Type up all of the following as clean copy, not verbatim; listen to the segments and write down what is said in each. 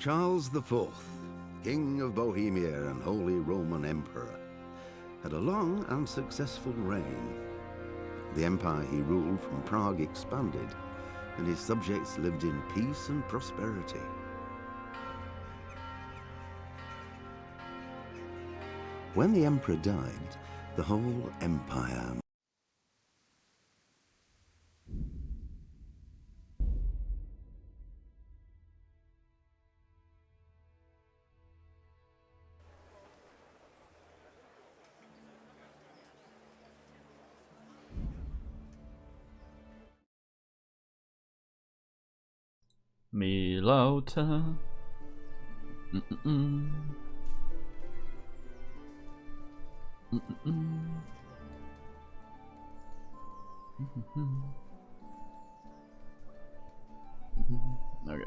Charles IV, King of Bohemia and Holy Roman Emperor, had a long and successful reign. The empire he ruled from Prague expanded, and his subjects lived in peace and prosperity. When the emperor died, the whole empire Milota. Okay.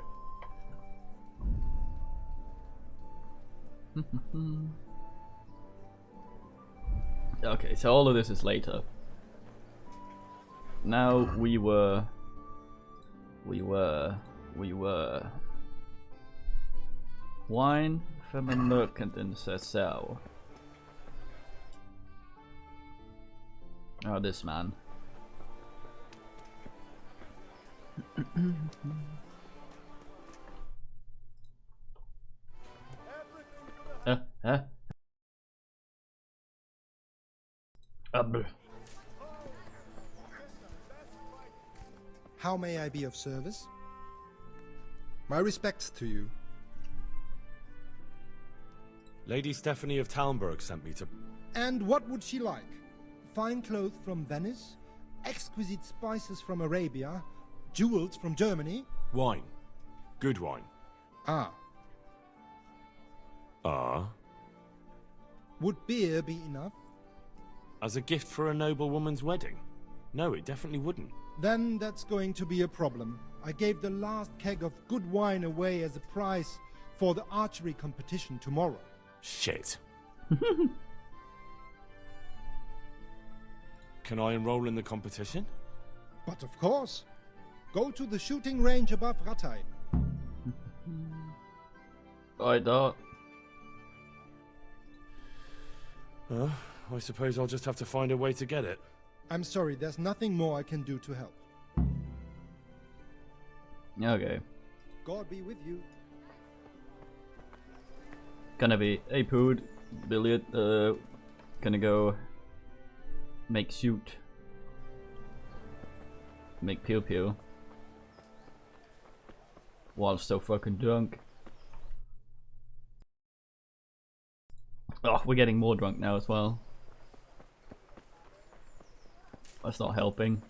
Okay, so all of this is later. Now we were wine from a merchant in Sessau. Oh, this man. How may I be of service? My respects to you. Lady Stephanie of Talmberg sent me to... And what would she like? Fine clothes from Venice? Exquisite spices from Arabia? Jewels from Germany? Wine. Good wine. Ah. Ah? Would beer be enough? As a gift for a noble woman's wedding? No, it definitely wouldn't. Then that's going to be a problem. I gave the last keg of good wine away as a prize for the archery competition tomorrow. Shit. Can I enroll in the competition? But of course. Go to the shooting range above Rattay. I thought. I suppose I'll just have to find a way to get it. I'm sorry, there's nothing more I can do to help. Okay. God be with you. Gonna be a pood, billiard, gonna go make shoot. Make pew pew. While so fucking drunk. Oh, we're getting more drunk now as well. That's not helping.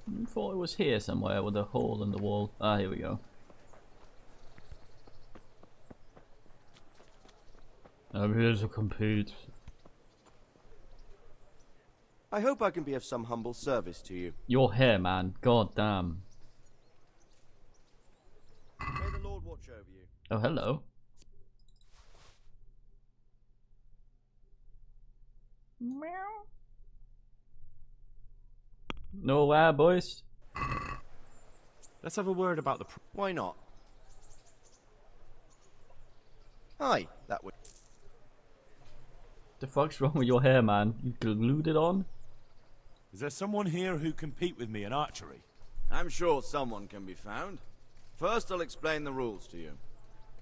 I thought it was here somewhere with a hole in the wall. Ah, here we go. I'm here to compete. I hope I can be of some humble service to you. Your hair, man. God damn. May the Lord watch over you. Oh, hello. Meow. No, boys. Let's have a word about the... Why not? Hi, that way. The fuck's wrong with your hair, man? You glued it on? Is there someone here who compete with me in archery? I'm sure someone can be found. First, I'll explain the rules to you.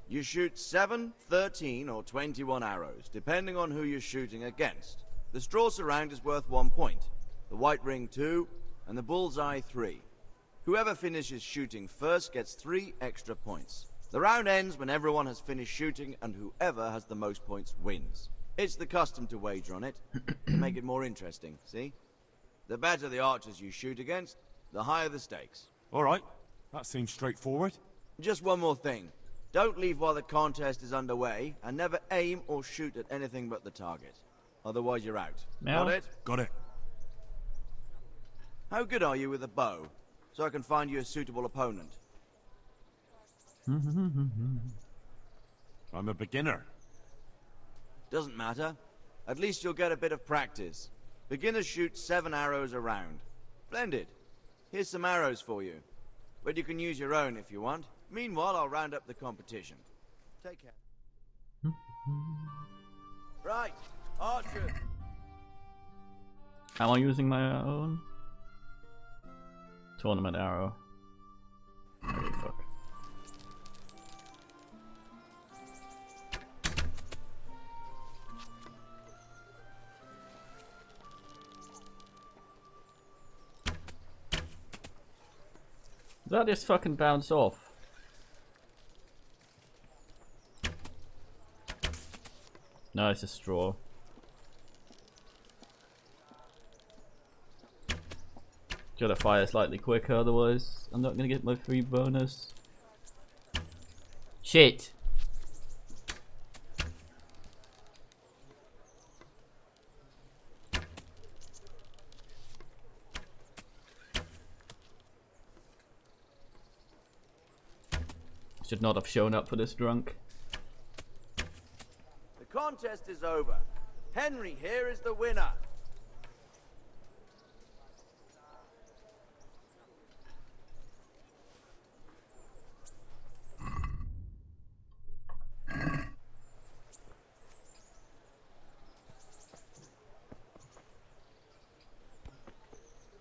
You shoot 7, 13, or 21 arrows, depending on who you're shooting against. The straw surround is worth 1 point, the white ring 2, and the bullseye 3. Whoever finishes shooting first gets 3 extra points. The round ends when everyone has finished shooting, and whoever has the most points wins. It's the custom to wager on it, to make it more interesting, see? The better the archers you shoot against, the higher the stakes. All right, that seems straightforward. Just one more thing. Don't leave while the contest is underway, and never aim or shoot at anything but the target. Otherwise you're out. Meow. Got it? Got it. How good are you with a bow? So I can find you a suitable opponent. I'm a beginner. Doesn't matter. At least you'll get a bit of practice. Beginners shoot 7 arrows a round. Splendid. Here's some arrows for you. But you can use your own if you want. Meanwhile, I'll round up the competition. Take care. Right, archers. Am I using my own? Tournament arrow. Holy fuck. Did that just fucking bounce off? No, it's a straw. Gotta fire slightly quicker, otherwise I'm not gonna get my free bonus. Shit! Should not have shown up for this drunk. The contest is over. Henry here is the winner.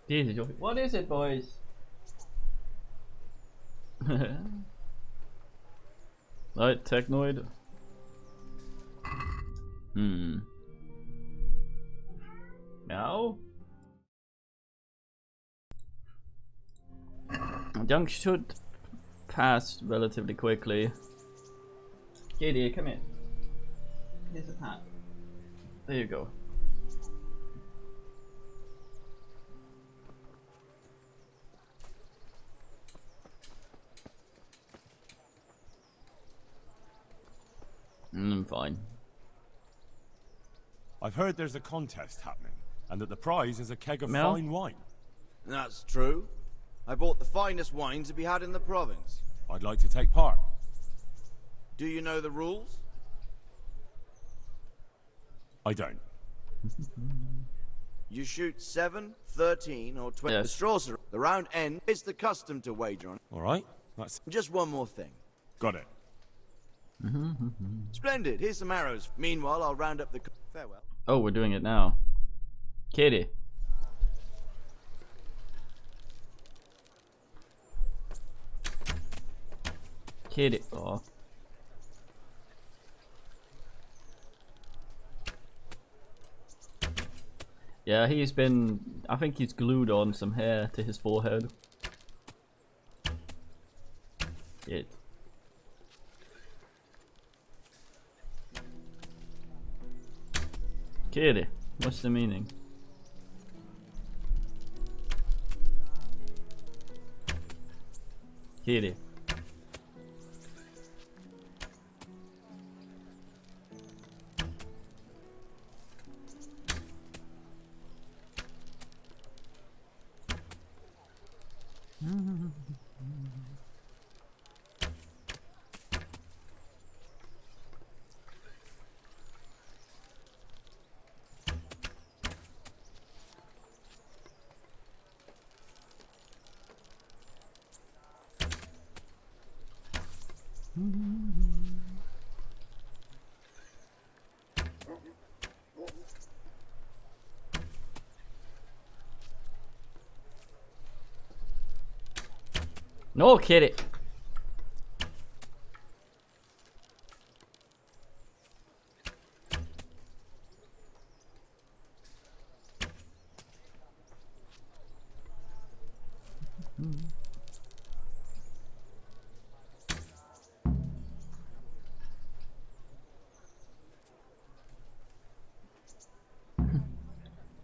Jesus, what is it, boys? Right, Technoid. Now? Dunk should pass relatively quickly. Katie, come in. Here's a hat. There you go. Fine. I've heard there's a contest happening, and that the prize is a keg of Mel? fine wine. That's true. I bought the finest wine to be had in the province. I'd like to take part. Do you know the rules? I don't. You shoot 7, 13, or 20. Yes. The straws are the round end. It's the custom to wager on. All right, that's Just one more thing. got it. Splendid. Here's some arrows. Meanwhile, I'll round up the. Farewell. Oh, we're doing it now. Katie. Katie. Oh. Yeah, he's been. I think he's glued on some hair to his forehead. It. Katie, what's the meaning? Katie. No, Kitty.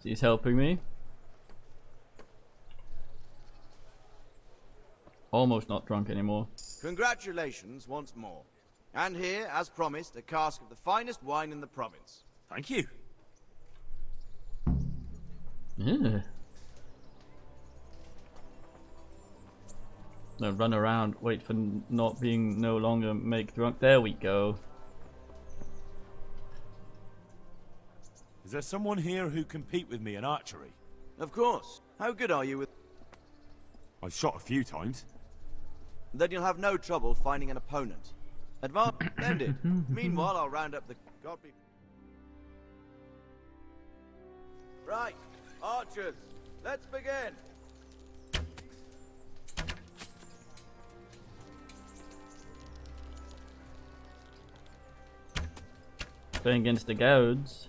He's helping me. Almost not drunk anymore. Congratulations once more. And here, as promised, a cask of the finest wine in the province. Thank you. Yeah. No, run around, wait for not being no longer make drunk. There we go. Is there someone here who compete with me in archery? Of course. How good are you with... I've shot a few times. Then you'll have no trouble finding an opponent. Advance, splendid. Meanwhile, I'll round up the... God be... Right, archers, let's begin. Playing against the gods.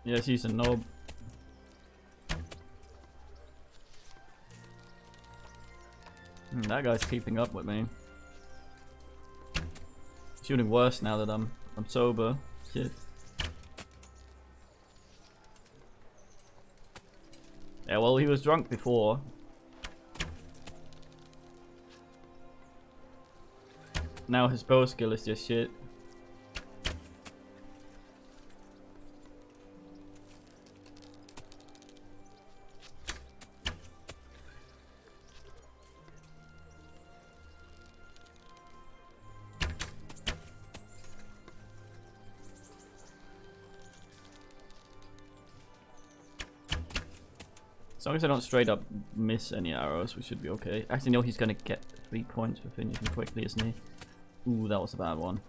Yes, he's a knob. That guy's keeping up with me. Shooting worse now that I'm sober. Shit. Yeah, well, he was drunk before. Now his bow skill is just shit. As long as I don't straight up miss any arrows, we should be okay. Actually, no, he's gonna get 3 points for finishing quickly, isn't he? Ooh, that was a bad one.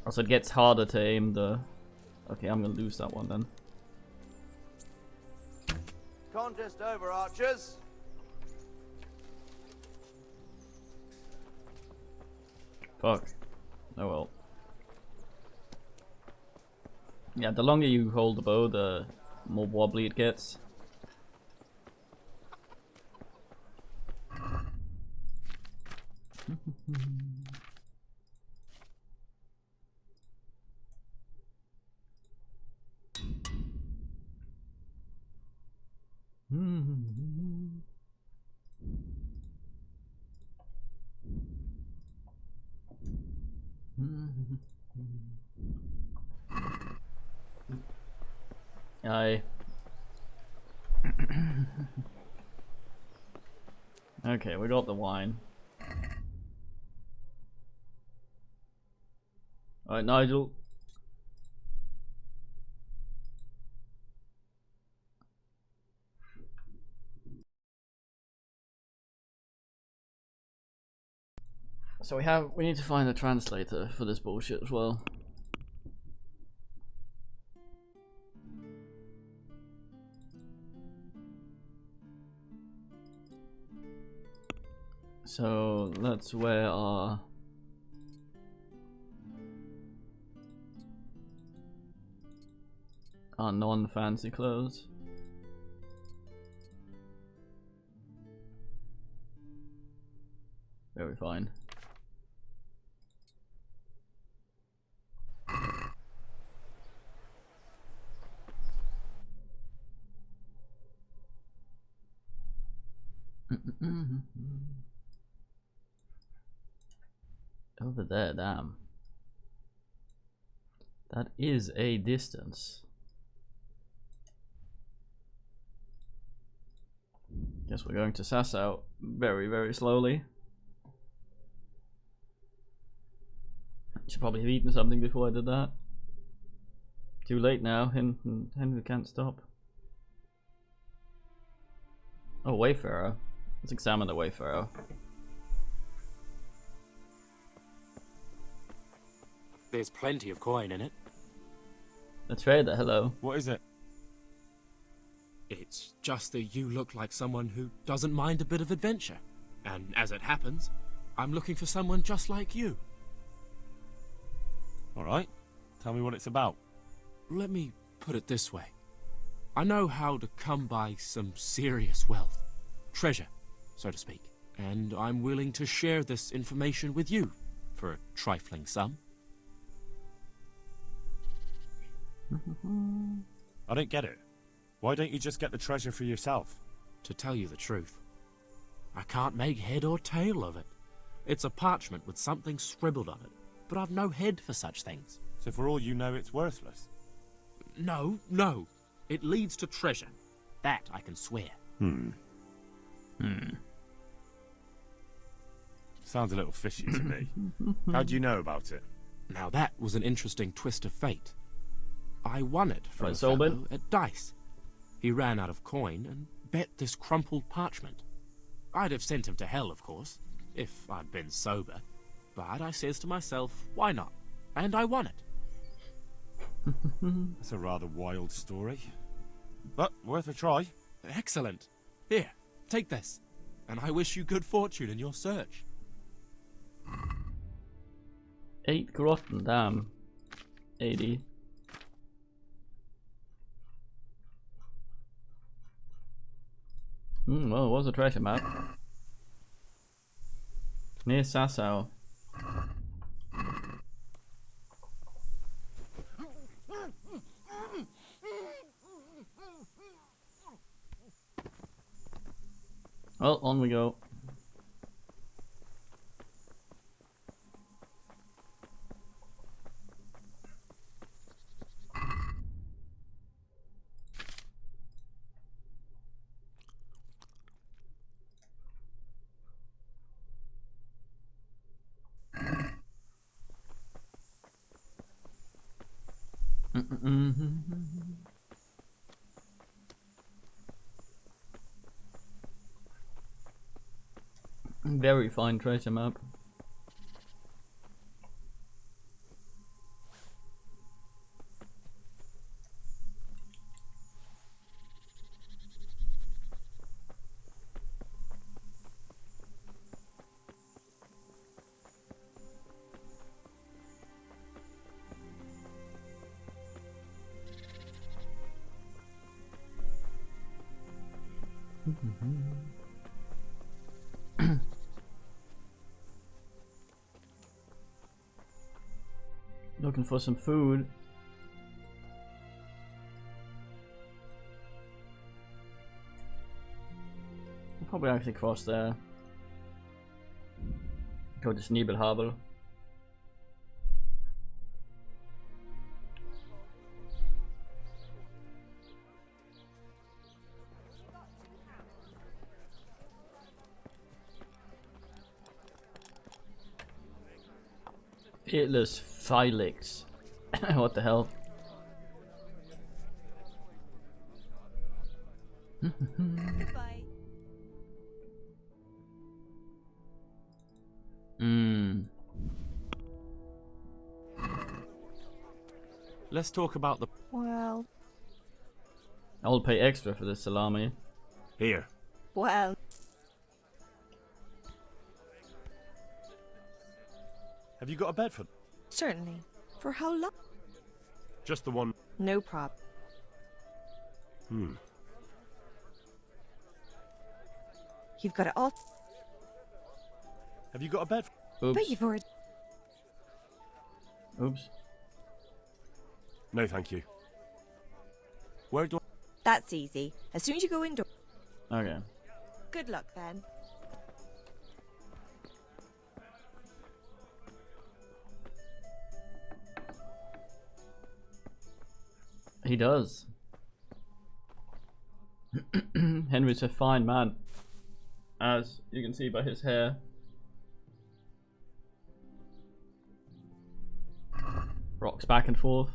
Also, it gets harder to aim the... Okay, I'm gonna lose that one then. Contest over, archers. Fuck. Oh well. Yeah, the longer you hold the bow, the more wobbly it gets. Aye. Okay, we got the wine. Alright, Nigel. So we need to find a translator for this bullshit as well. So let's wear our non-fancy clothes. Very fine. Over there, damn. That is a distance. Guess we're going to sass out very, very slowly. Should probably have eaten something before I did that. Too late now, Henry can't stop. Oh, Wayfarer. Let's examine the Wayfarer. There's plenty of coin in it. The trader, hello. What is it? It's just that you look like someone who doesn't mind a bit of adventure. And as it happens, I'm looking for someone just like you. Alright. Tell me what it's about. Let me put it this way. I know how to come by some serious wealth. Treasure, so to speak. And I'm willing to share this information with you for a trifling sum. I don't get it. Why don't you just get the treasure for yourself? To tell you the truth, I can't make head or tail of it. It's a parchment with something scribbled on it. but I've no head for such things. So for all you know, it's worthless. No, no. It leads to treasure. That I can swear. Sounds a little fishy to me. How do you know about it? Now that was an interesting twist of fate. I won it from Right, a Solbin. fellow at dice. He ran out of coin and bet this crumpled parchment. I'd have sent him to hell, of course, if I'd been sober. But I says to myself, why not? And I won it. That's a rather wild story. But worth a try. Excellent. Here, take this. And I wish you good fortune in your search. 8 grotten, damn. 80. Well, it was a treasure map. Near Sasau. Well, on we go. Very fine treasure map. Looking for some food. We'll probably actually cross there. Go to Sneebelhabel. Hitler's Felix. What the hell? Goodbye. Let's talk about the... Well, I'll pay extra for this salami. Here. well. Have you got a bed for... Certainly. For how long? Just the one... No problem. You've got it all. Have you got a bed for... Oops. But you've already. Oops. No, thank you. Where do I... That's easy. As soon as you go indoors. Okay. Good luck then. He does. Henry's a fine man, as you can see by his hair. Rocks back and forth.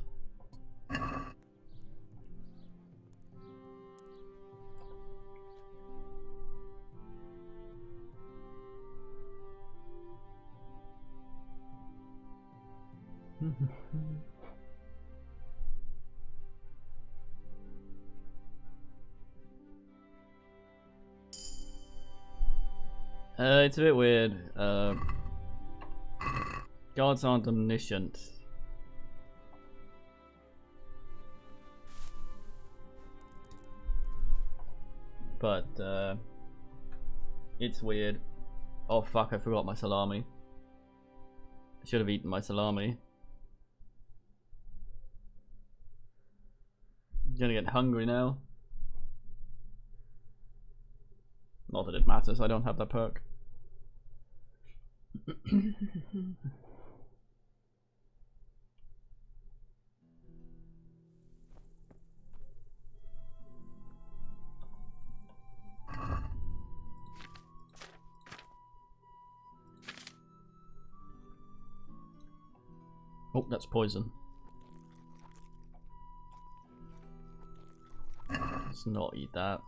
It's a bit weird. Gods aren't omniscient. But, it's weird. Oh fuck, I forgot my salami. I should have eaten my salami. I'm gonna get hungry now. Not that it matters, I don't have that perk. Oh, that's poison. Let's not eat that.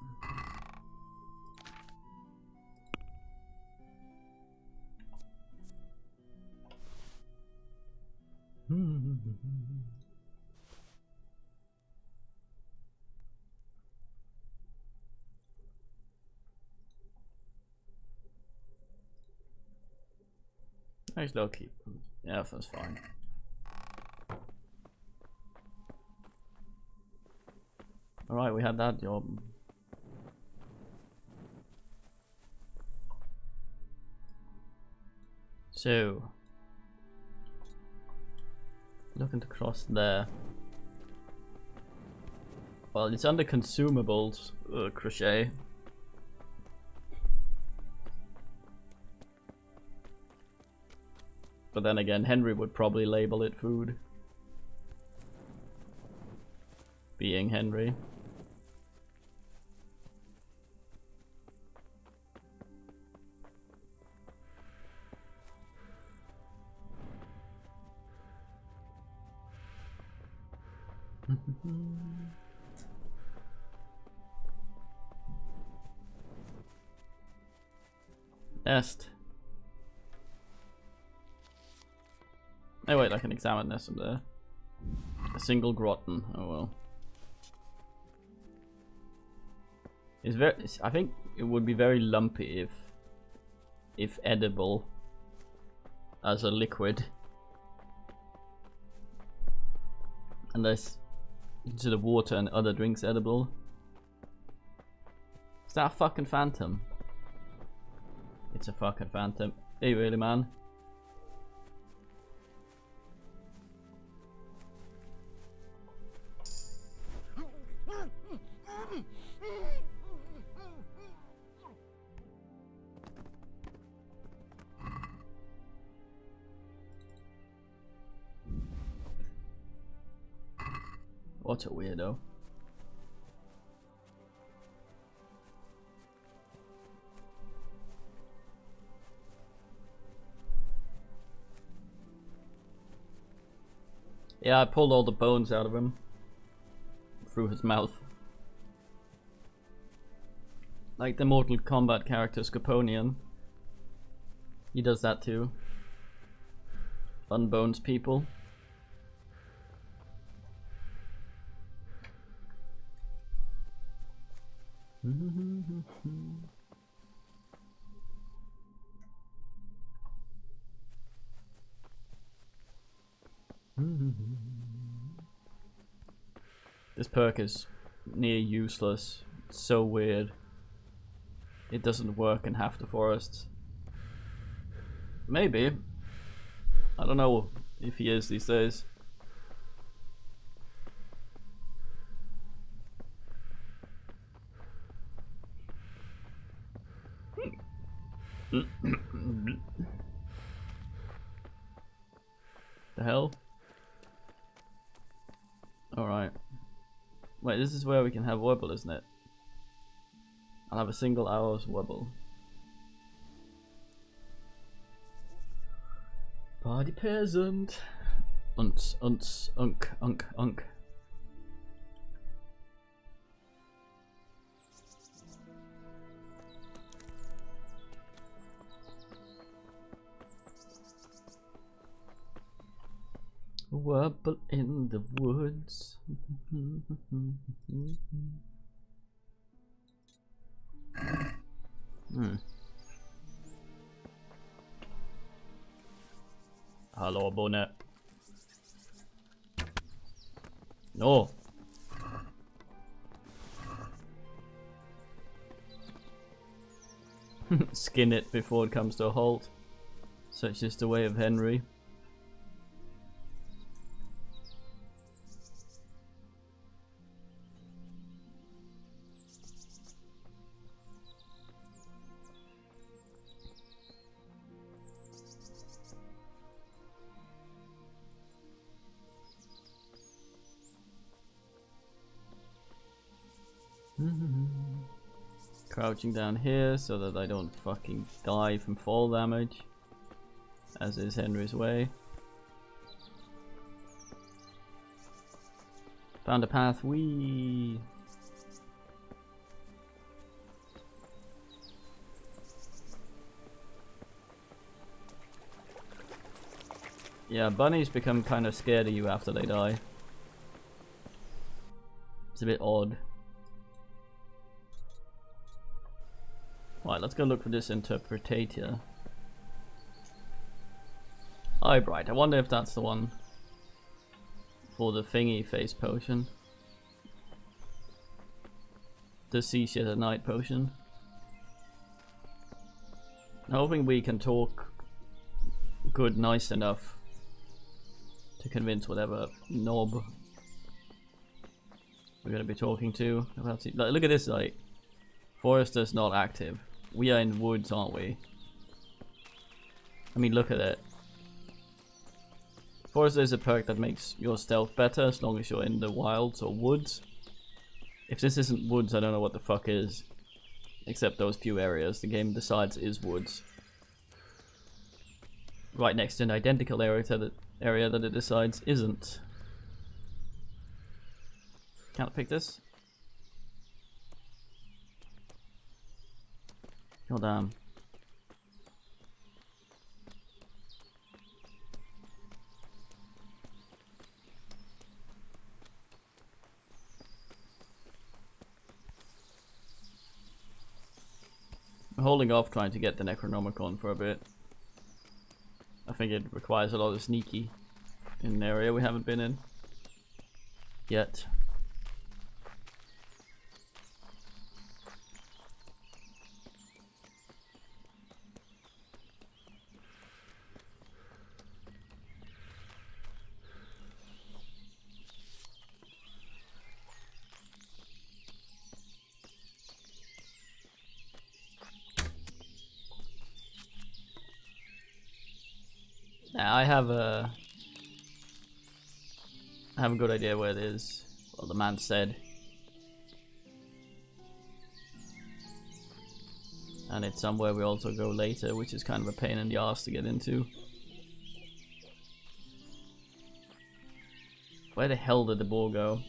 Actually, I'll keep them. Yeah, that's fine. Alright, we had that job. So, looking to cross there. Well, it's under consumables, crochet. But then again, Henry would probably label it food. Being Henry. Nest. Oh wait, I can examine this from there. A single grotton. Oh well. It's very. I think it would be very lumpy if edible as a liquid. Unless into the water and other drinks edible. Is that a fucking phantom? It's a fucking phantom. Hey, really, man? What a weirdo. Yeah, I pulled all the bones out of him. Through his mouth. Like the Mortal Kombat character Scoponian. He does that too. Unbones people. This perk is near useless. It's so weird. It doesn't work in half the forests. Maybe. I don't know if he is these days. The hell? Alright. Wait, this is where we can have Wobble, isn't it? I'll have a single hour's Wobble. Party peasant. Unts, unts, unk, unk, unk. Wobble in the woods. Hello, Bonnet. No. Skin it before it comes to a halt. Such is the way of Henry. Crouching down here so that I don't fucking die from fall damage, as is Henry's way. Found a path. Whee! Yeah, bunnies become kind of scared of you after they die. It's a bit odd. Right, let's go look for this interpretator. Oh, right. I wonder if that's the one for the thingy face potion. The see shit at night potion. I'm hoping we can talk good, nice enough to convince whatever knob we're going to be talking to about it. Look at this, like, Forester's not active. We are in woods, aren't we? I mean, look at it. Forester is a perk that makes your stealth better as long as you're in the wilds or woods. If this isn't woods, I don't know what the fuck is. Except those few areas the game decides is woods. Right next to an identical area that it decides isn't. Can't pick this? God damn. I'm holding off trying to get the Necronomicon for a bit. I think it requires a lot of sneaky in an area we haven't been in yet. I have a good idea where it is. Well, the man said. And it's somewhere we also go later, which is kind of a pain in the ass to get into. Where the hell did the ball go?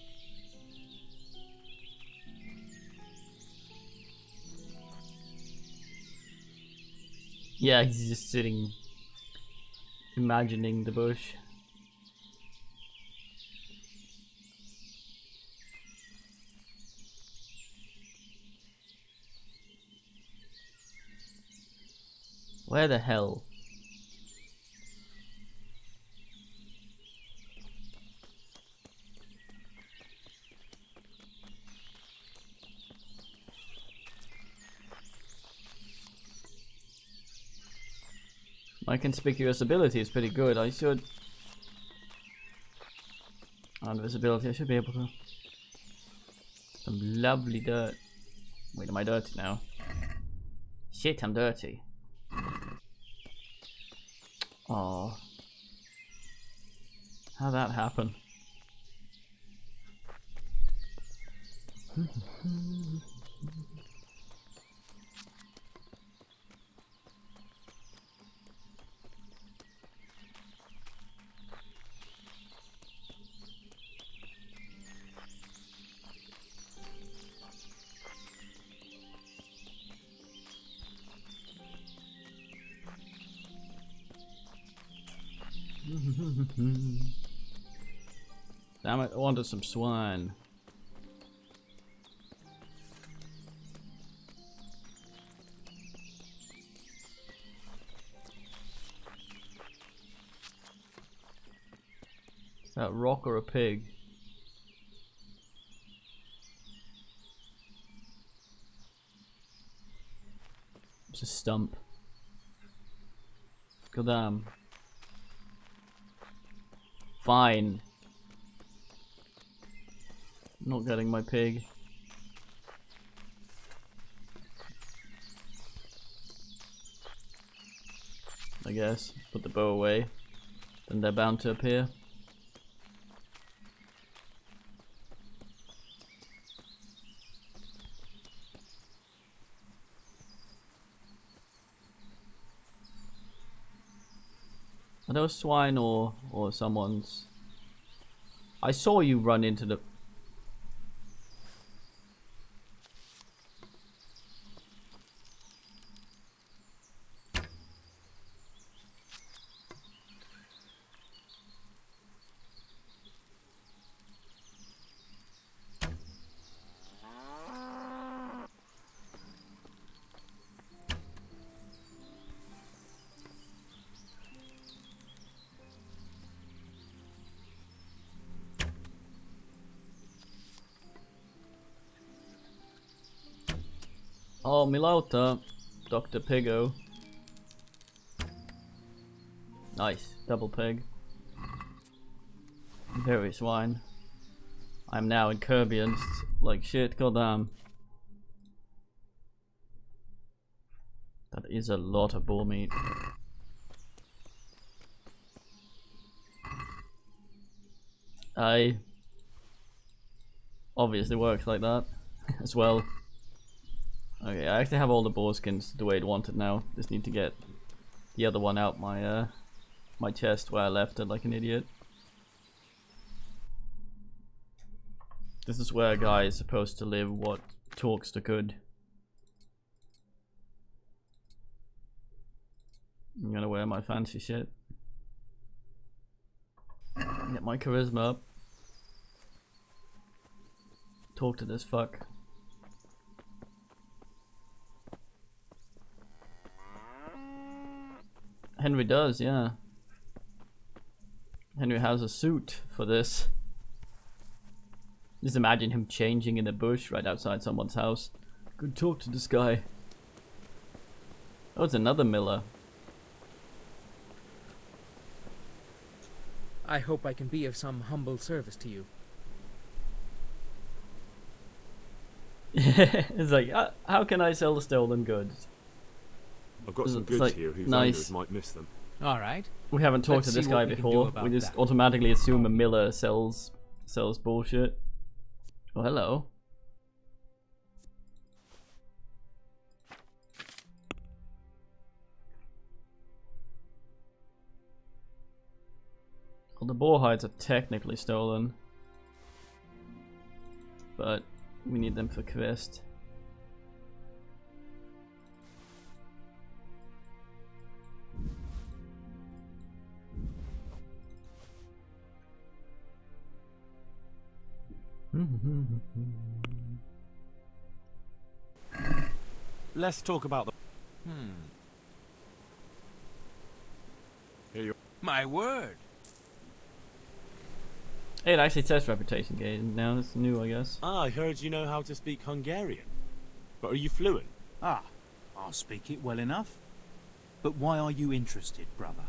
Yeah, he's just sitting, imagining the bush. Where the hell? My conspicuous ability is pretty good. I should... Invisibility, I should be able to... Some lovely dirt. Wait, am I dirty now? Shit, I'm dirty. Oh, how'd that happen? Damn it, I wanted some swine. Is that a rock or a pig? It's a stump. God damn. Fine. Not getting my pig. I guess. Put the bow away. Then they're bound to appear. Are those swine or someone's? I saw you run into the Oh, Milauta, Dr. Pigo. Nice, double pig. Very swine. I'm now in Kirbians like shit, goddamn. That is a lot of bull meat. I obviously works like that as well. Okay, I actually have all the boar skins the way I'd want it now. Just need to get the other one out my my chest where I left it like an idiot. This is where a guy is supposed to live what talks to good. I'm gonna wear my fancy shit. Get my charisma up. Talk to this fuck. Henry does, yeah. Henry has a suit for this. Just imagine him changing in the bush right outside someone's house. Good talk to this guy. Oh, it's another miller. I hope I can be of some humble service to you. It's like, how can I sell the stolen goods? I've got some It's goods like, here whose nice. owners might miss them. All right. We haven't talked Let's to this see guy what we can do before. about We just that. automatically assume a miller sells bullshit. Oh, hello. Well, the boar hides are technically stolen, but we need them for quest. Let's talk about the... Here you My word. Hey, it actually says reputation gain now. It's new, I guess. Ah, I heard you know how to speak Hungarian. But are you fluent? Ah, I'll speak it well enough. But why are you interested, brother?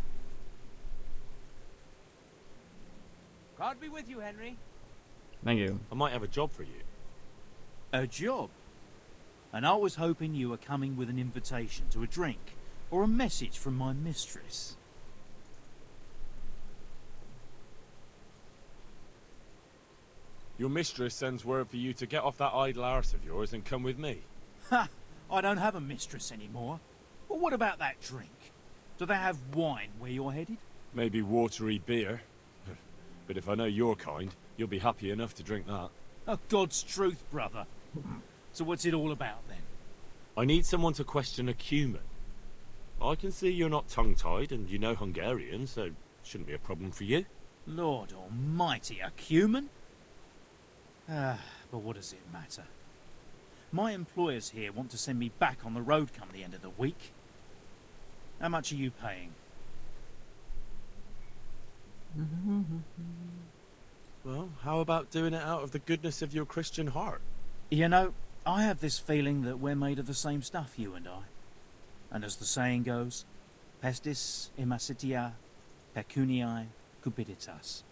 God be with you, Henry. Thank you. I might have a job for you. A job? And I was hoping you were coming with an invitation to a drink, or a message from my mistress. Your mistress sends word for you to get off that idle arse of yours and come with me. Ha! I don't have a mistress anymore. But what about that drink? Do they have wine where you're headed? Maybe watery beer. But if I know your kind, you'll be happy enough to drink that. Oh, God's truth, brother. So what's it all about, then? I need someone to question a cumin. I can see you're not tongue-tied and you know Hungarian, so it shouldn't be a problem for you. Lord almighty, a cumin? But what does it matter? My employers here want to send me back on the road come the end of the week. How much are you paying? Well, how about doing it out of the goodness of your Christian heart? You know, I have this feeling that we're made of the same stuff, you and I. And as the saying goes, pestis imasitia pecuniae cupiditas.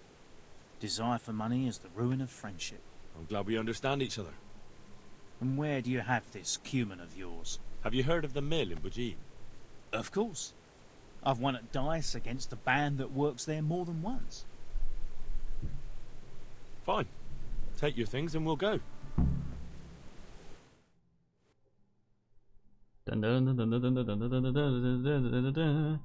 Desire for money is the ruin of friendship. I'm glad we understand each other. And where do you have this cumin of yours? Have you heard of the mill in Bujin? Of course. I've won at dice against a band that works there more than once. Fine. Take your things and we'll go. Dun dun dun dun dun dun dun dun dun dun dun dun dun.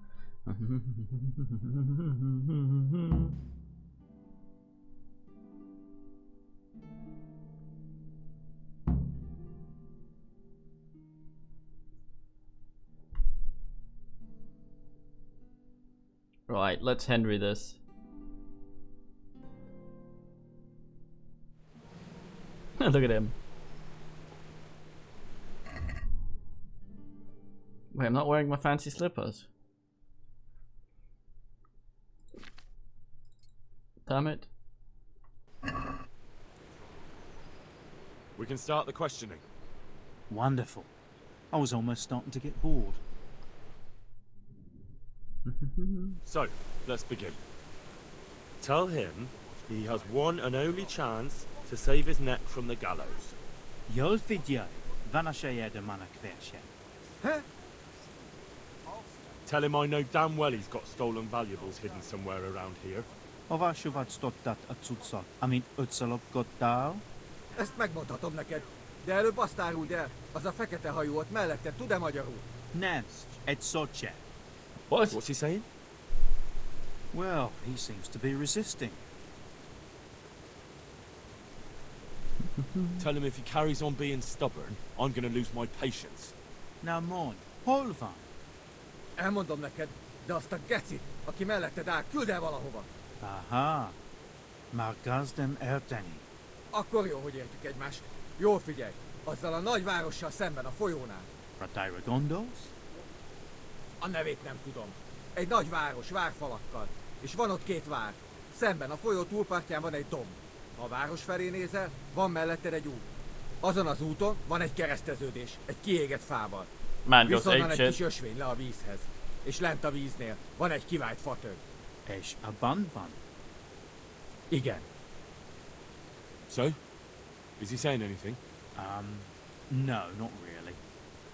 Right, let's Henry this. Look at him. Wait, I'm not wearing my fancy slippers. Damn it. We can start the questioning. Wonderful. I was almost starting to get bored. So, let's begin. Tell him he has one and only chance to save his neck from the gallows. Jól figyelj, van esélye de mannak versen. Tell him I know damn well he's got stolen valuables hidden somewhere around here. Hova sovad stottat a cuccot, amit ötször lopkodtál? Ezt megmondhatom neked, de előbb azt áruld el, az a fekete hajú ott mellette, tud-e magyarul? Nem, egy szót se. What's he saying? Well, he seems to be resisting. Tell him if he carries on being stubborn, I'm gonna lose my patience. Now, mon, hol van? Elmondom neked, de azt a gecit, aki melletted áll, küld el valahova. Aha, már gazdem elteni. Akkor jó, hogy értjük egymást. Jól figyelj, azzal a nagy várossal szemben a folyónál. Ratairegondos? A nevét nem tudom. Egy nagy város, várfalakkal. És van ott két vár. Szemben a folyó túlpartján van egy domb. Ha a város felé nézel, van melletted egy út. Azon az úton van egy kereszteződés, egy kiégett fával. Visz onnan egy kis ösvény le a vízhez. És lent a víznél van egy kivált fatőg. És abban van? Igen. So? Is he saying anything? No, not really.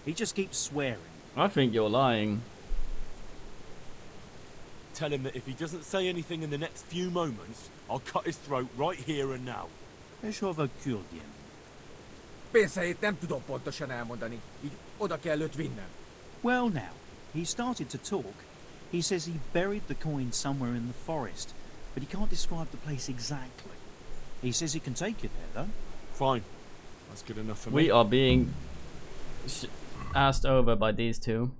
He just keeps swearing. I think you're lying. Tell him that if he doesn't say anything in the next few moments, I'll cut his throat right here and now. És hova küldjem? Pénzhelyét nem tudom pontosan elmondani, így oda kell őt vinnem. Well now, he started to talk. He says he buried the coin somewhere in the forest, but he can't describe the place exactly. He says he can take you there, though. Fine. That's good enough for me. We are being asked over by these two.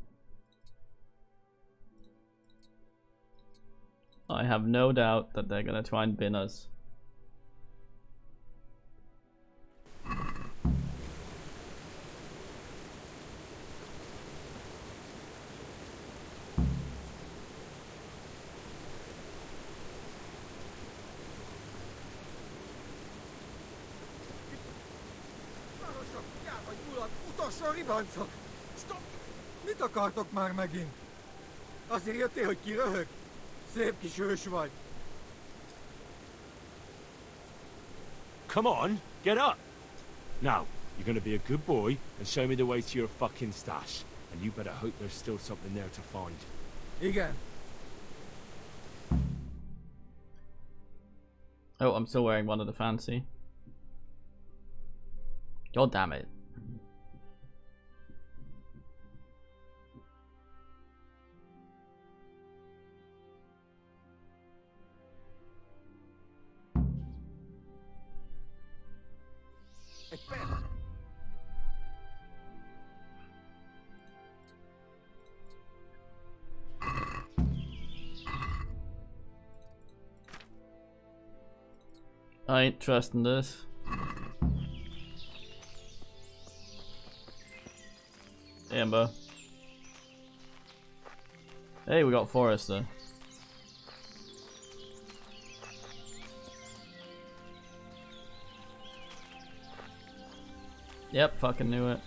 I have no doubt that they're gonna try and bin us. Utolsó ribancok! Stop! Mit akartok már megint? Azért jöttél, hogy kiröhög? Szép kis hős vagy. Come on, get up! Now, you're gonna be a good boy and show me the way to your fucking stash. And you better hope there's still something there to find. Igen. Oh, I'm still wearing one of the fancy. God damn it. Egy perc. I ain't trusting this. Amber. Hey, we got Forrester. Yep, fucking knew it.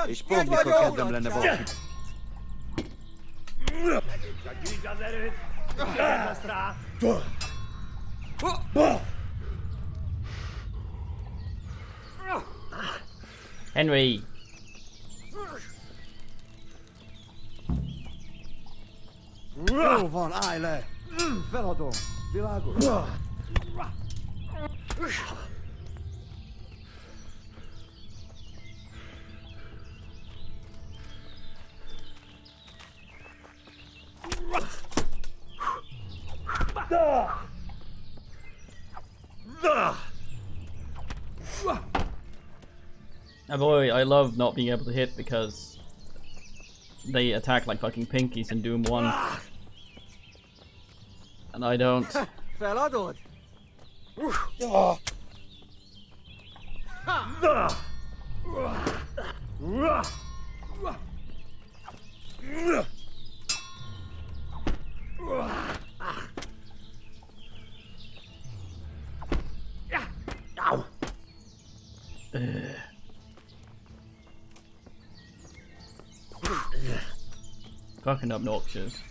És pont mikor kezdem lenne valaki. Henry! Jó van, állj le! Feladom, világos? Oh boy, I love not being able to hit because they attack like fucking pinkies in Doom 1. And I don't. Feladod? Fucking obnoxious.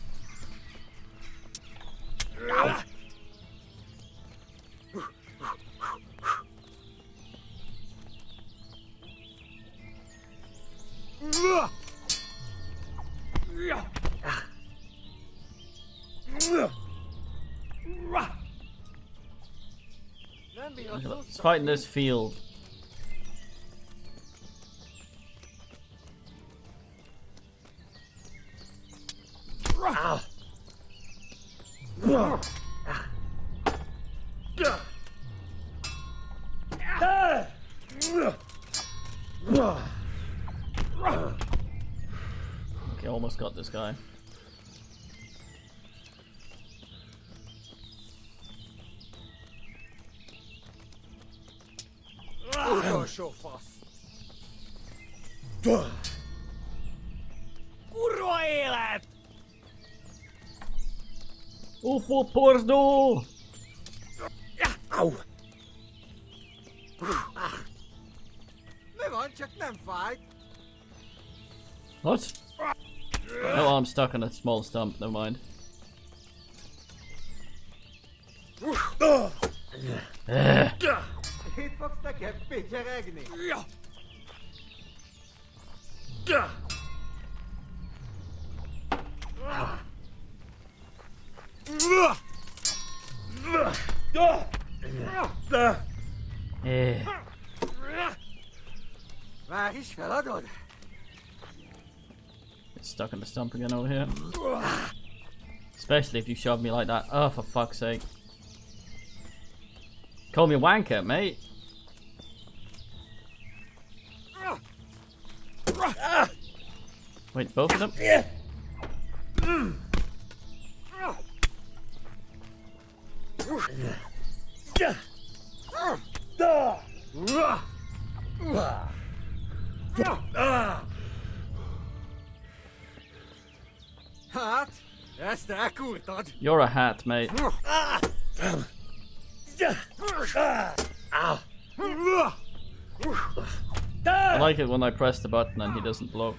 Let's fight in this field. Okay, almost got this guy. Utolsó fasz! Kurva élet! UFO porzdó! Mi van, csak nem fájt? What? Oh, I'm stuck on a small stump, never mind. Itt fogsz nekem picseregni? Már is feladod? Get stuck on the stump again over here. Especially if you shove me like that. Oh, for fuck's sake. Call me a wanker, mate. Wait, both of them? Hát, ezt elkúrtad. You're a hat, mate. I like it when I press the button and he doesn't block.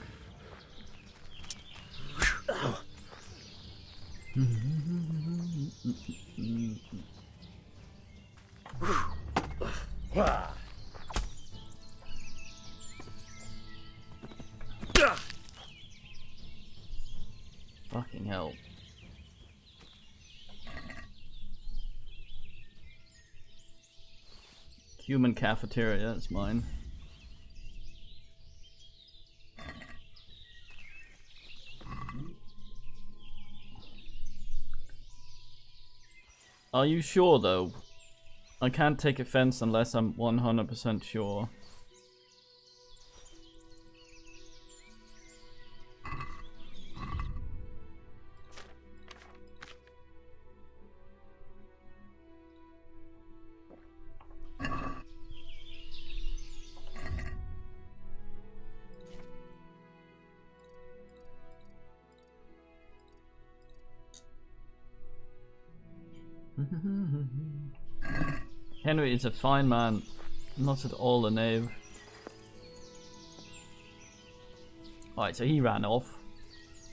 Fucking hell. Human cafeteria, that's mine. Are you sure though? I can't take offense unless I'm 100% sure. Henry is a fine man, not at all a knave. Alright, so he ran off.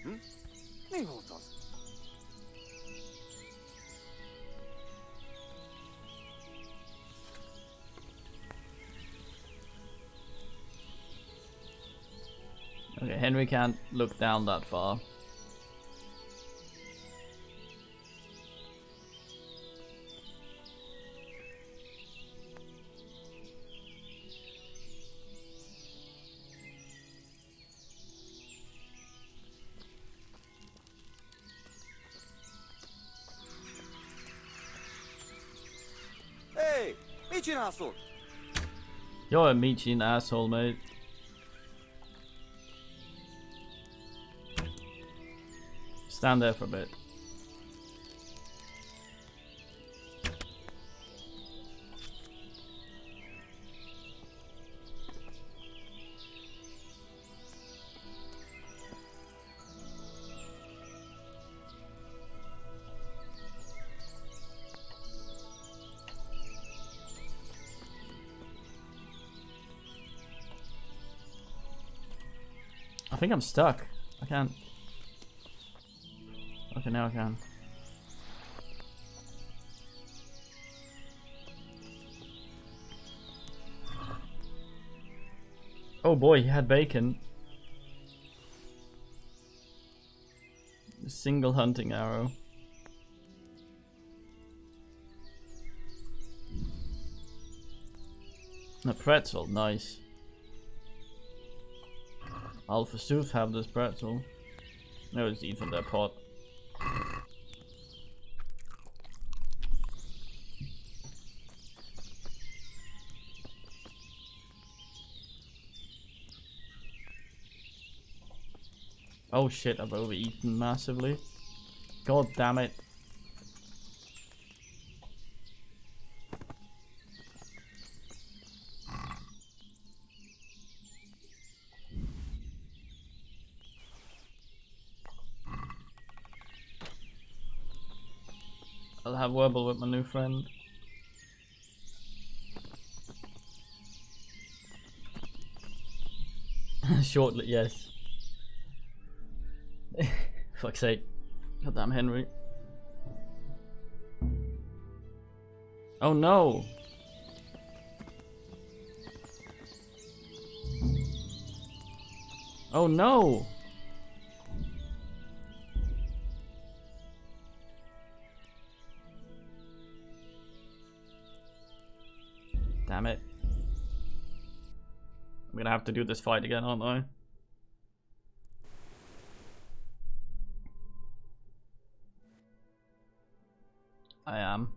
Mi volt az? Okay, Henry can't look down that far. Hey, mit csinálsz ott? You're a mean asshole, mate. Stand there for a bit. I think I'm stuck. I can't. Okay, now I can. Oh boy, he had bacon. A single hunting arrow. A pretzel, nice. I'll forsooth have this pretzel. No, it's eat from their pot. Oh shit, I've overeaten massively. God damn it. I'll have Wurble with my new friend. Shortly, yes. Fuck's sake. Goddamn Henry. Oh no! Oh no! Damn it. I'm gonna have to do this fight again, aren't I? I am.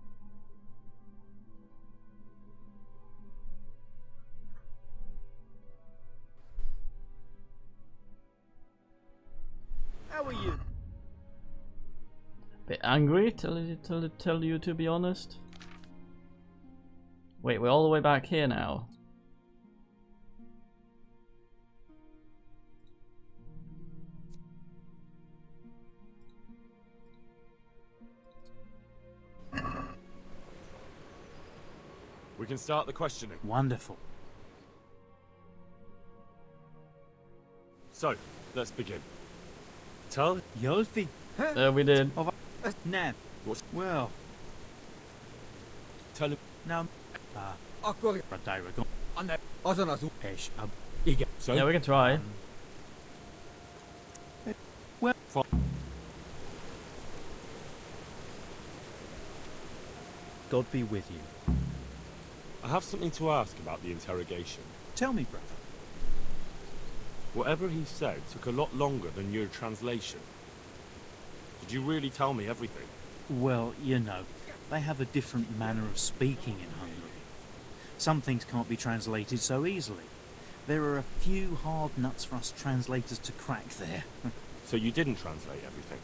How are you? Bit angry, tell you to be honest. Wait, we're all the way back here now. We can start the questioning. Wonderful. So, let's begin. Tell Yolfi. We did. Nab. Well. Tell him. Now. Akkor Radairagon. azon az Esh ab. igen. So, Yeah, we can try. Well. God be with you. I have something to ask about the interrogation. Tell me, brother. Whatever he said took a lot longer than your translation. Did you really tell me everything? Well, you know, they have a different manner of speaking in Hungary. Some things can't be translated so easily. There are a few hard nuts for us translators to crack there. So you didn't translate everything?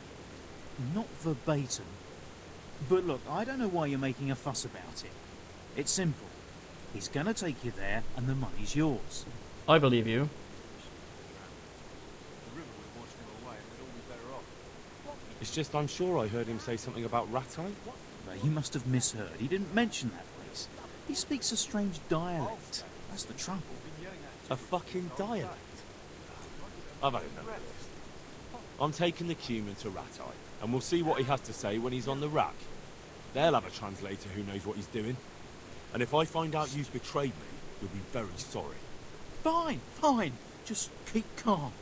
Not verbatim. But look, I don't know why you're making a fuss about it. It's simple. He's gonna take you there, and the money's yours. I believe you. It's just I'm sure I heard him say something about Rattay. Well, he must have misheard. He didn't mention that place. He speaks a strange dialect. That's the trouble. A fucking dialect. I've had enough of this. I'm taking the Cuman to Rattay, and we'll see what he has to say when he's on the rack. They'll have a translator who knows what he's doing. And if I find out you've betrayed me, you'll be very sorry. Fine, fine. Just keep calm.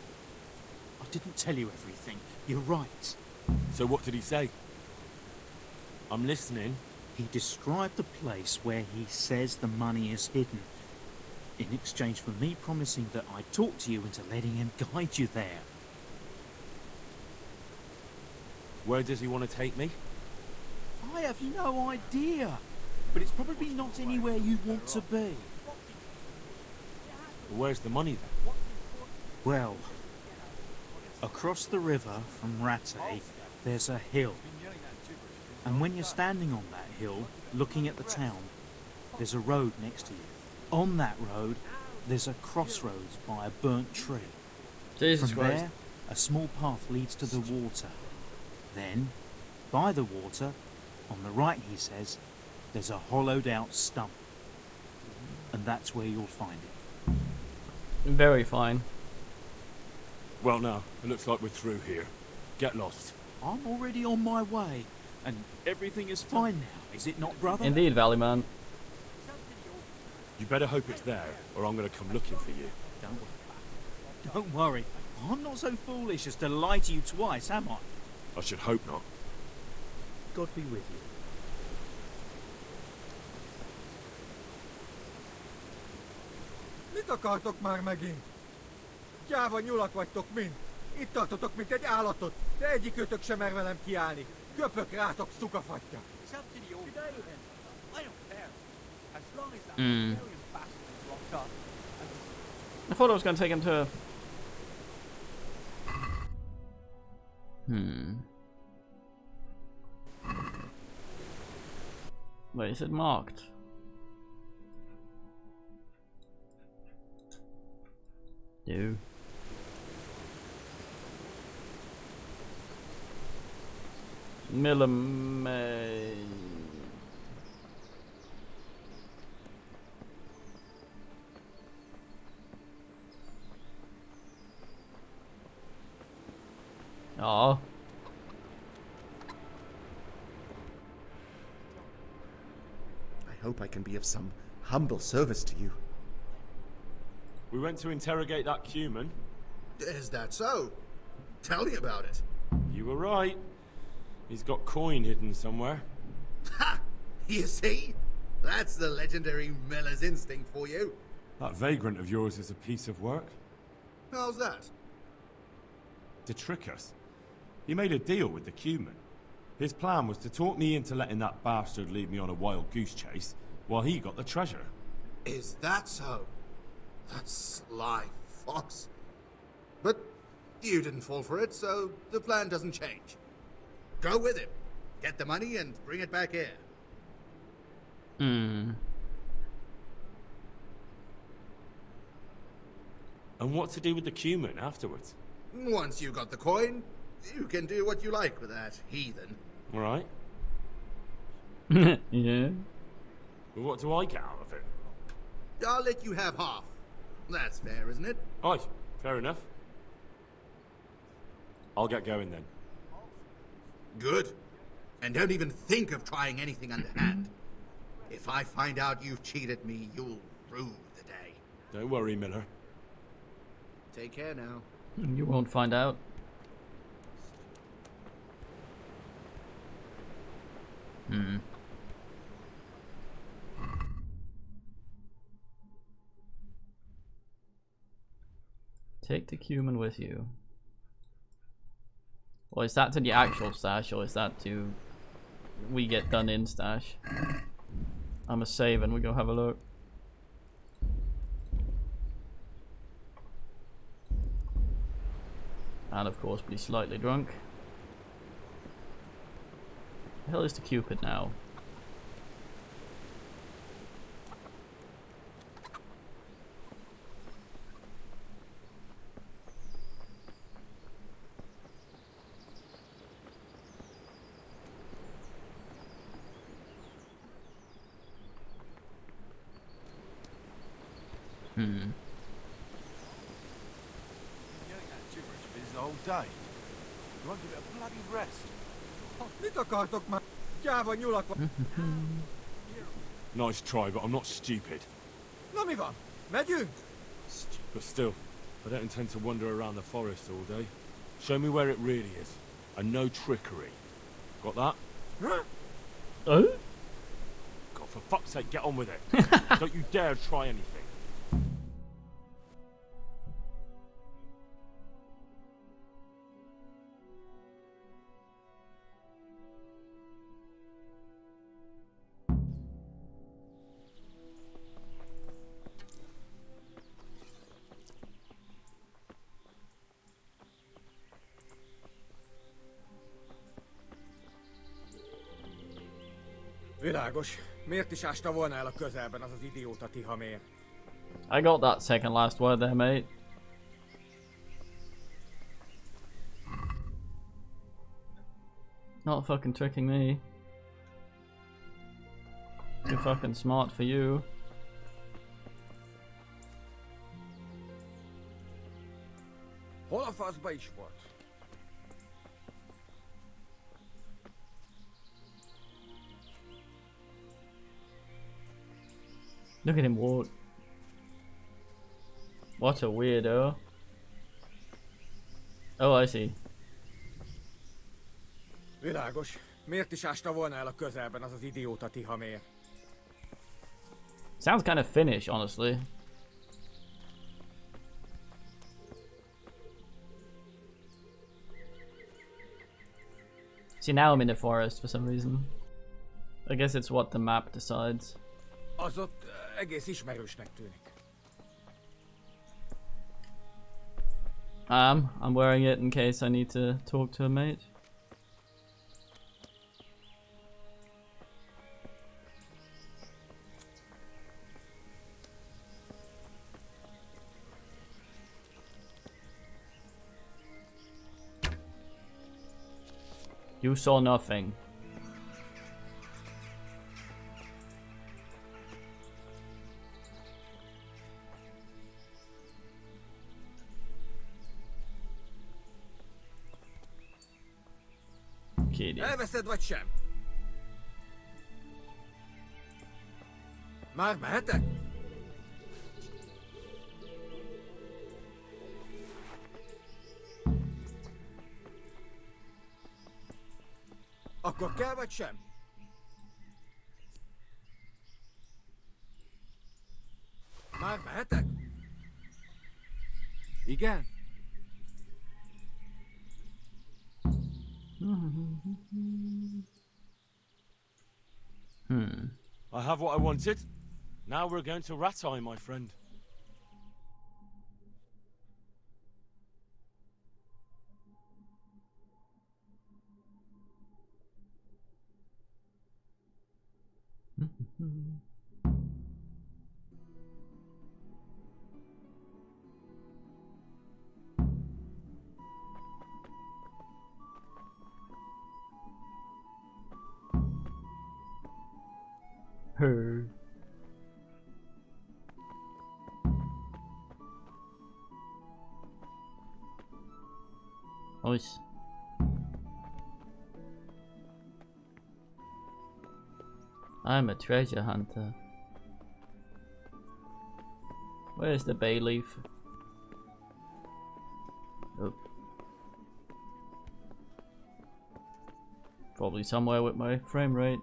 I didn't tell you everything. You're right. So what did he say? I'm listening. He described the place where he says the money is hidden, in exchange for me promising that I'd talk to you into letting him guide you there. Where does he want to take me? I have no idea, but it's probably not anywhere you want to be. Where's the money then? Well, across the river from Rattay, there's a hill. And when you're standing on that hill, looking at the town, there's a road next to you. On that road, there's a crossroads by a burnt tree. Jesus From Christ. there, a small path leads to the water. Then, by the water, on the right, he says, there's a hollowed out stump. And that's where you'll find it. Very fine. Well now, it looks like we're through here. Get lost. I'm already on my way, and everything is fine now, is it not, brother? Indeed, Valleyman. You better hope it's there, or I'm gonna come looking for you. Don't worry. I'm not so foolish as to lie to you twice, am I? I should hope not. God be with you. Mit akartok már megint? Gyáva nyulak vagytok mind. Itt tartotok, mint egy állatot, de egyikőtök sem mer velem kiállni. Köpök rátok, szukafatja. I thought I was going to take him to... Wait, is it marked? Do. Millimay. Aw. I hope I can be of some humble service to you. We went to interrogate that Cuman. Is that so? Tell me about it. You were right. He's got coin hidden somewhere. Ha! You see? That's the legendary Miller's instinct for you. That vagrant of yours is a piece of work. How's that? To trick us. He made a deal with the Cuman. His plan was to talk me into letting that bastard lead me on a wild goose chase, while he got the treasure. Is that so? That's sly, Fox. But you didn't fall for it, so the plan doesn't change. Go with him. Get the money and bring it back here. Hmm. And what to do with the Cuman afterwards? Once you got the coin, you can do what you like with that heathen. All right. Yeah. But what do I get out of it? I'll let you have half. That's fair, isn't it? Aye, fair enough. I'll get going then. Good. And don't even think of trying anything underhand. If I find out you've cheated me, you'll rue the day. Don't worry, Miller. Take care now. You won't find out. Take the Cuman with you. Well, is that to the actual stash, or is that to we get done in stash? I'm a save and we go have a look. And of course be slightly drunk. The hell is the Cupid now? All day. You won't give it a bloody rest. Mit akartok már? Gyáva nyulak vagy. Nice try, but I'm not stupid. Na mi van? Megyünk? But still, I don't intend to wander around the forest all day. Show me where it really is. And no trickery. Got that? Huh? Oh? God, for fuck's sake, get on with it. Don't you dare try anything. Világos. Miért is ásta volna el a közelben az az idióta Tihamér? I got that second last word there, mate. Not fucking tricking me. Too fucking smart for you. Hol a faszba is volt? Look at him walk. What a weirdo. Oh, I see. Világos. Miért is ásta volna el a közelben az az idióta Tihamér? Sounds kind of Finnish, honestly. See, now I'm in the forest for some reason. I guess it's what the map decides. Az ott egész ismerősnek tűnik. I'm wearing it in case I need to talk to a mate. You saw nothing. Kidding. Elveszed vagy sem? Már mehetek? Akkor kell vagy sem? Már mehetek? Igen? I have what I wanted. Now we're going to Rattay, my friend. Her. Nice. I'm a treasure hunter. Where's the bay leaf? Oh. Probably somewhere with my frame rate.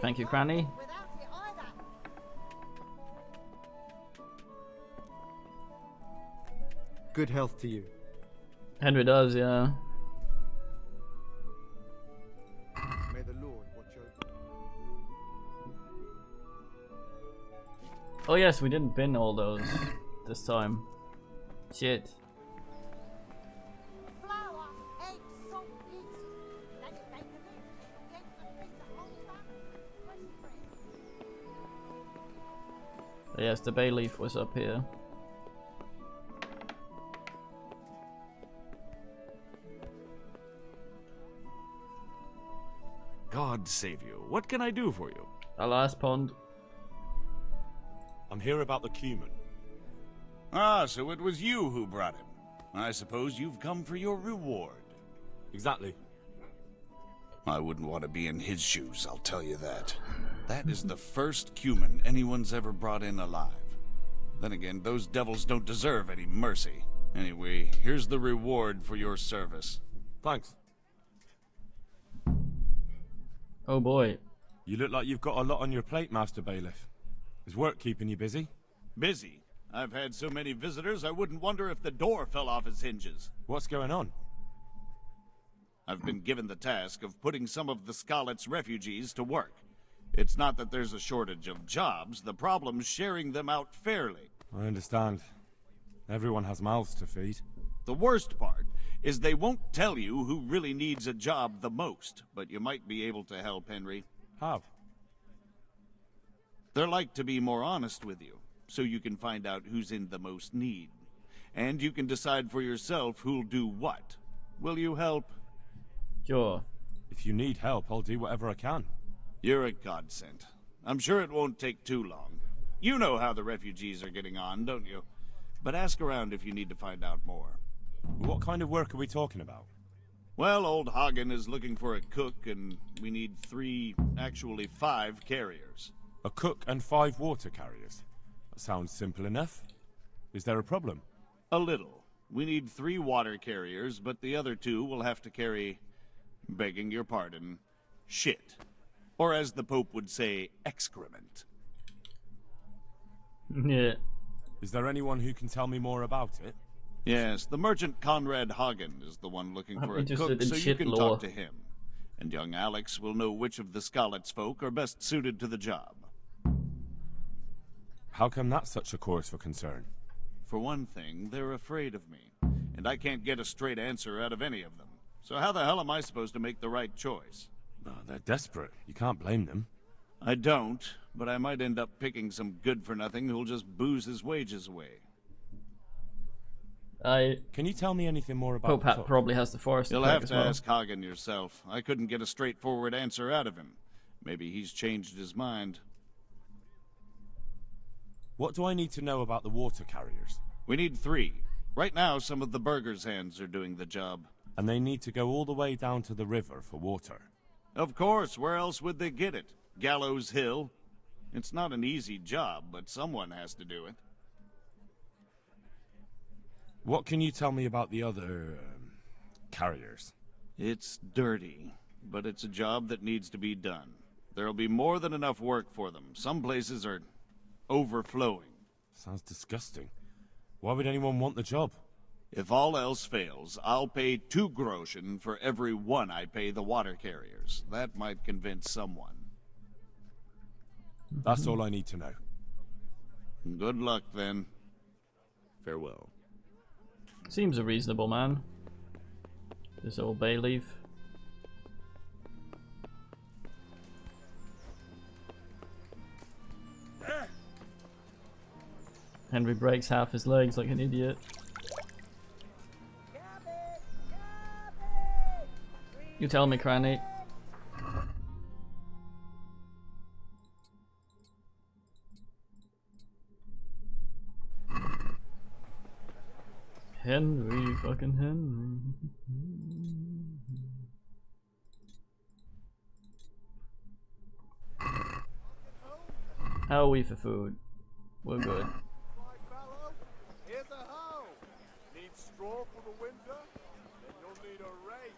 Thank you, Cranny. Good health to you. Henry does, yeah. May the Lord watch over. Oh yes, we didn't bin all those this time. Shit. Yes, the bay leaf was up here. God save you. What can I do for you? Our last pond. I'm here about the cumin. Ah, so it was you who brought him. I suppose you've come for your reward. Exactly. I wouldn't want to be in his shoes, I'll tell you that. That is the first cumin anyone's ever brought in alive. Then again, those devils don't deserve any mercy. Anyway, here's the reward for your service. Thanks. Oh boy. You look like you've got a lot on your plate, Master Bailiff. Is work keeping you busy? Busy? I've had so many visitors I wouldn't wonder if the door fell off its hinges. What's going on? I've been given the task of putting some of the Skalitz refugees to work. It's not that there's a shortage of jobs, the problem's sharing them out fairly. I understand. Everyone has mouths to feed. The worst part is they won't tell you who really needs a job the most, but you might be able to help, Henry. How? They're like to be more honest with you, so you can find out who's in the most need. And you can decide for yourself who'll do what. Will you help? Sure. If you need help, I'll do whatever I can. You're a godsend. I'm sure it won't take too long. You know how the refugees are getting on, don't you? But ask around if you need to find out more. What kind of work are we talking about? Well, old Hagen is looking for a cook, and we need 5 carriers. A cook and 5 water carriers. That sounds simple enough. Is there a problem? A little. We need 3 water carriers, but the other 2 will have to carry, begging your pardon, shit. Or as the Pope would say, excrement. Yeah. Is there anyone who can tell me more about it? Yes, the merchant Conrad Hagen is the one looking I'm for a interested cook, in so you shit can lore. talk to him. And young Alex will know which of the Skalitz folk are best suited to the job. How come that's such a cause for concern? For one thing, they're afraid of me, and I can't get a straight answer out of any of them. So how the hell am I supposed to make the right choice? Oh, they're desperate. You can't blame them. I don't, but I might end up picking some good-for-nothing who'll just booze his wages away. Can you tell me anything more about Pope the cook? probably has the forest You'll attack have as to well. ask Hagen yourself. I couldn't get a straightforward answer out of him. Maybe he's changed his mind. What do I need to know about the water carriers? We need 3. Right now, some of the burgers' hands are doing the job. And they need to go all the way down to the river for water. Of course, where else would they get it? Gallows Hill? It's not an easy job, but someone has to do it. What can you tell me about the other carriers? It's dirty, but it's a job that needs to be done. There'll be more than enough work for them. Some places are overflowing. Sounds disgusting. Why would anyone want the job? If all else fails, I'll pay 2 groschen for every 1 I pay the water carriers. That might convince someone. That's all I need to know. Good luck, then. Farewell. Seems a reasonable man. This old bay leaf. Henry breaks half his legs like an idiot. You tell me, Cranny. Henry, fucking Henry. How are we for food? We're good. Here's a hoe. Need straw for the winter? Then you'll need a rake.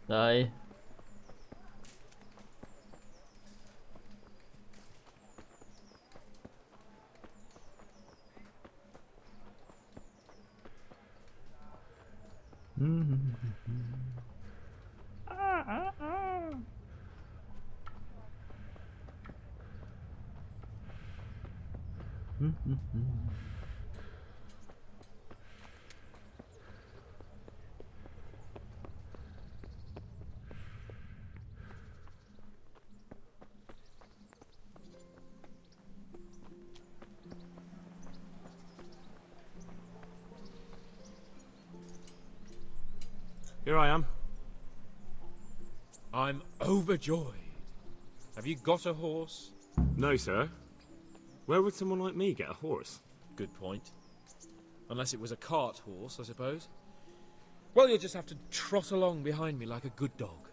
Die. Here I am. I'm overjoyed. Have you got a horse? No, sir. Where would someone like me get a horse? Good point. Unless it was a cart horse, I suppose. Well, you'll just have to trot along behind me like a good dog.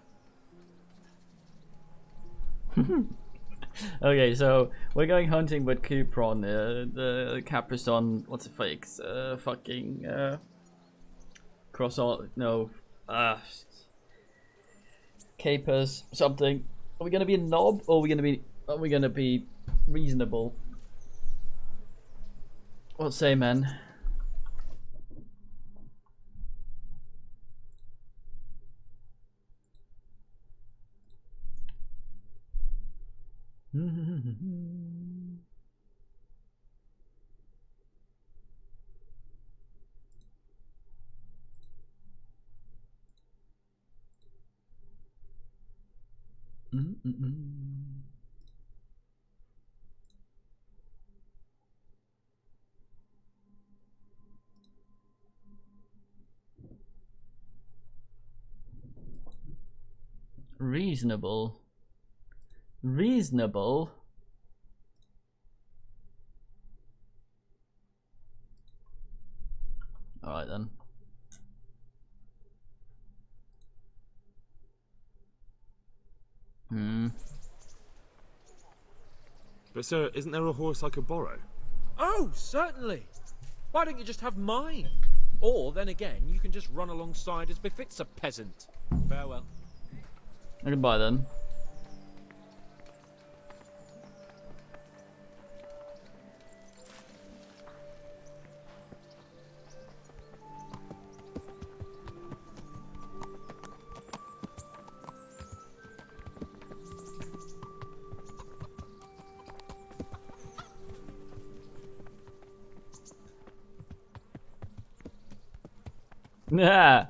Okay, so we're going hunting with Cupron, the Caprison, what's it fakes? Fucking, cross all, no, capers, something. Are we gonna be a knob, or are we gonna be reasonable? What say, man? Reasonable. Reasonable. Alright then. But sir, isn't there a horse I could borrow? Oh, certainly. Why don't you just have mine? Or, then again, you can just run alongside as befits a peasant. Farewell. Goodbye then. Yeah.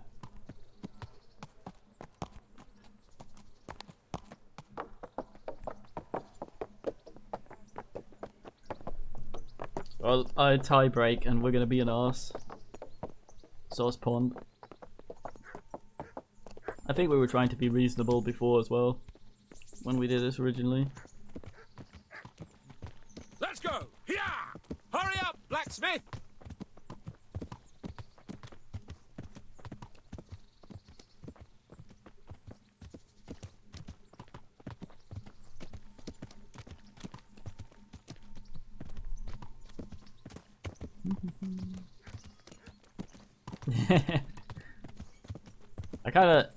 Well, I tie break and we're gonna be an arse. Sauce pond. I think we were trying to be reasonable before as well, when we did this originally. Let's go! Here! Hurry up, blacksmith!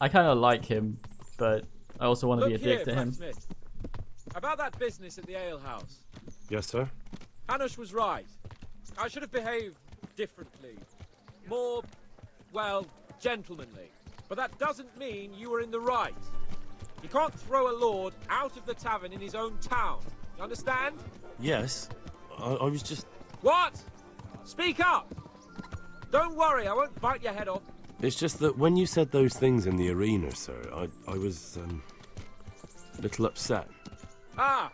I kinda like him, but I also want to be a dick to him. Blacksmith. About that business at the alehouse. Yes, sir. Hanush was right. I should have behaved differently. More, well, gentlemanly. But that doesn't mean you were in the right. You can't throw a lord out of the tavern in his own town. You understand? Yes. I was just... What? Speak up! Don't worry, I won't bite your head off. It's just that when you said those things in the arena, sir, I was, a little upset. Ah!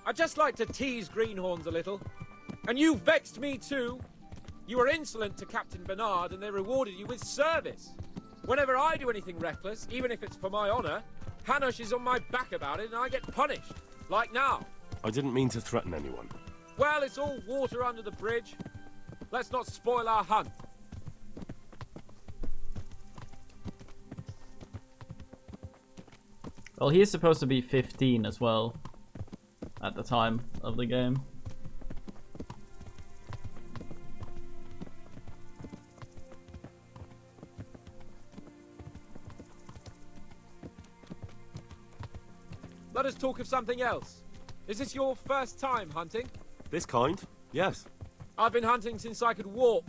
I just like to tease greenhorns a little. And you vexed me too. You were insolent to Captain Bernard and they rewarded you with service. Whenever I do anything reckless, even if it's for my honour, Hanush is on my back about it and I get punished. Like now. I didn't mean to threaten anyone. Well, it's all water under the bridge. Let's not spoil our hunt. Well, he is supposed to be 15 as well, at the time of the game. Let us talk of something else. Is this your first time hunting? This kind? Yes. I've been hunting since I could walk.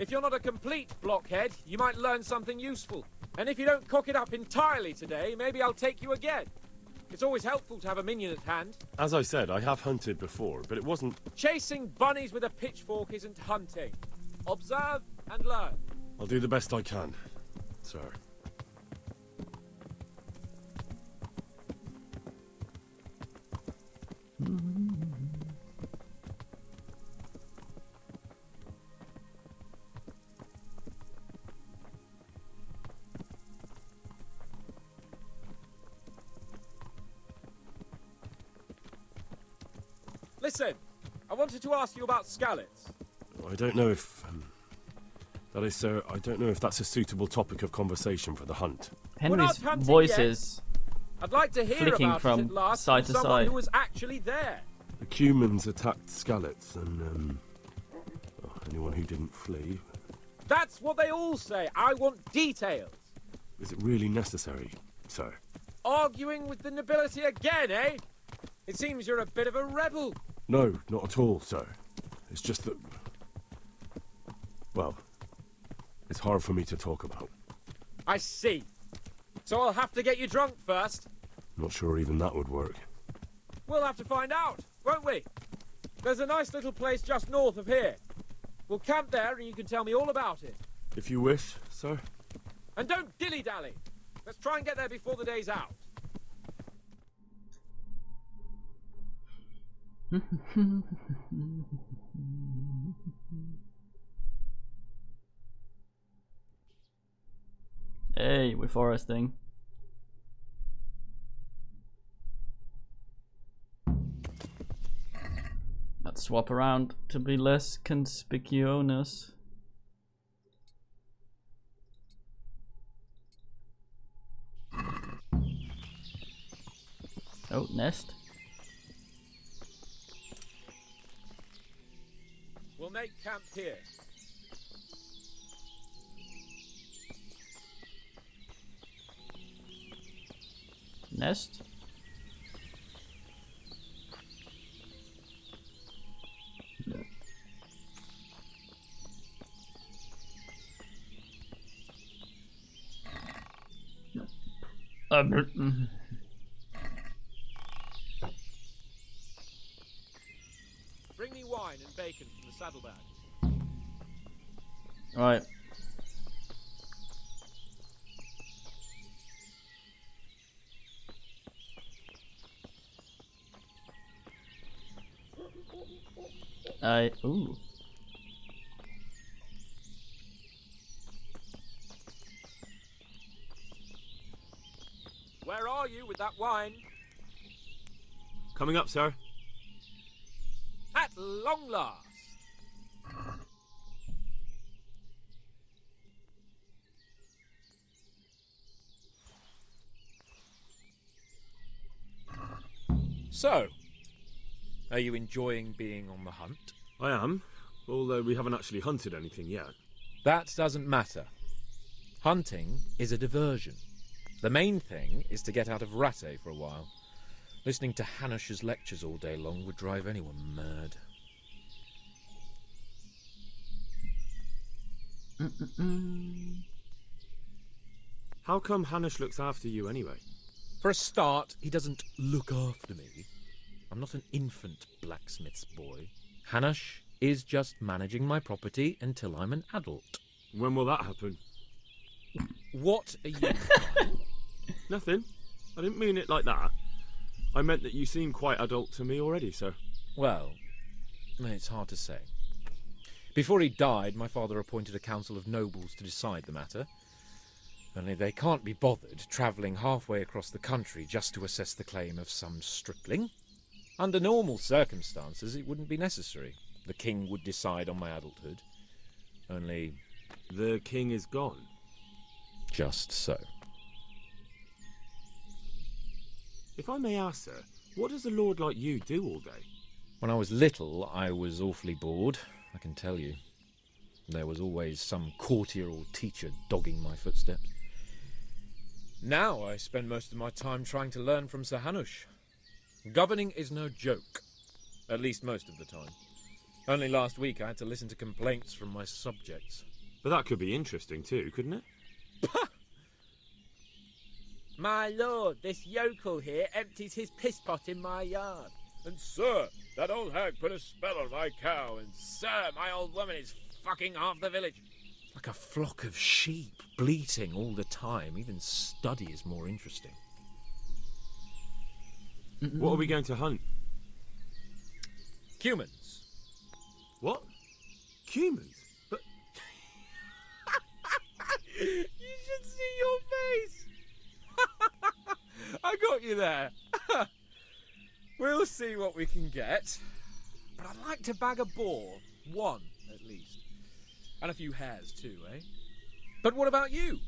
If you're not a complete blockhead, you might learn something useful. And if you don't cock it up entirely today, maybe I'll take you again. It's always helpful to have a minion at hand. As I said, I have hunted before, but it wasn't... Chasing bunnies with a pitchfork isn't hunting. Observe and learn. I'll do the best I can, sir. Listen, I wanted to ask you about Skalitz. I don't know if... that is, sir, I don't know if that's a suitable topic of conversation for the hunt. Henry's voice is I'd like to hear flicking about from it at last side from to someone side. who was actually there. The Cumans attacked Skalitz, and, anyone who didn't flee. That's what they all say. I want details. Is it really necessary, sir? Arguing with the nobility again, eh? It seems you're a bit of a rebel. No, not at all, sir. It's just that... well, it's hard for me to talk about. I see. So I'll have to get you drunk first. Not sure even that would work. We'll have to find out, won't we? There's a nice little place just north of here. We'll camp there and you can tell me all about it. If you wish, sir. And don't dilly-dally. Let's try and get there before the day's out. Hey, we're foresting. swap around to be less conspicuous. Oh, nest. We'll make camp here. Nest. Bring me wine and bacon from the saddlebag. Right. Ooh. Where are you with that wine? Coming up, sir. At long last. So, are you enjoying being on the hunt? I am, although we haven't actually hunted anything yet. That doesn't matter. Hunting is a diversion. The main thing is to get out of Rattay for a while. Listening to Hanush's lectures all day long would drive anyone mad. How come Hanush looks after you anyway? For a start, he doesn't look after me. I'm not an infant blacksmith's boy. Hanush is just managing my property until I'm an adult. When will that happen? What are you trying? Nothing. I didn't mean it like that. I meant that you seem quite adult to me already, sir. Well, it's hard to say. Before he died, my father appointed a council of nobles to decide the matter. Only they can't be bothered travelling halfway across the country just to assess the claim of some stripling. Under normal circumstances, it wouldn't be necessary. The king would decide on my adulthood. Only... The king is gone. Just so. If I may ask, sir, what does a lord like you do all day? When I was little, I was awfully bored, I can tell you. There was always some courtier or teacher dogging my footsteps. Now I spend most of my time trying to learn from Sir Hanush. Governing is no joke. At least most of the time. Only last week I had to listen to complaints from my subjects. But that could be interesting too, couldn't it? My lord, this yokel here empties his piss pot in my yard. And sir, that old hag put a spell on my cow, and sir, my old woman is fucking half the village. Like a flock of sheep, bleating all the time. Even study is more interesting. What are we going to hunt? Cumans. What? Cumans? But... You should see your face! I got you there. We'll see what we can get. But I'd like to bag a boar. One, at least. And a few hares too, eh? But what about you?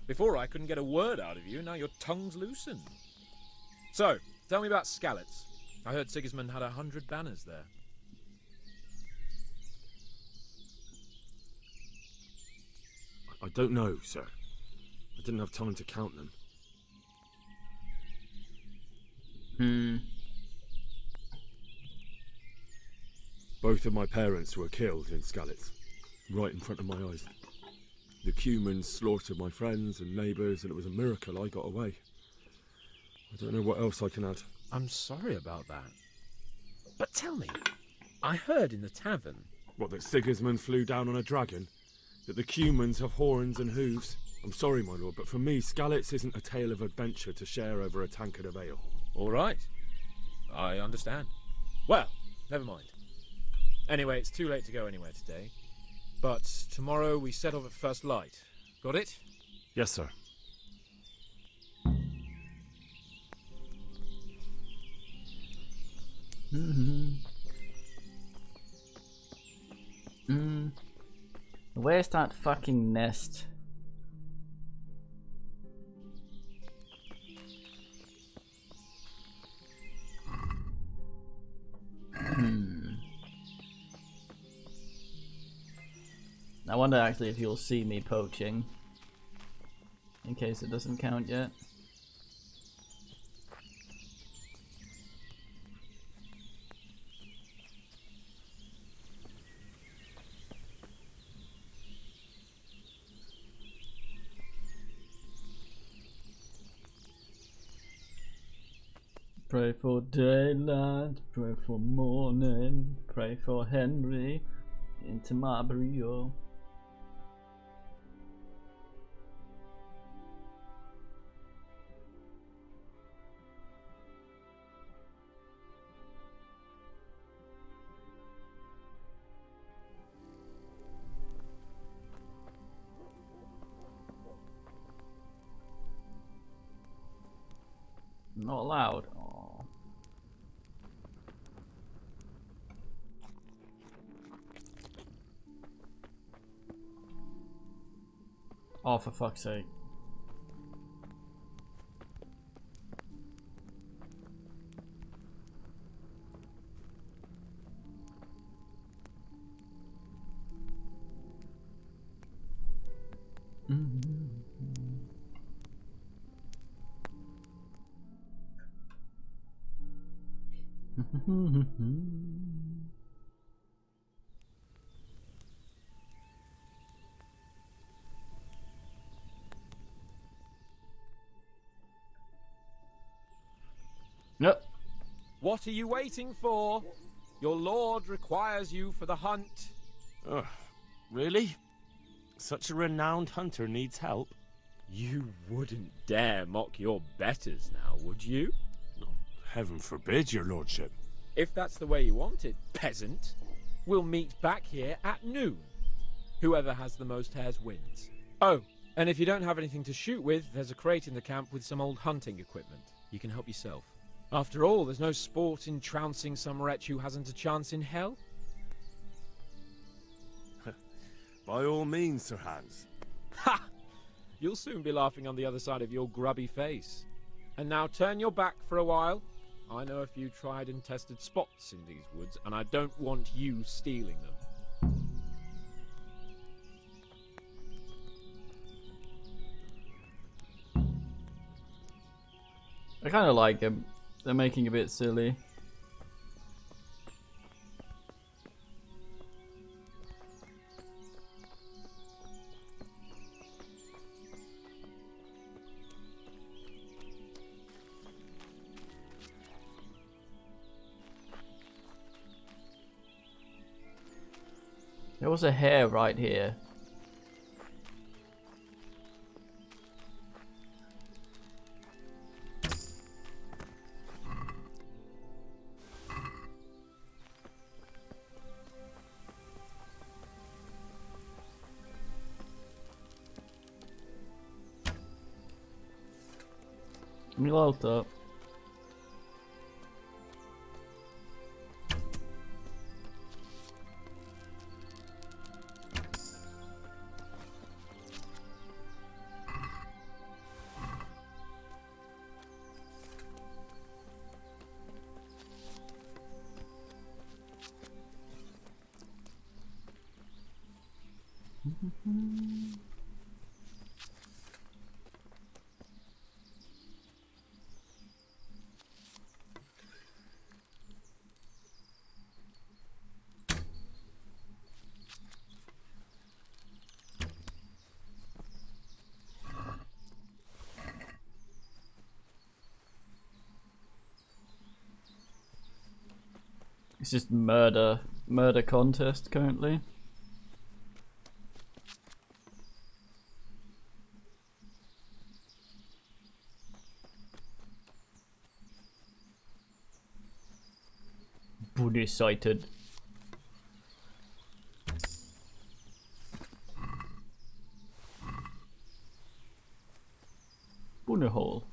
Before I couldn't get a word out of you, now your tongue's loosened. So, tell me about Skalitz. I heard Sigismund had 100 banners there. I don't know, sir. I didn't have time to count them. Both of my parents were killed in Skalitz, right in front of my eyes. The Cumans slaughtered my friends and neighbours, and it was a miracle I got away. I don't know what else I can add. I'm sorry about that. But tell me, I heard in the tavern... What, that Sigismund flew down on a dragon? That the Cumans have horns and hooves? I'm sorry, my lord, but for me, Skalitz isn't a tale of adventure to share over a tankard of ale. All right. I understand. Well, never mind. Anyway, it's too late to go anywhere today. But tomorrow we set off at first light. Got it? Yes, sir. Where's that fucking nest? I wonder actually if you'll see me poaching. In case it doesn't count yet. Pray for daylight, pray for morning, pray for Henry into my brio. Not allowed. Aww. Oh, for fuck's sake. Yep. What are you waiting for? Your lord requires you for the hunt. Oh, really? Such a renowned hunter needs help? You wouldn't dare mock your betters now, would you? Oh, heaven forbid, your lordship. If that's the way you want it, peasant, we'll meet back here at noon. Whoever has the most hares wins. Oh, and if you don't have anything to shoot with, there's a crate in the camp with some old hunting equipment. You can help yourself. After all, there's no sport in trouncing some wretch who hasn't a chance in hell. By all means, Sir Hans. Ha! You'll soon be laughing on the other side of your grubby face. And now turn your back for a while. I know a few tried and tested spots in these woods, and I don't want you stealing them. I kind of like them. They're making a bit silly. There was a hare right here. Milota. It's just murder contest currently. Bunny sighted. Bunny hole.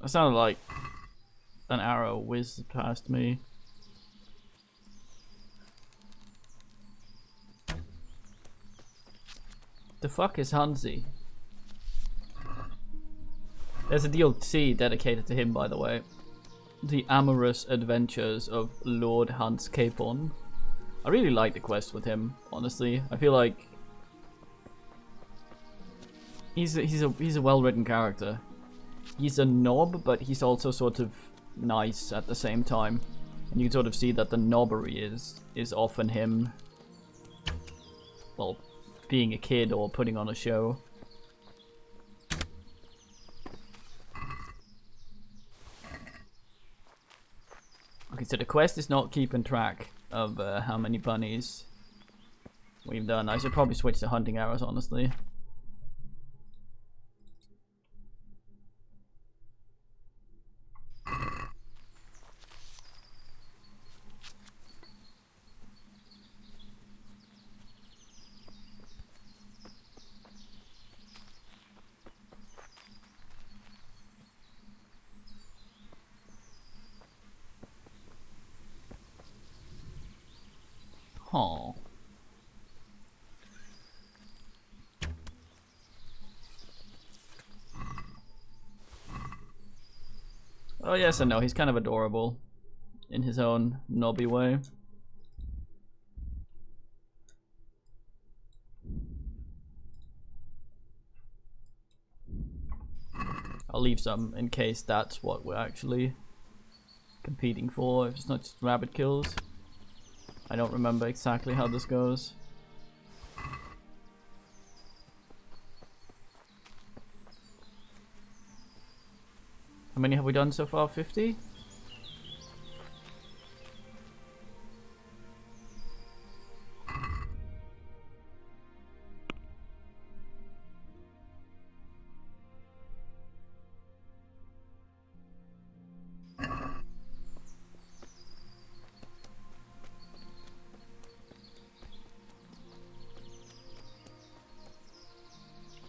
That sounded like an arrow whizzed past me. The fuck is Hansi? There's a DLC dedicated to him, by the way. The Amorous Adventures of Lord Hans Capon. I really like the quest with him, honestly. I feel like he's a well-written character. He's a knob, but he's also sort of nice at the same time. And you can sort of see that the knobbery is often him, well, being a kid or putting on a show. Okay, so the quest is not keeping track of how many bunnies we've done. I should probably switch to hunting arrows, honestly. Oh. Oh yes and no, he's kind of adorable in his own knobby way. I'll leave some in case that's what we're actually competing for, if it's not just rabbit kills. I don't remember exactly how this goes. How many have we done so far? 50?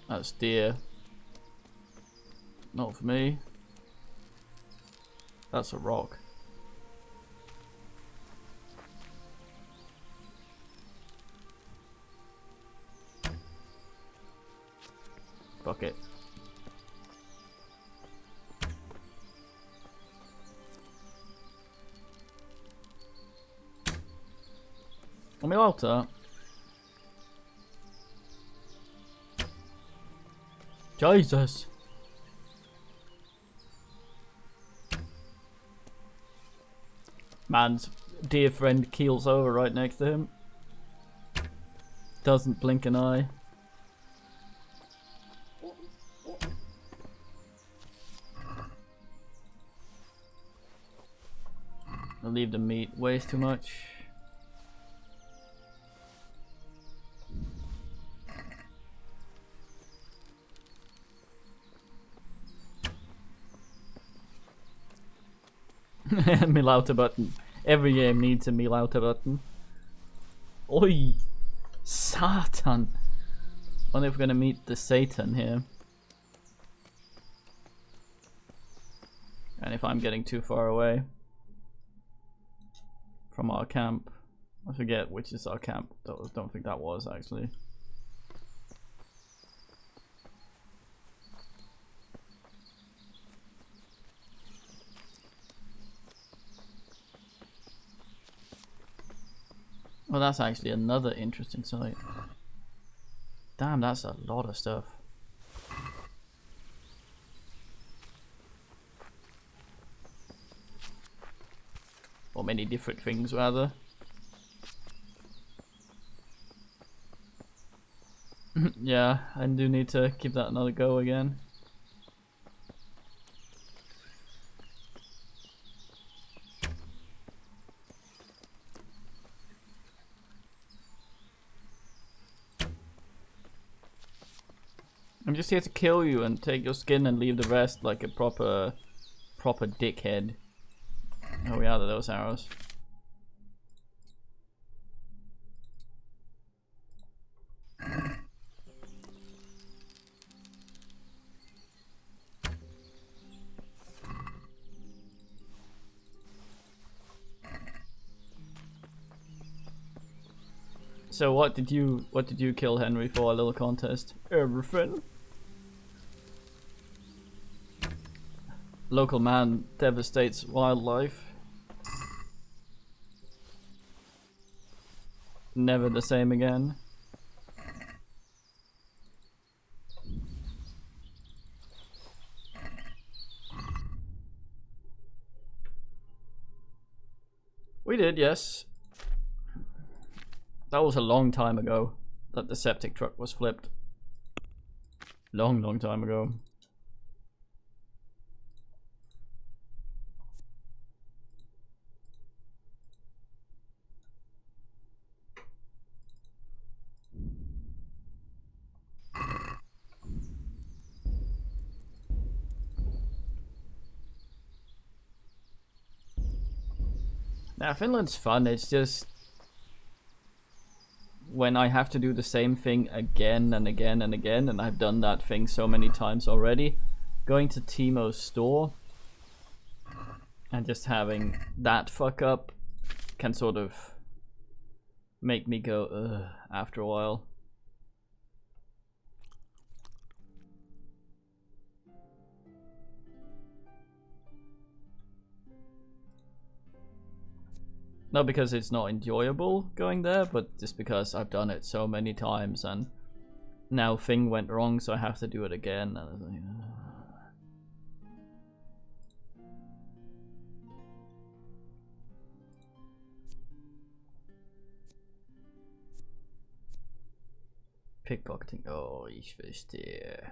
That's deer. Not for me. That's a rock. Fuck it. On my altar. Jesus. Man's dear friend keels over right next to him. Doesn't blink an eye. I'll leave the meat, weighs too much. Mill out a button. Every game needs a mill out a button. Oi! Satan! Wonder if we're gonna meet the Satan here. And if I'm getting too far away from our camp. I forget which is our camp. Don't think that was actually. Well, that's actually another interesting site. Damn, that's a lot of stuff. Or many different things, rather. Yeah, I do need to give that another go again. I'm just here to kill you and take your skin and leave the rest like a proper dickhead. Oh, we out of those arrows. So what did you kill Henry for? A little contest? Everything. Local man devastates wildlife. Never the same again. We did, yes. That was a long time ago that the septic truck was flipped. Long time ago. Now, Finland's fun, it's just when I have to do the same thing again and again and again, and I've done that thing so many times already, going to Teemo's store and just having that fuck up can sort of make me go ugh after a while. Not because it's not enjoyable going there, but just because I've done it so many times and now thing went wrong, so I have to do it again. And it's like, pickpocketing. Oh, ich verstehe.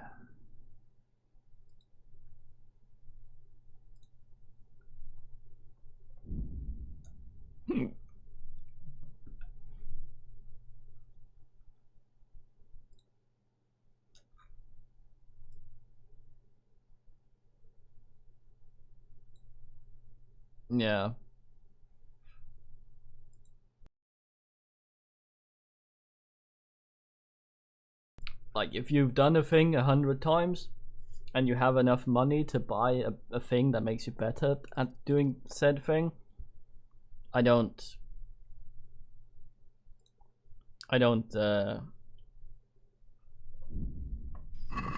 Yeah. Like, if you've done a thing 100 times and you have enough money to buy a thing that makes you better at doing said thing, I don't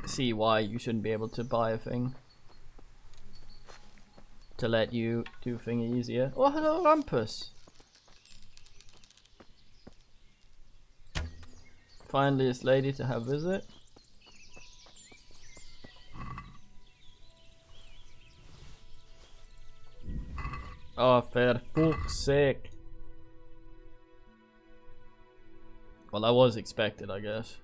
see why you shouldn't be able to buy a thing to let you do thing easier. Oh, hello, Rumpus. Finally, this lady to have visit. Oh, for fuck's sake. Well, that was expected, I guess.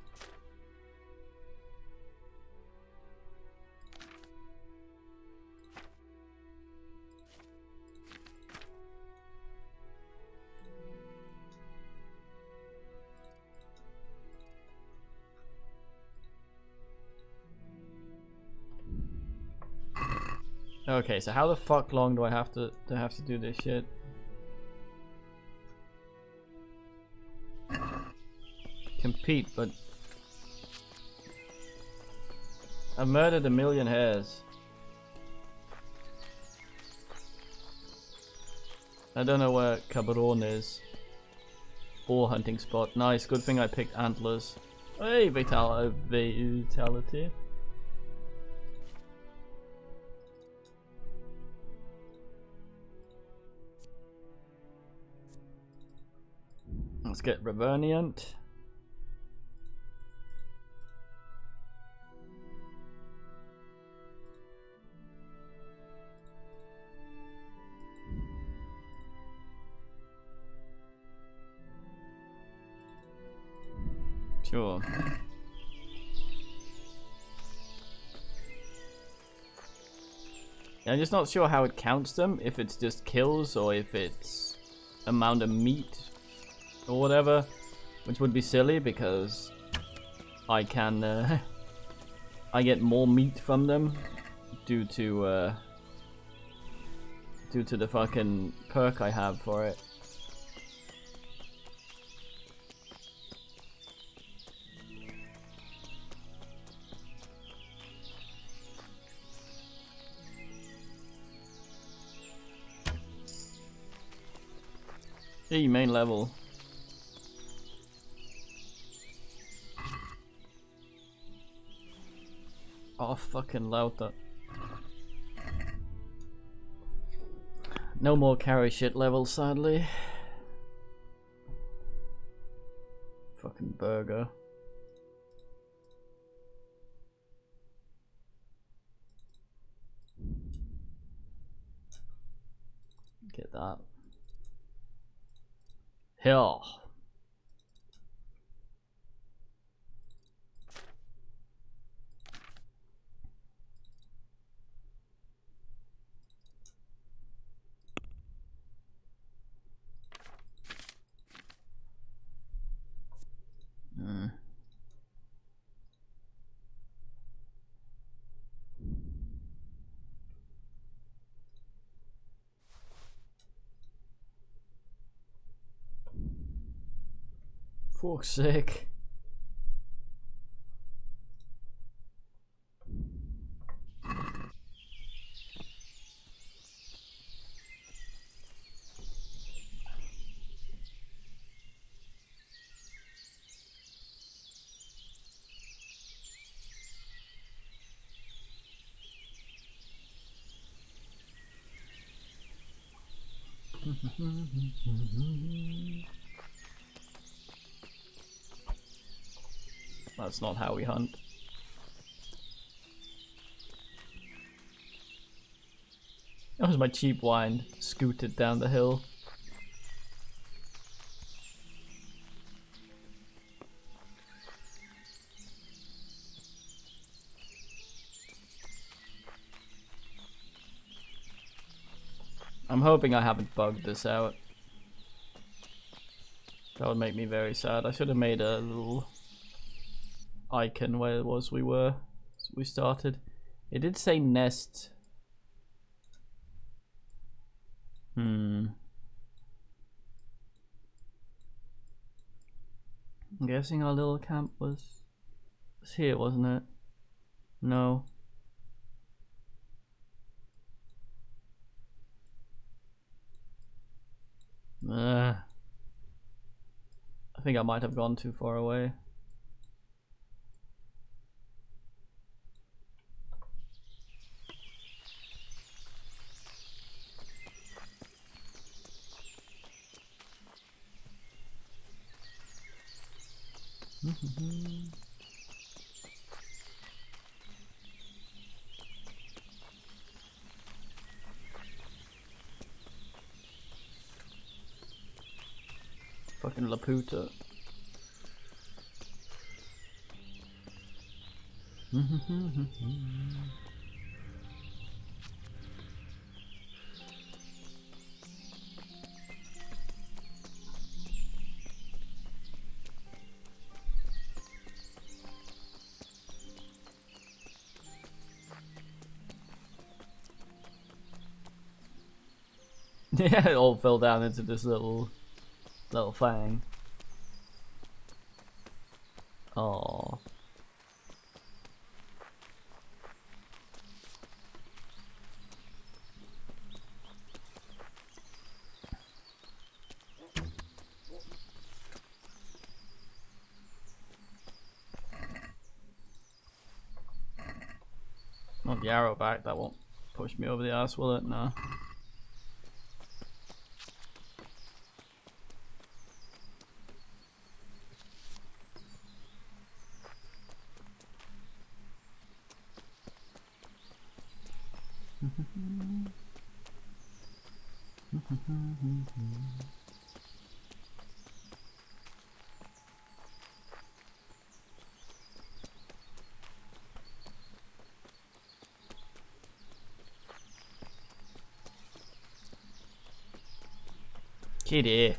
Okay, so how the fuck long do I have to do this shit? Compete, but I murdered 1,000,000 hares. I don't know where Cabron is. Boar hunting spot. Nice, good thing I picked antlers. Hey, vitality. Let's get Reverniant. Sure. Yeah, I'm just not sure how it counts them, if it's just kills or if it's amount of meat or whatever, which would be silly because I can I get more meat from them due to the fucking perk I have for it. Hey, main level. Oh, fucking Lauta. No more carry shit levels, sadly. Fucking burger. Get that. Hell. Fuck's sake. That's not how we hunt. That was my cheap wine scooted down the hill. I'm hoping I haven't bugged this out. That would make me very sad. I should have made a little icon where it was we started. It did say nest. I'm guessing our little camp was here, wasn't it? No. I think I might have gone too far away. Fucking Laputa. Yeah, it all fell down into this little fang. Oh. Not the arrow back, that won't push me over the ass, will it? No. Kitty.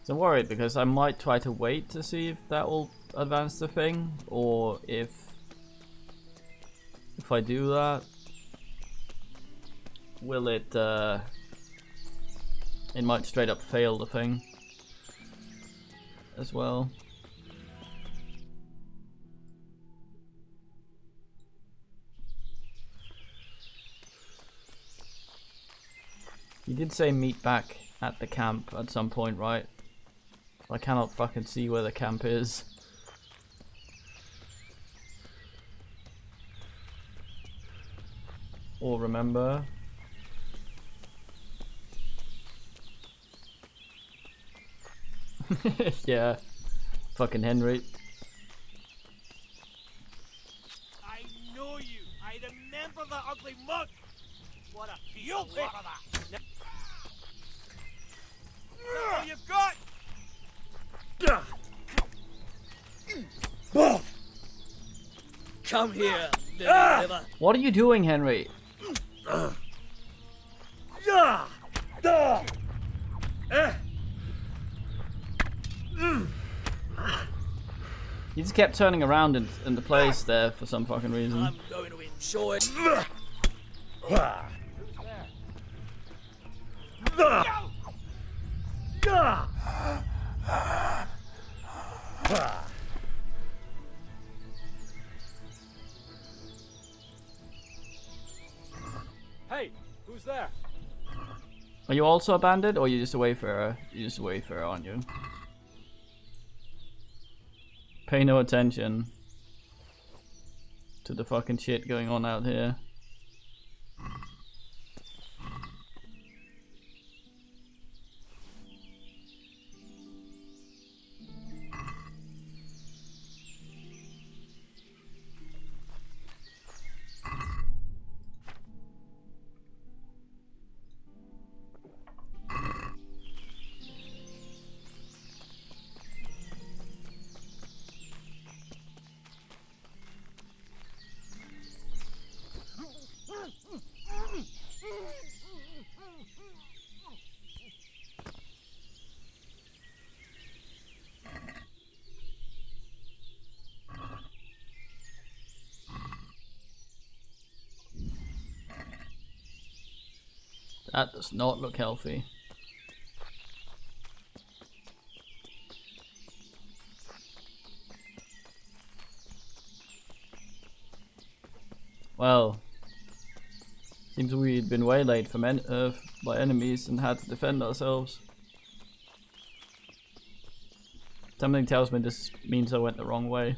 So I'm worried because I might try to wait to see if that will advance the thing, or if I do that, will it it might straight up fail the thing as well. You did say meet back at the camp at some point, right? I cannot fucking see where the camp is. Or remember. Yeah. Fucking Henry. I know you. I remember that ugly mug. What a piece of work of that. Is that all you've got? Come here, Lily Liver. What are you doing, Henry? He just kept turning around in the place there for some fucking reason. I'm going to enjoy it. Hey, who's there? Are you also a bandit, or are you just a wayfarer? You're just a wayfarer, aren't you? Pay no attention to the fucking shit going on out here. That does not look healthy. Well, seems we'd been waylaid from by enemies and had to defend ourselves. Something tells me this means I went the wrong way.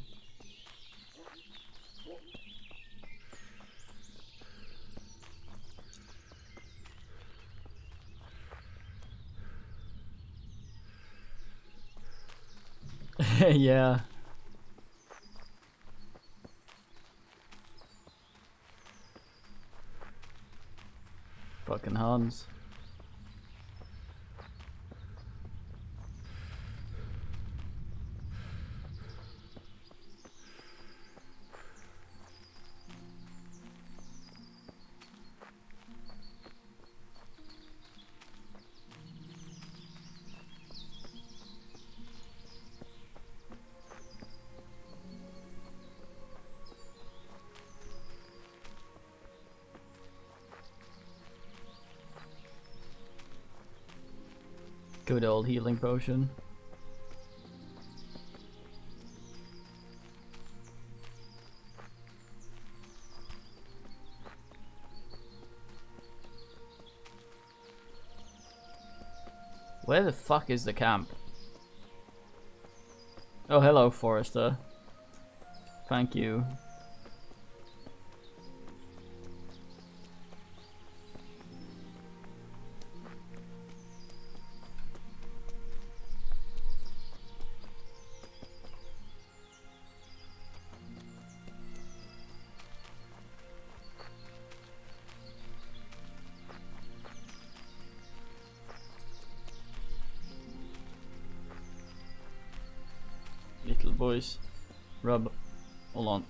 Yeah. Fucking Hans. Good old healing potion. Where the fuck is the camp? Oh, hello, Forrester. Thank you. Little boys, rub. Hold on.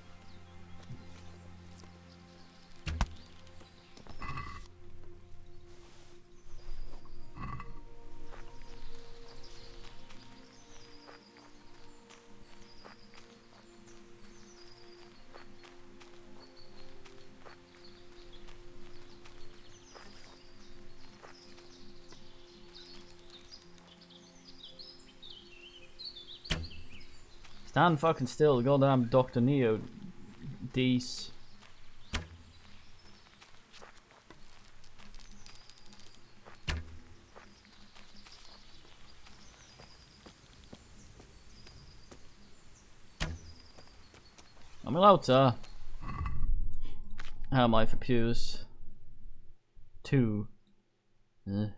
Stand fucking still, goddamn Dr. Neo. Dees. I'm allowed to. How am I for pews? 2. Oh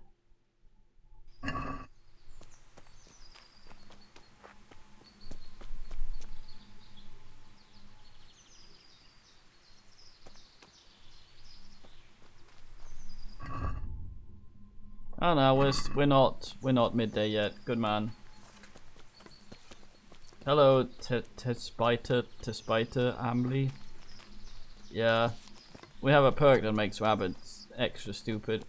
no, we're not midday yet. Good man. Hello, Tespiter Ambly. Yeah, we have a perk that makes rabbits extra stupid.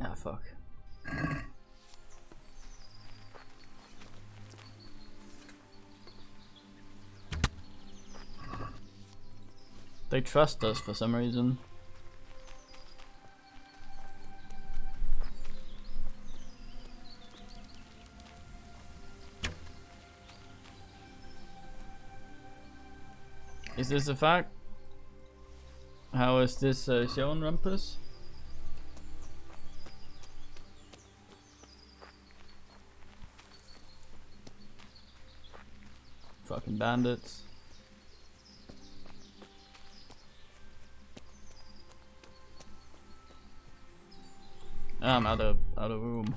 Ah, fuck. They trust us for some reason. Is this a fact? How is this shown, Rumpus? Fucking bandits. I'm out of room.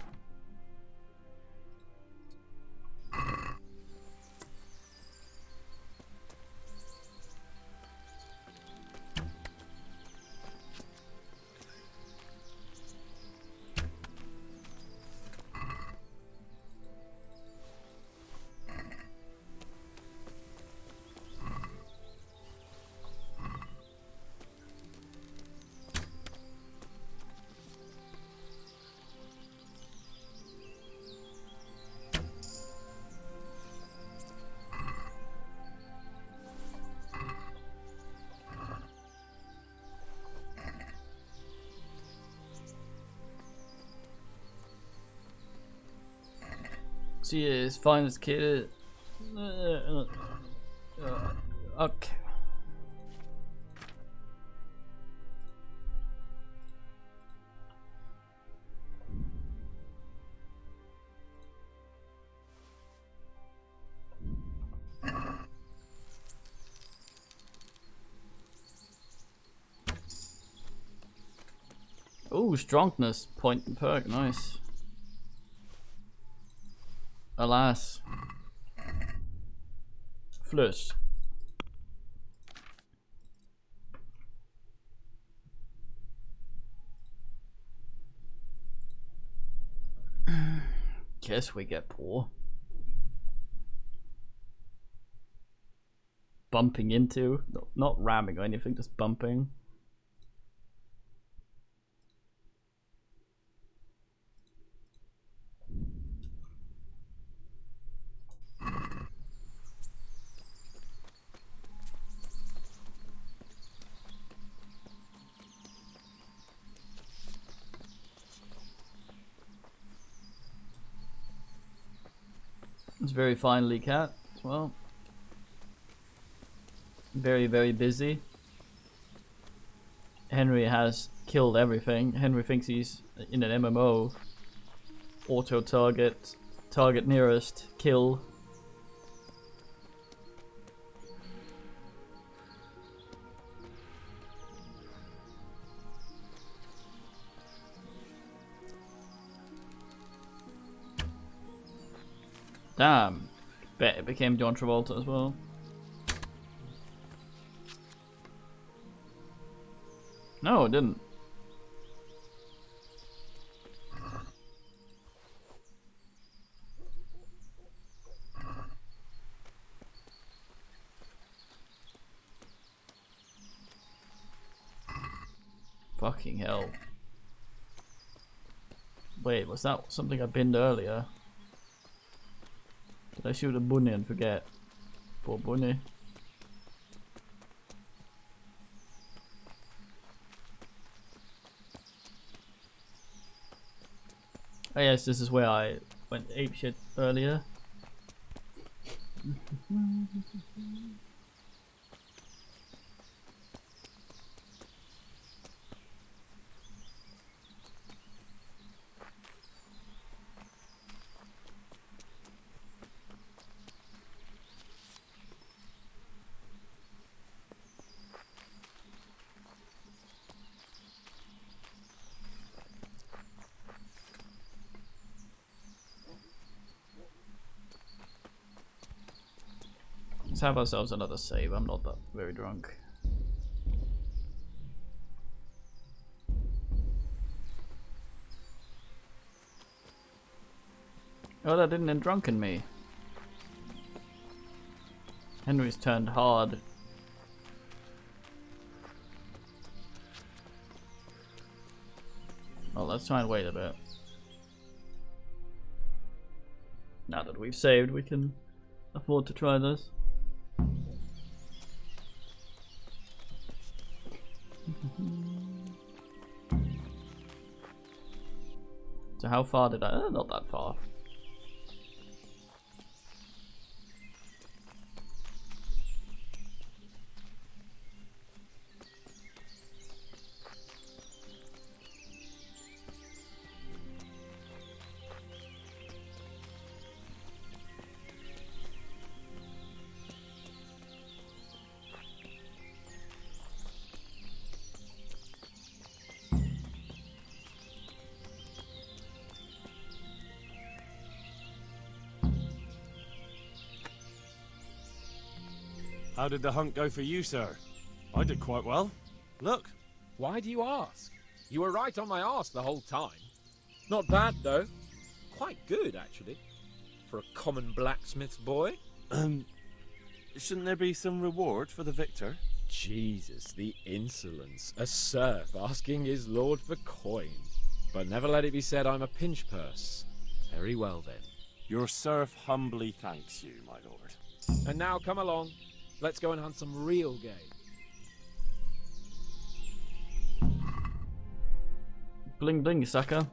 She is fine as kid. Okay. Ooh, strongness point and perk, nice. Alas. Flush. Guess we get poor. Bumping into, not ramming or anything, just bumping. It's very finely cat as well. Very, very busy. Henry has killed everything. Henry thinks he's in an MMO. Auto target, target nearest, kill. Damn. Bet it became John Travolta as well. No, it didn't. Fucking hell. Wait, was that something I binned earlier? Did I shoot a bunny and forget? Poor bunny. Oh yes, this is where I went apeshit earlier. Let's have ourselves another save. I'm not that very drunk. Oh, that didn't drunken me. Henry's turned hard. Well, let's try and wait a bit. Now that we've saved, we can afford to try this. So how far did I? Not that far. How did the hunt go for you, sir? I did quite well. Look. Why do you ask? You were right on my arse the whole time. Not bad, though. Quite good, actually. For a common blacksmith's boy. Shouldn't there be some reward for the victor? Jesus, the insolence. A serf asking his lord for coin. But never let it be said I'm a pinch purse. Very well, then. Your serf humbly thanks you, my lord. And now, come along. Let's go and hunt some real game. Bling bling, sucker.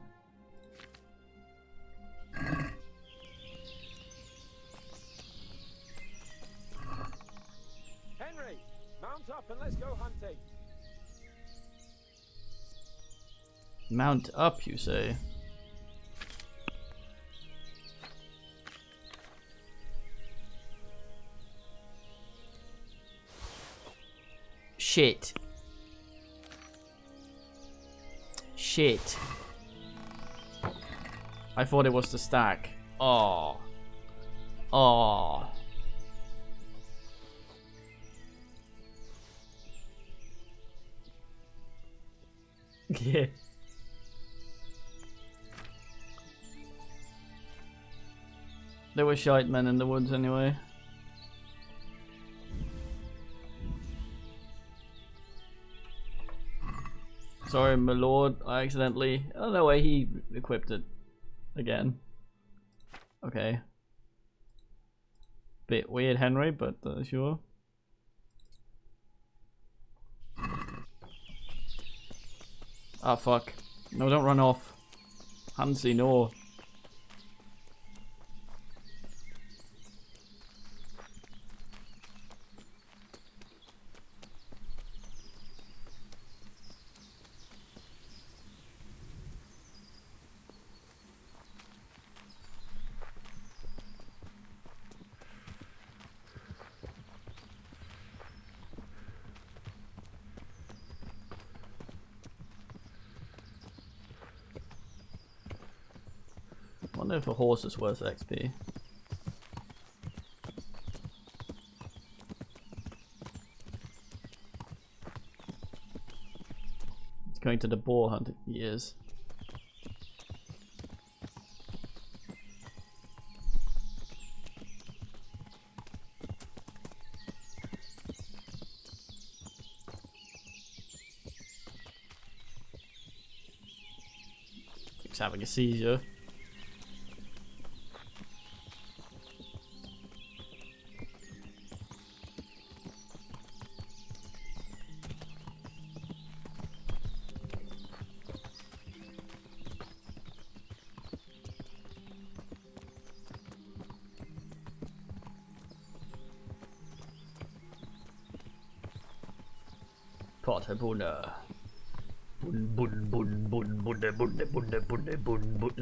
Henry, mount up and let's go hunting. Mount up, you say? Shit. Shit. I thought it was the stack. Oh. Oh. Yeah. There were shite men in the woods anyway. Sorry, my lord, I accidentally... Oh, no way, he equipped it again. Okay. Bit weird, Henry, but sure. Ah, fuck. No, don't run off. Hansi, no. I wonder if a horse is worth XP. It's going to the boar hunt. He is. Keeps having a seizure. Pottabunna. Or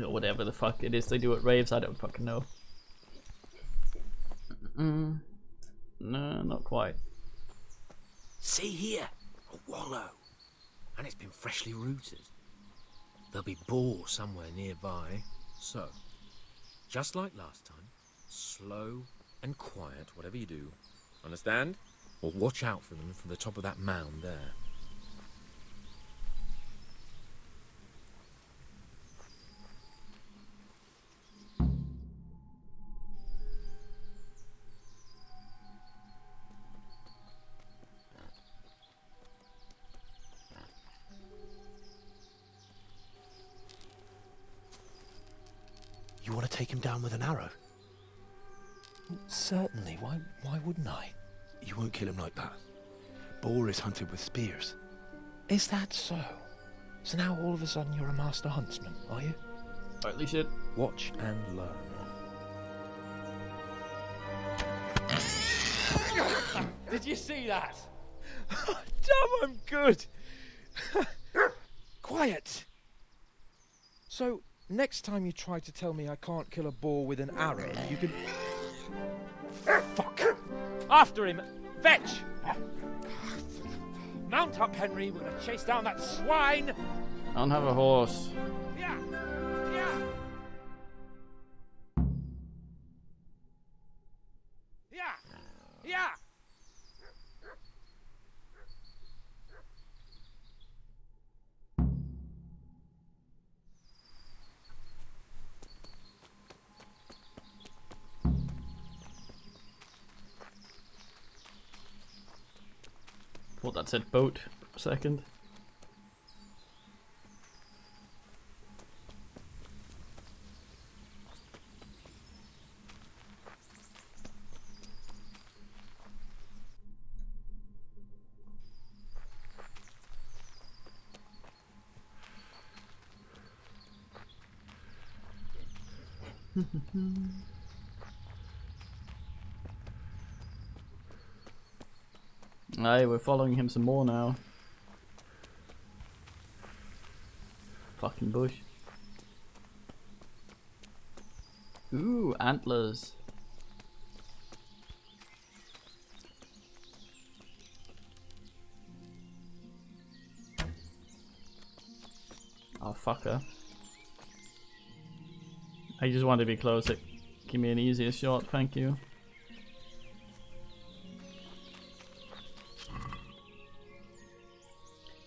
whatever the fuck it is they do at raves, I don't fucking know. No, not quite. See here, a wallow. And it's been freshly rooted. There'll be boar somewhere nearby. So, just like last time, slow and quiet, whatever you do. Understand? Or watch out for them from the top of that mound there. You want to take him down with an arrow? Certainly. Why wouldn't I? You won't kill him like that. Boar is hunted with spears. Is that so? So now all of a sudden you're a master huntsman, are you? Rightly shit. Watch and learn. Did you see that? Damn, I'm good. Quiet. So, next time you try to tell me I can't kill a boar with an arrow, you can... Fuck! After him! Fetch! Mount up, Henry. We're gonna chase down that swine! I don't have a horse. Yeah! Yeah! Yeah! Yeah! Thought that said boat for a second. Aye, we're following him some more now. Fucking bush. Ooh, antlers. Oh, fucker. I just want to be closer. Give me an easier shot, thank you.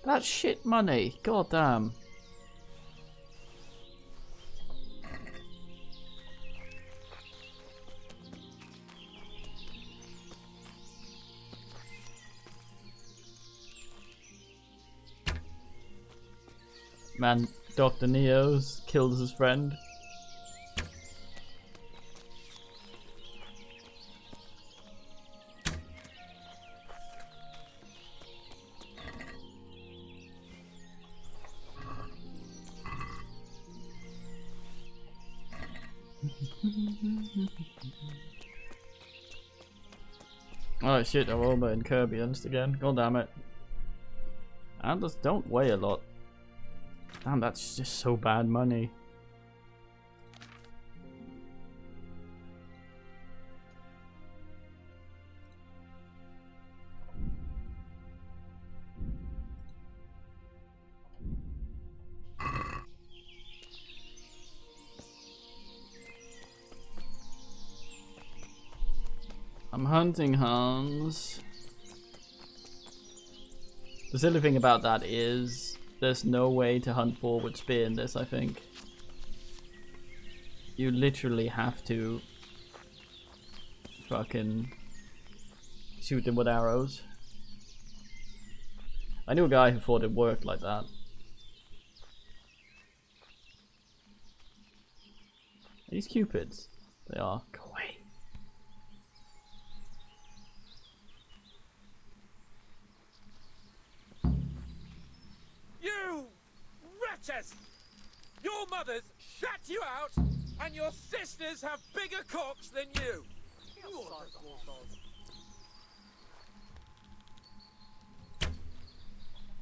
That's shit money, god damn. Man, Dr. Neo's kills his friend. Oh shit, they're all in Kirbyans again. God damn it. Antlers don't weigh a lot. Damn, that's just so bad money. I'm hunting Hans. The silly thing about that is there's no way to hunt boar with spear in this, I think. You literally have to fucking shoot them with arrows. I knew a guy who thought it worked like that. Are these cupids? They are. Go away. You wretches! Your mothers shut you out, and your sisters have bigger cocks than you!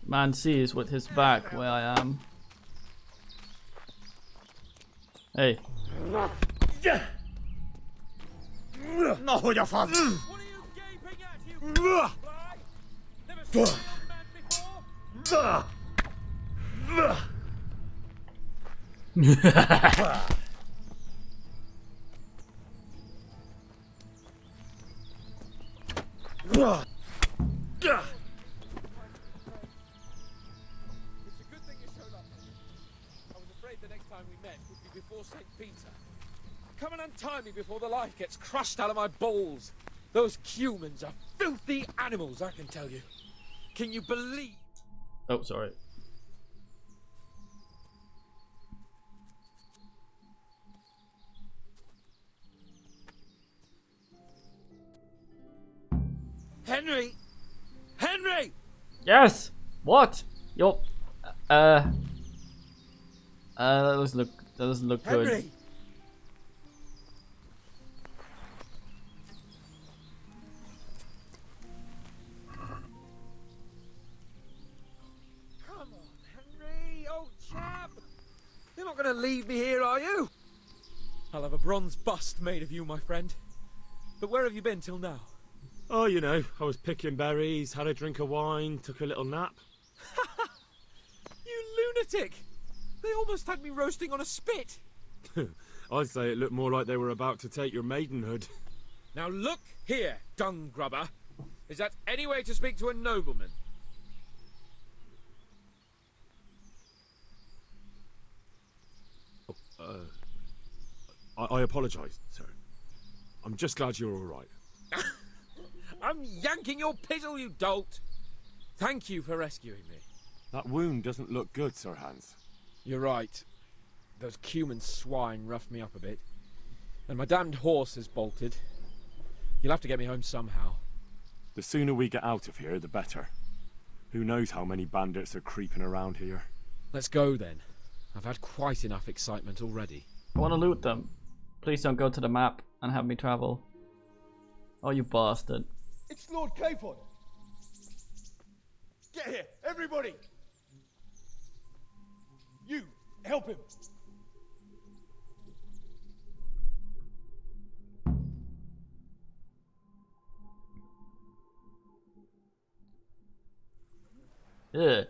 Man sees with his back where I am. Hey. Na, hogy a fasz! Come and untie me before the life gets crushed out of my balls. Those humans are filthy animals, I can tell you. Can you believe? Oh, sorry. Henry! Henry! Yes! What? Yo. That doesn't look good. Henry! Come on, Henry, old chap. You're not going to leave me here, are you? I'll have a bronze bust made of you, my friend. But where have you been till now? Oh, you know, I was picking berries, had a drink of wine, took a little nap. You lunatic! They almost had me roasting on a spit. I'd say it looked more like they were about to take your maidenhood. Now look here, dung grubber. Is that any way to speak to a nobleman? I apologise, sir. I'm just glad you're all right. I'm yanking your pizzle, you dolt! Thank you for rescuing me. That wound doesn't look good, Sir Hans. You're right. Those Cuman swine roughed me up a bit. And my damned horse has bolted. You'll have to get me home somehow. The sooner we get out of here, the better. Who knows how many bandits are creeping around here. Let's go then. I've had quite enough excitement already. I want to loot them. Please don't go to the map and have me travel. Oh, you bastard. It's Lord Capon! Get here, everybody! You, help him! Ugh.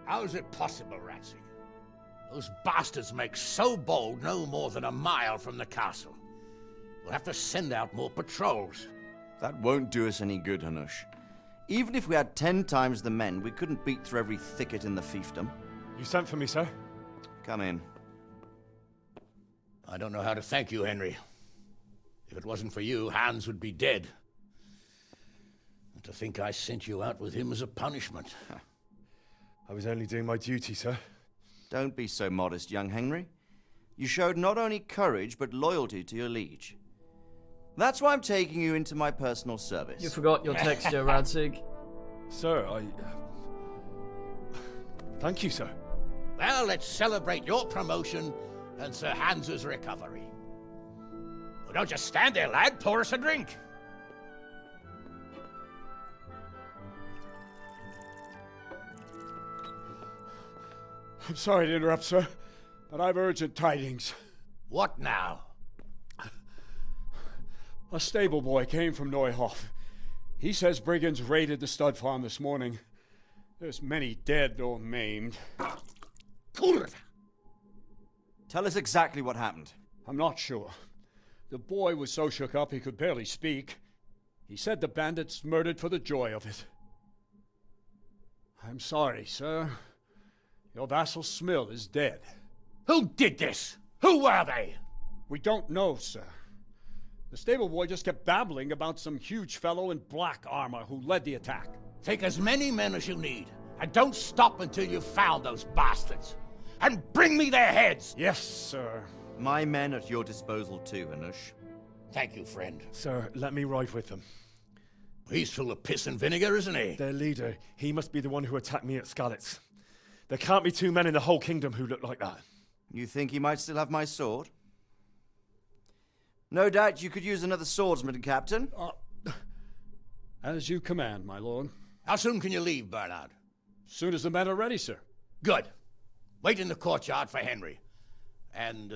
How's it possible, Ratsy? Those bastards make so bold no more than a mile from the castle. We'll have to send out more patrols. That won't do us any good, Hanush. Even if we had 10 times the men, we couldn't beat through every thicket in the fiefdom. You sent for me, sir? Come in. I don't know how to thank you, Henry. If it wasn't for you, Hans would be dead. And to think I sent you out with him as a punishment. I was only doing my duty, sir. Don't be so modest, young Henry. You showed not only courage, but loyalty to your liege. That's why I'm taking you into my personal service. You forgot your texture, Radzig. Sir, Thank you, sir. Well, let's celebrate your promotion and Sir Hans's recovery. Well, don't just stand there, lad. Pour us a drink. I'm sorry to interrupt, sir, but I've urgent tidings. What now? A stable boy came from Neuhof. He says brigands raided the stud farm this morning. There's many dead or maimed. Kurva! Tell us exactly what happened. I'm not sure. The boy was so shook up he could barely speak. He said the bandits murdered for the joy of it. I'm sorry, sir. Your vassal Smill is dead. Who did this? Who were they? We don't know, sir. The stable boy just kept babbling about some huge fellow in black armor who led the attack. Take as many men as you need, and don't stop until you've found those bastards. And bring me their heads! Yes, sir. My men at your disposal too, Hanush. Thank you, friend. Sir, let me ride with them. He's full of piss and vinegar, isn't he? Their leader, he must be the one who attacked me at Skalitz. There can't be 2 men in the whole kingdom who look like that. You think he might still have my sword? No doubt you could use another swordsman, Captain. As you command, my lord. How soon can you leave, Bernard? Soon as the men are ready, sir. Good. Wait in the courtyard for Henry. And,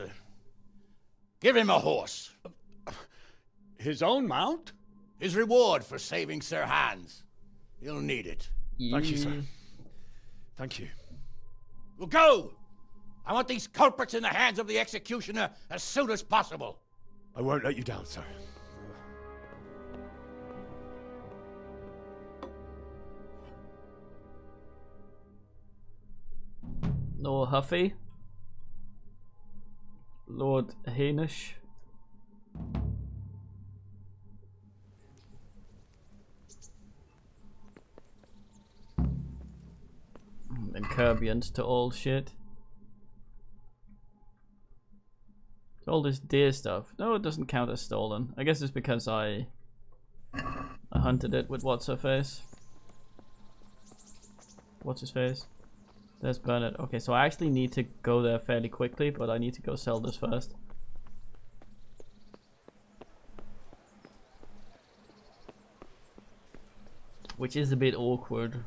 give him a horse. His own mount? His reward for saving Sir Hans. He'll need it. Thank you, sir. Thank you. Well, go! I want these culprits in the hands of the executioner as soon as possible. I won't let you down, sir. Lord Huffy. Lord Hainish. Incurbiant to all shit. All this deer stuff. No, it doesn't count as stolen. I guess it's because I hunted it with what's her face. What's his face? There's Bernard. Okay, so I actually need to go there fairly quickly, but I need to go sell this first. Which is a bit awkward.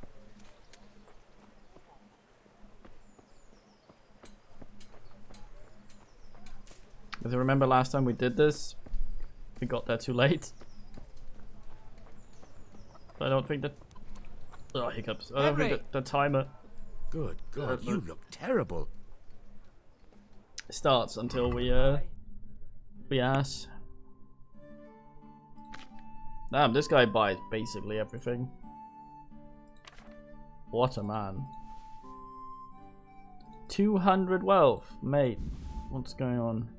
Because I remember last time we did this, we got there too late. I don't think that... Oh, hiccups. I don't think that the timer... Good God, you look terrible. Starts until we ask. Damn, this guy buys basically everything. What a man. 200 wealth, mate. What's going on?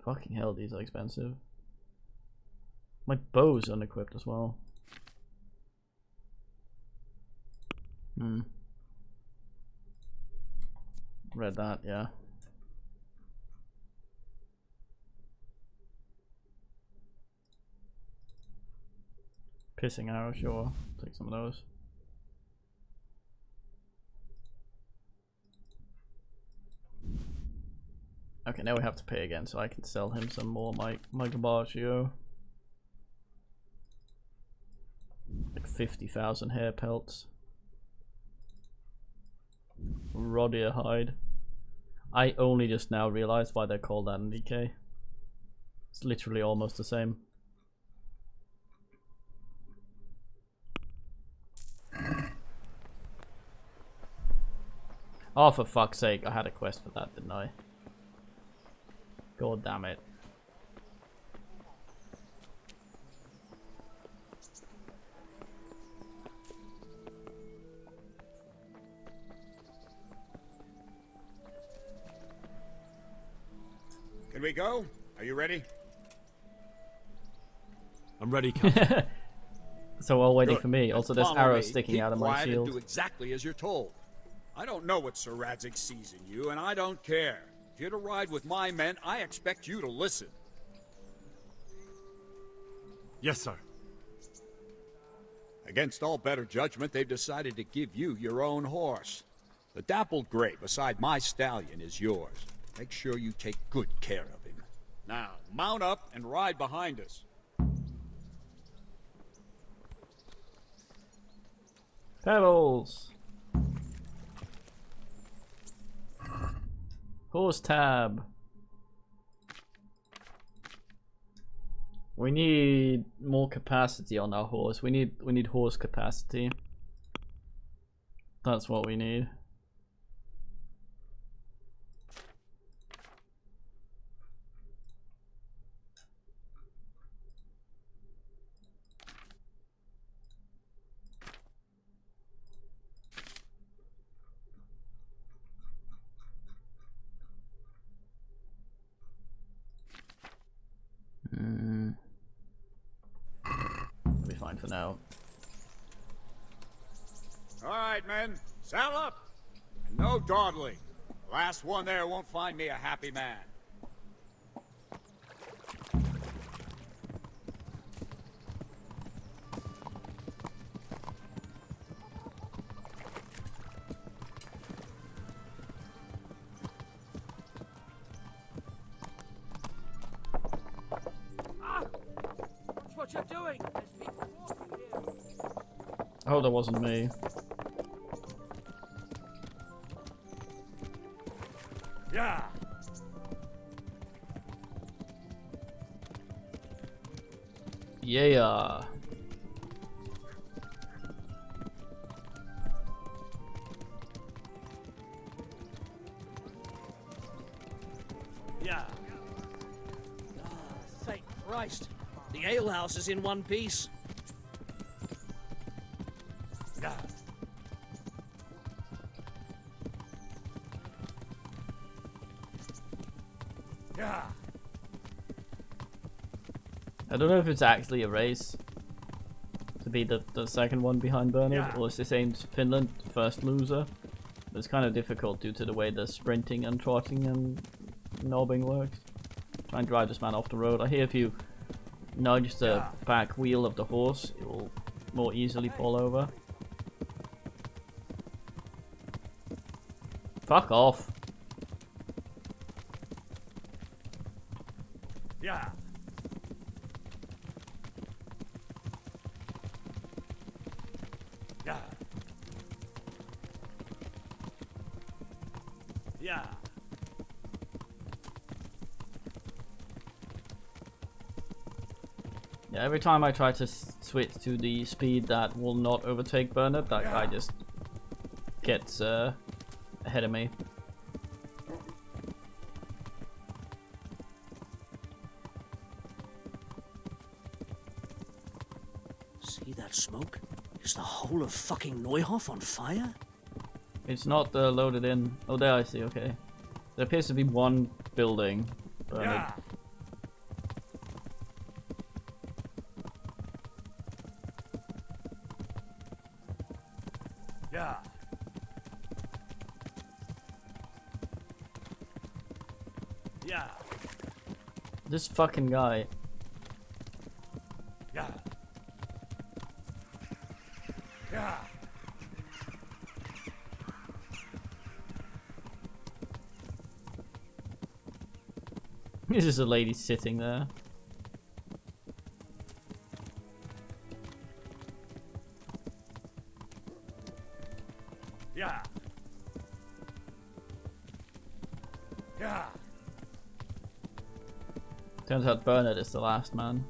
Fucking hell, these are expensive. My bow's unequipped as well. Read that, yeah. Pissing arrow, sure. Take some of those. Okay, now we have to pay again, so I can sell him some more my Gabagio. Like 50,000 hair pelts. Rodier hide. I only just now realized why they're called that in DK. It's literally almost the same. Oh, for fuck's sake, I had a quest for that, didn't I? God damn it. Can we go? Are you ready? I'm ready, Captain. So all waiting Good. for me. Also, there's Follow arrows me. sticking Keep out of my quiet and shield. do exactly as you're told. I don't know what Sir Radzig sees in you, and I don't care. If you're to ride with my men, I expect you to listen. Yes, sir. Against all better judgment, they've decided to give you your own horse. The dappled gray beside my stallion is yours. Make sure you take good care of him. Now, mount up and ride behind us. Pedals. Horse tab. We need more capacity on our horse. We need horse capacity. That's what we need. We'll be fine for now. All right, men, saddle up. And no dawdling. The last one there won't find me a happy man. Watch what you're doing! There's people walking here. I hope that wasn't me. Yeah. Yeah. Yeah. Thank Christ. The alehouse is in one piece. Yeah. Yeah. I don't know if it's actually a race to be the second one behind Bernard, or it's the same as Finland, first loser. But it's kind of difficult due to the way the sprinting and trotting and knobbing works. Try and drive this man off the road. I hear if you nudge the back wheel of the horse, it will more easily fall over. Fuck off. Yeah. Yeah. Yeah. Yeah, every time I try to switch to the speed that will not overtake Bernard, that guy just gets ahead of me. See that smoke? Is the whole of fucking Neuhof on fire? It's not loaded in. Oh, there I see, okay. There appears to be one building. Bernard. Yeah. Yeah. This fucking guy. Yeah. Yeah. This is a lady sitting there. Yeah. Yeah. Turns out Bernard is the last man.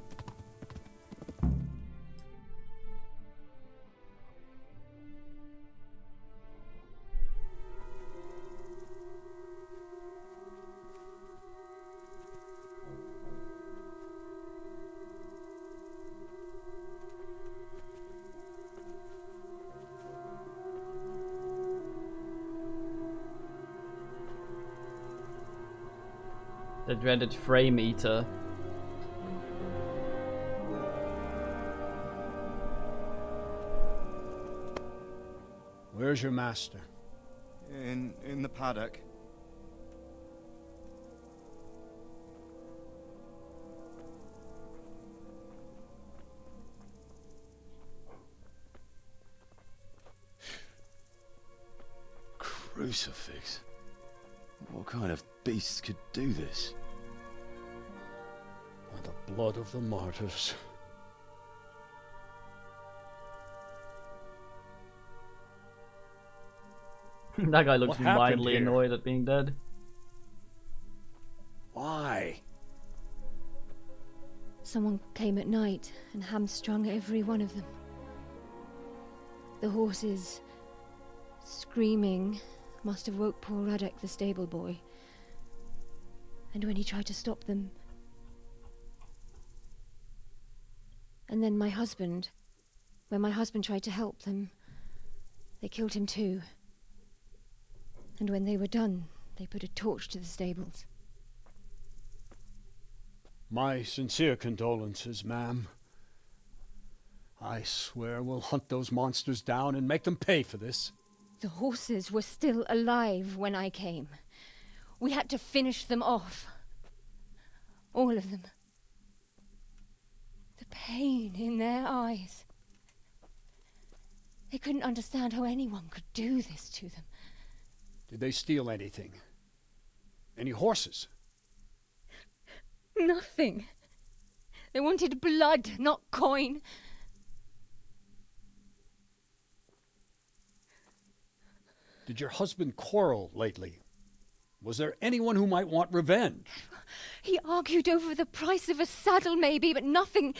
The dreaded frame eater. Where's your master? In the paddock. Crucifix? What kind of beast could do this? By the blood of the martyrs. That guy looks What happened mildly here? annoyed at being dead. Why? Someone came at night and hamstrung every one of them. The horses, screaming, must have woke poor Radek, the stable boy. And when he tried to stop them... And then my husband... When my husband tried to help them, they killed him too. And when they were done, they put a torch to the stables. My sincere condolences, ma'am. I swear we'll hunt those monsters down and make them pay for this. The horses were still alive when I came. We had to finish them off. All of them. The pain in their eyes. They couldn't understand how anyone could do this to them. Did they steal anything? Any horses? Nothing. They wanted blood, not coin. Did your husband quarrel lately? Was there anyone who might want revenge? He argued over the price of a saddle, maybe, but nothing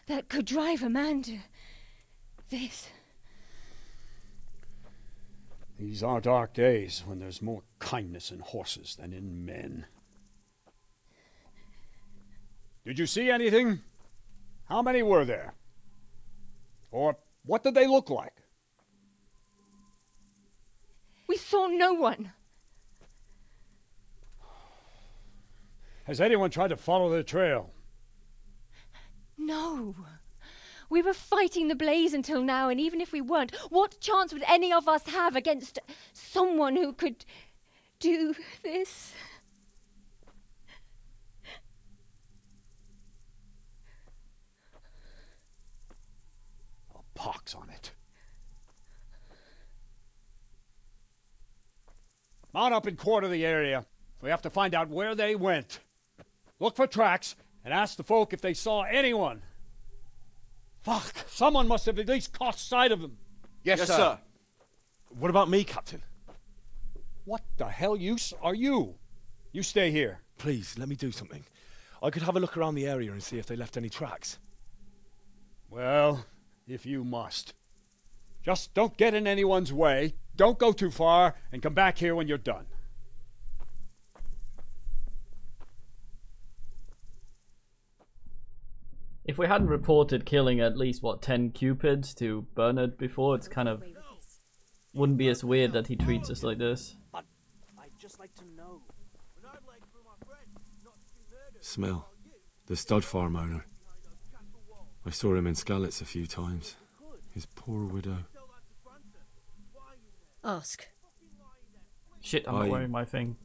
that could drive a man to this. These are dark days when there's more kindness in horses than in men. Did you see anything? How many were there? Or what did they look like? We saw no one. Has anyone tried to follow their trail? No. We were fighting the blaze until now, and even if we weren't, what chance would any of us have against someone who could do this? A pox on it. Mount up and quarter the area. We have to find out where they went. Look for tracks and ask the folk if they saw anyone. Fuck! Someone must have at least caught sight of them. Yes, sir. What about me, Captain? What the hell use are you? You stay here. Please, let me do something. I could have a look around the area and see if they left any tracks. Well, if you must. Just don't get in anyone's way, don't go too far, and come back here when you're done. If we hadn't reported killing at least, 10 Cupids to Bernard before, it's kind of... wouldn't be as weird that he treats us like this. But I'd just like to know. Smell. The stud farm owner. I saw him in Skalitz a few times. His poor widow. Ask. Shit, I'm not wearing my thing.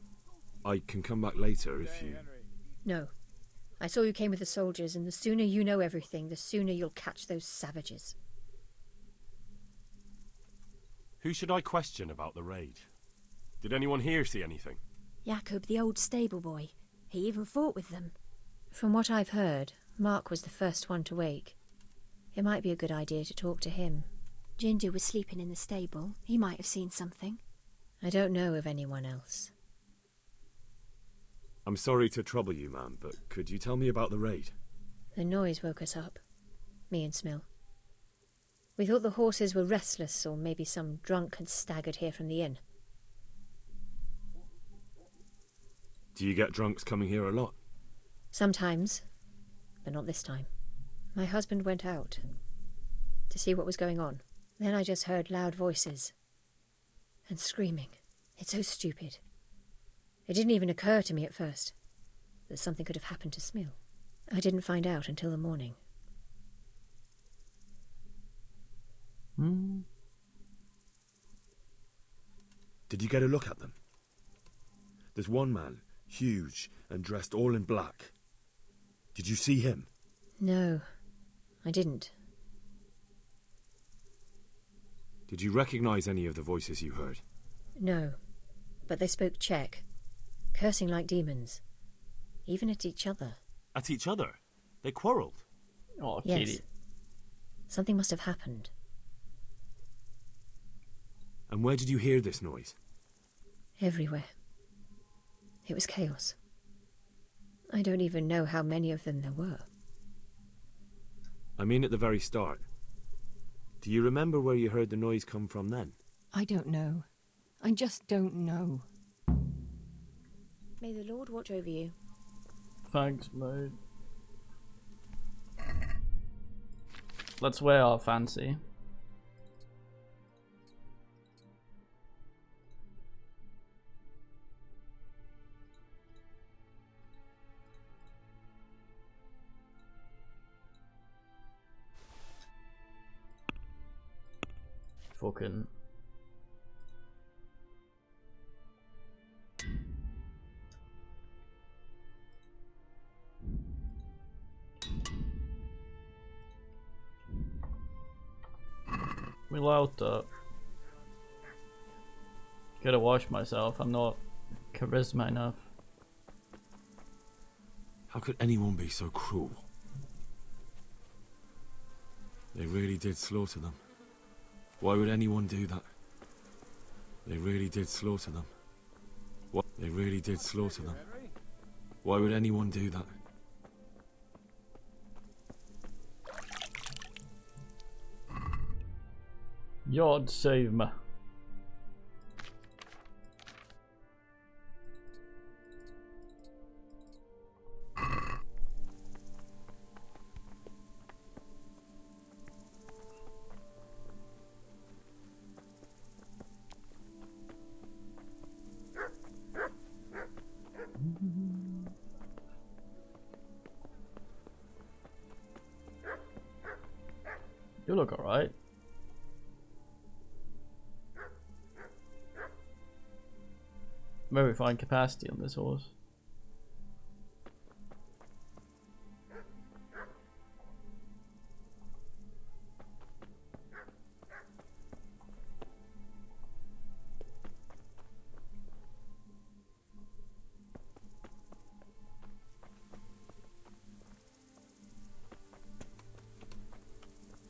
I can come back later if you... No. I saw you came with the soldiers, and the sooner you know everything, the sooner you'll catch those savages. Who should I question about the raid? Did anyone here see anything? Jakob, the old stable boy. He even fought with them. From what I've heard, Mark was the first one to wake. It might be a good idea to talk to him. Ginger was sleeping in the stable. He might have seen something. I don't know of anyone else. I'm sorry to trouble you, ma'am, but could you tell me about the raid? The noise woke us up. Me and Smill. We thought the horses were restless, or maybe some drunk had staggered here from the inn. Do you get drunks coming here a lot? Sometimes, but not this time. My husband went out to see what was going on. Then I just heard loud voices and screaming. It's so stupid. It didn't even occur to me at first that something could have happened to Smill. I didn't find out until the morning. Did you get a look at them? There's one man, huge and dressed all in black. Did you see him? No, I didn't. Did you recognize any of the voices you heard? No, but they spoke Czech, cursing like demons, even at each other. At each other? They quarrelled? Oh, yes. Kitty. Something must have happened. And where did you hear this noise? Everywhere. It was chaos. I don't even know how many of them there were. I mean at the very start. Do you remember where you heard the noise come from then? I don't know. I just don't know. May the Lord watch over you. Thanks, mate. Let's wear our fancy. fucking... Without gotta wash myself, I'm not charisma enough. How could anyone be so cruel? They really did slaughter them. Why would anyone do that? They really did slaughter them. What? They really did slaughter them. Why would anyone do that? God save me. You look alright. Very fine capacity on this horse.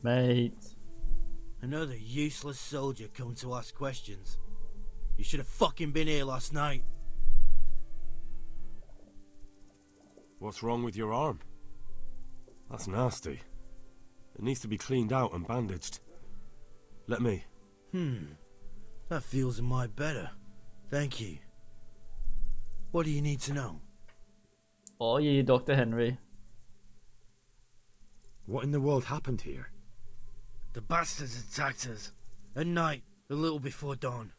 Mate. Another useless soldier come to ask questions. You should have fucking been here last night. What's wrong with your arm? That's nasty. It needs to be cleaned out and bandaged. Let me. That feels a mite better. Thank you. What do you need to know? Oh yeah, Dr. Henry. What in the world happened here? The bastards attacked us. At night, a little before dawn.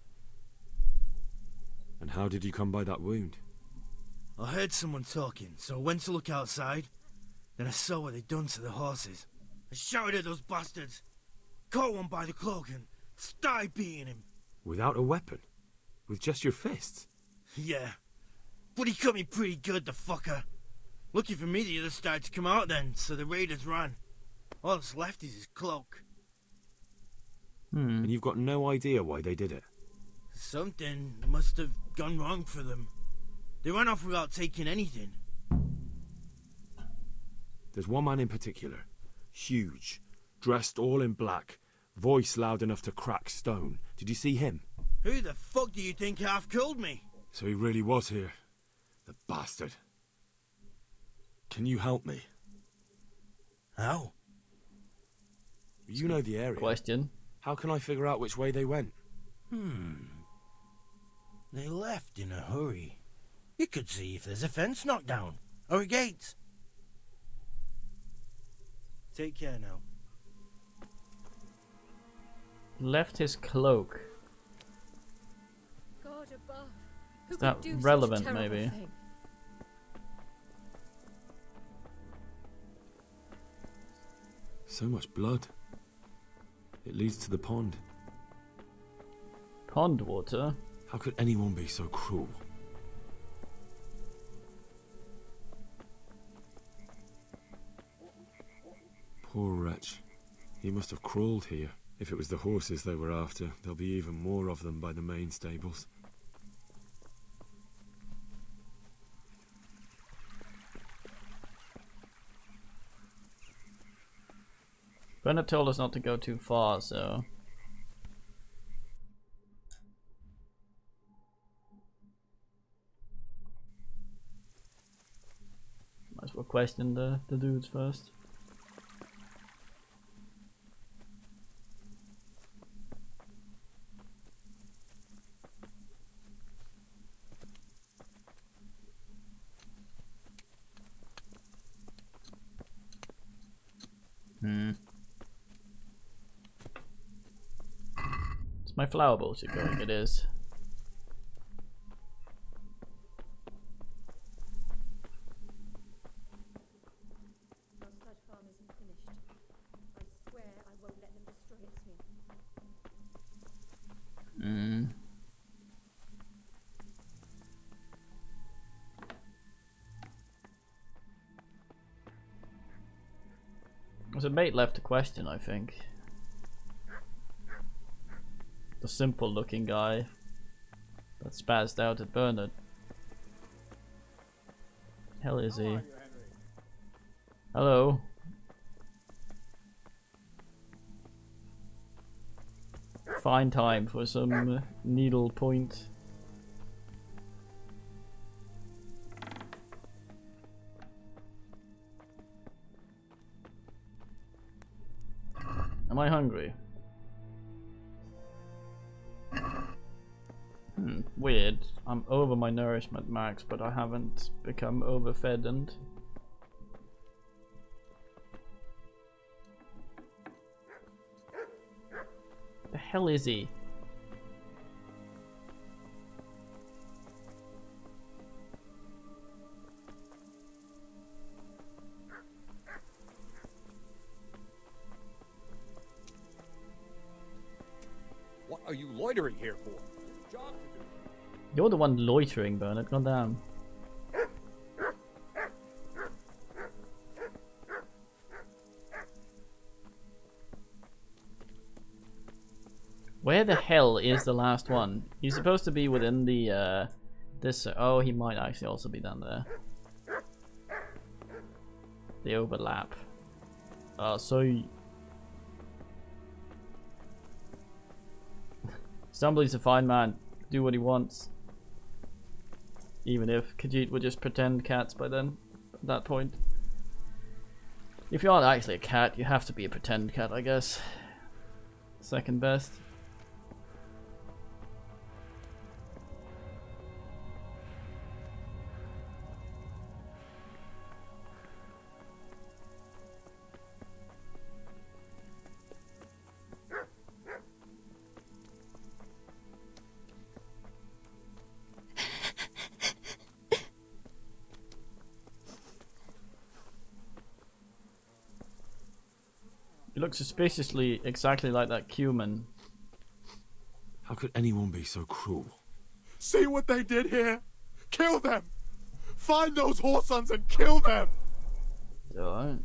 And how did you come by that wound? I heard someone talking, so I went to look outside. Then I saw what they'd done to the horses. I shouted at those bastards. Caught one by the cloak and started beating him. Without a weapon? With just your fists? Yeah. But he cut me pretty good, the fucker. Lucky for me, the others started to come out then, so the raiders ran. All that's left is his cloak. And you've got no idea why they did it? Something must have gone wrong for them. They ran off without taking anything. There's one man in particular. Huge. Dressed all in black. Voice loud enough to crack stone. Did you see him? Who the fuck do you think half killed me? So he really was here. The bastard. Can you help me? How? You know the area. Question. How can I figure out which way they went? They left in a hurry. You could see if there's a fence knocked down. Or a gate. Take care now. Left his cloak. God above. Who Is that could do relevant, such a terrible maybe? thing? So much blood. It leads to the pond. Pond water? How could anyone be so cruel? Poor wretch. He must have crawled here. If it was the horses they were after, there'll be even more of them by the main stables. Bernard told us not to go too far, so... Might as well question the dudes first. Is my flower bullshit going? It is. Rostad farm isn't finished. I swear I won't let them destroy it soon. There's a mate left to question, I think. The simple looking guy that spazzed out at Bernard. Hell is he? Hello. Fine time for some needle point. Am I hungry? Weird. I'm over my nourishment max, but I haven't become overfed and... The hell is he? What are you loitering here for? Job to do. You're the one loitering, Bernard. Goddamn. Where the hell is the last one? He's supposed to be within the, this... Oh, he might actually also be down there. They overlap. So... Stumbly's a fine man. Do what he wants. Even if Khajiit would just pretend cats by then, at that point. If you aren't actually a cat, you have to be a pretend cat, I guess. Second best. You look suspiciously exactly like that cumin. How could anyone be so cruel? See what they did here? Kill them! Find those whoresons and kill them! Alright.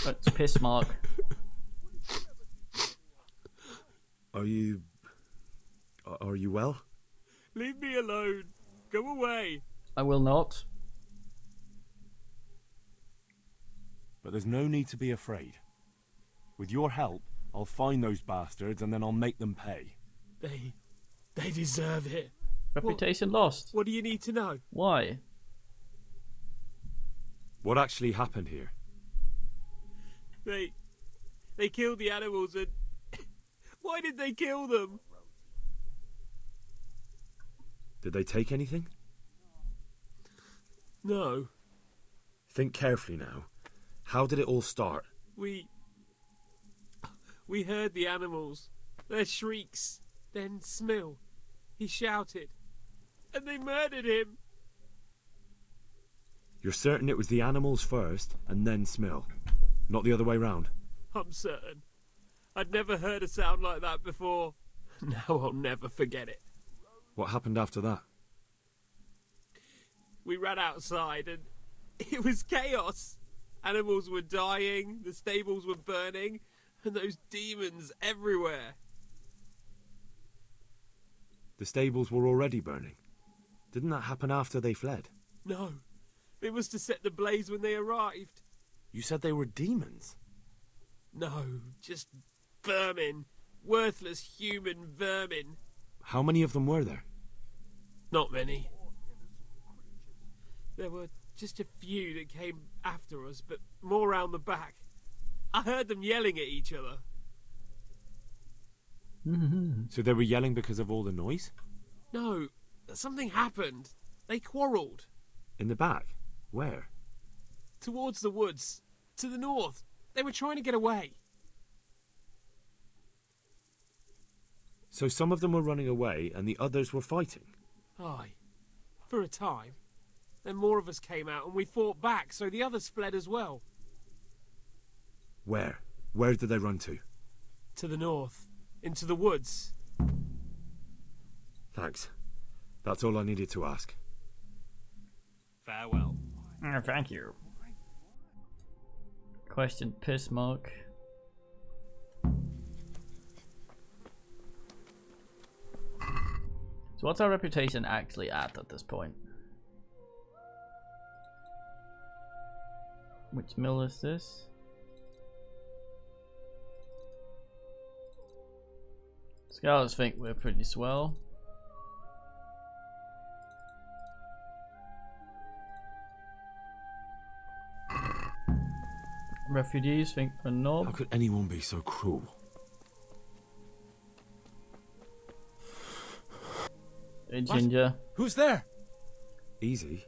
That's piss mark. Are you well? Leave me alone. Go away. I will not. But there's no need to be afraid. With your help, I'll find those bastards and then I'll make them pay. They deserve it. Reputation lost. What do you need to know? Why? What actually happened here? They killed the animals and... Why did they kill them? Did they take anything? No. Think carefully now. How did it all start? We heard the animals, their shrieks, then Smill. He shouted, and they murdered him. You're certain it was the animals first, and then Smill? Not the other way round? I'm certain. I'd never heard a sound like that before. Now I'll never forget it. What happened after that? We ran outside, and it was chaos. Animals were dying, the stables were burning, and those demons everywhere. The stables were already burning. Didn't that happen after they fled? No. It was to set the blaze when they arrived. You said they were demons? No, just vermin. Worthless human vermin. How many of them were there? Not many. There were just a few that came after us, but more round the back. I heard them yelling at each other. So they were yelling because of all the noise? No, something happened. They quarrelled. In the back? Where? Towards the woods. To the north. They were trying to get away. So some of them were running away and the others were fighting? Aye. For a time. Then more of us came out and we fought back, so the others fled as well. Where? Where did they run to? To the north. Into the woods. Thanks. That's all I needed to ask. Farewell. Thank you. Question piss mark. So what's our reputation actually at this point? Which mill is this? Scholars think we're pretty swell. Refugees think we're not. How could anyone be so cruel? Hey, Ginger. Who's there? Easy.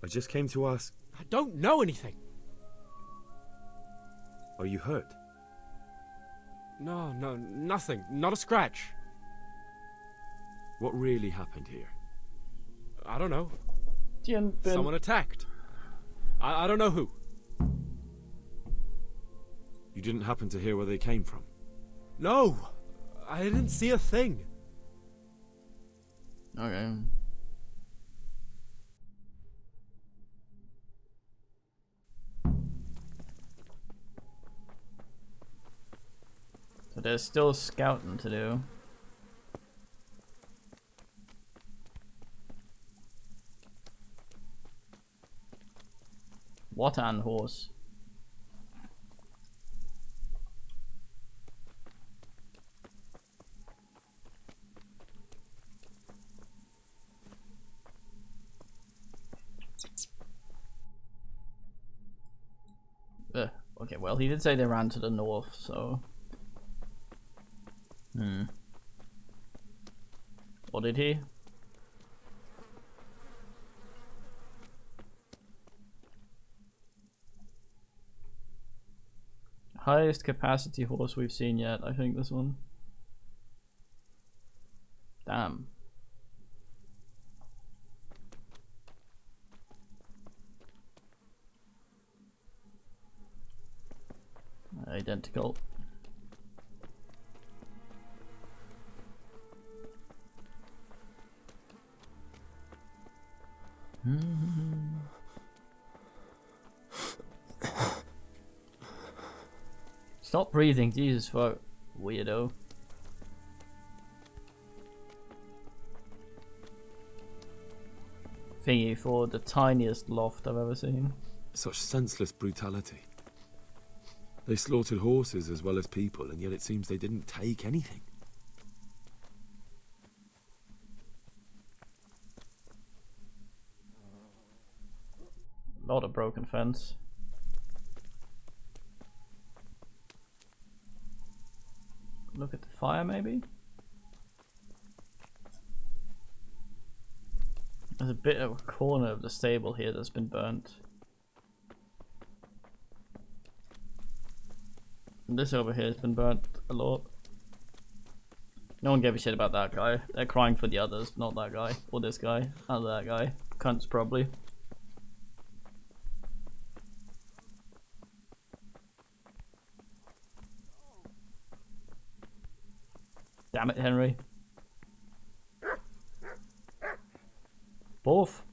I just came to ask... I don't know anything. Are you hurt? No, nothing. Not a scratch. What really happened here? I don't know. Jim, someone attacked. I don't know who. You didn't happen to hear where they came from? No, I didn't see a thing. Okay. So there's still scouting to do. What an horse. Okay, well, he did say they ran to the north, so... Or did he? Highest capacity horse we've seen yet, I think this one. Damn. Identical. Stop breathing, Jesus fuck, weirdo. Thingy for the tiniest loft I've ever seen. Such senseless brutality. They slaughtered horses as well as people, and yet it seems they didn't take anything. A lot of broken fence. Look at the fire, maybe? There's a bit of a corner of the stable here that's been burnt. And this over here has been burnt a lot. No one gave a shit about that guy. They're crying for the others, not that guy. Or this guy. Not that guy. Cunts, probably. Damn it, Henry. Both.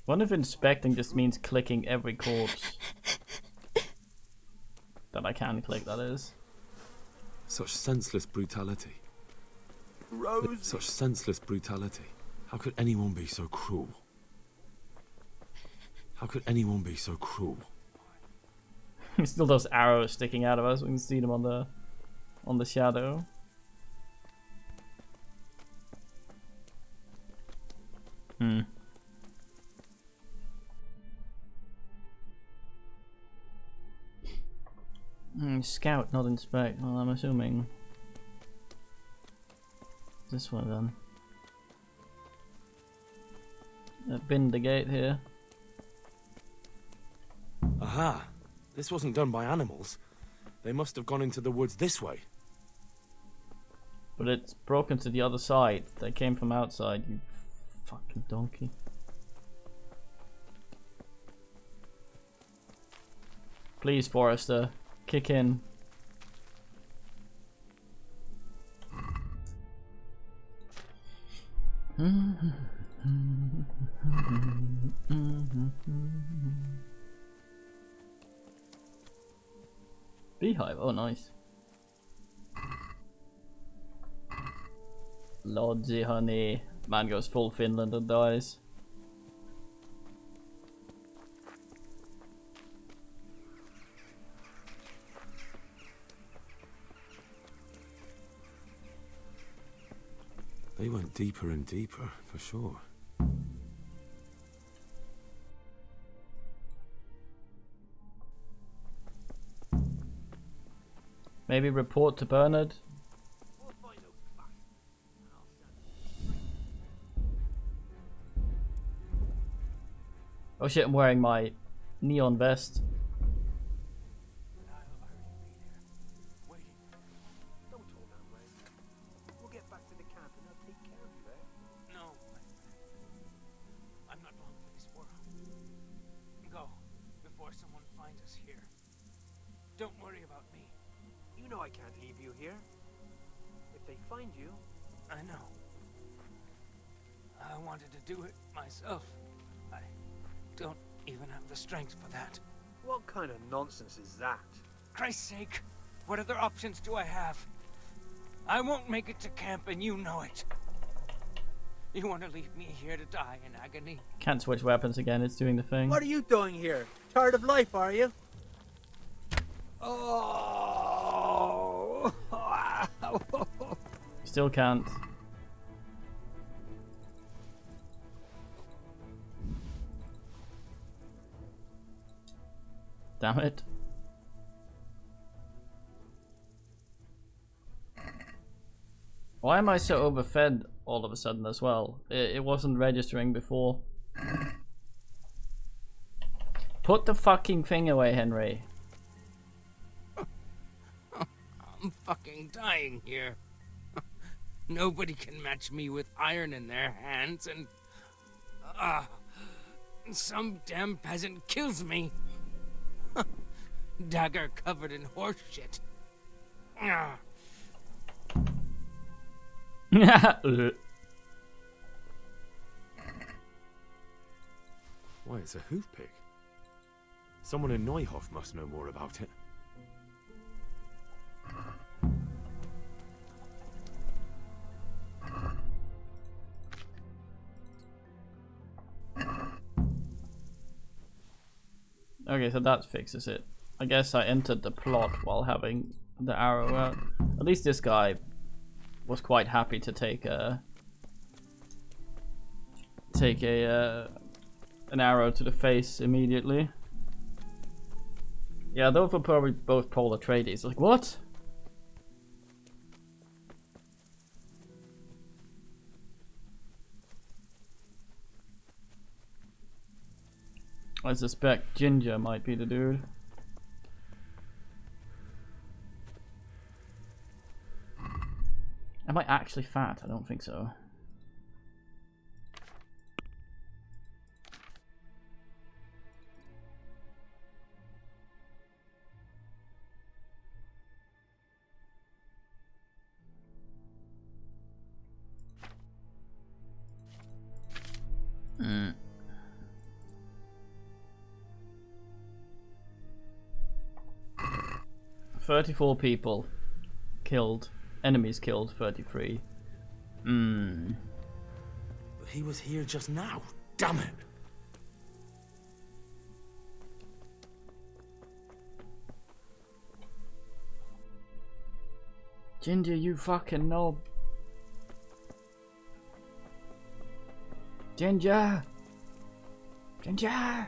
Wonder if inspecting just means clicking every corpse that I can click, that is. Such senseless brutality. Rosie. Such senseless brutality. How could anyone be so cruel? How could anyone be so cruel? Still those arrows sticking out of us. We can see them on the shadow. Scout, not inspect. Well, I'm assuming this one then. Bend the gate here. Aha! This wasn't done by animals. They must have gone into the woods this way. But it's broken to the other side. They came from outside, you fucking donkey. Please, Forrester, kick in. Beehive, oh nice. Lodgy honey. Man goes full Finland and dies. They went deeper and deeper, for sure. Maybe report to Bernard. Oh shit, I'm wearing my neon vest. We'll get back to the camp and I'll take care of you, eh? No. I'm not long for this world. Go, before someone finds us here. Don't worry about me. You know I can't leave you here. If they find you... I know. I wanted to do it myself. I don't even have the strength for that. What kind of nonsense is that? Christ's sake, what other options do I have? I won't make it to camp and you know it. You want to leave me here to die in agony? Can't switch weapons again, it's doing the thing. What are you doing here? Tired of life, are you? Oh! Still can't. Damn it. Why am I so overfed all of a sudden as well? It wasn't registering before. Put the fucking thing away, Henry. I'm fucking dying here. Nobody can match me with iron in their hands and... some damn peasant kills me. Dagger covered in horse shit. Why, it's a hoof pick. Someone in Neuhof must know more about it. Okay, so that fixes it. I guess I entered the plot while having the arrow out. At least this guy was quite happy to take an arrow to the face immediately. Yeah, those were probably both Polar tradies. Like, what? I suspect Ginger might be the dude. Am I actually fat? I don't think so. Hmm. 34 people killed. Enemies killed 33. He was here just now. Damn it. Ginger, you fucking knob. Ginger! Ginger!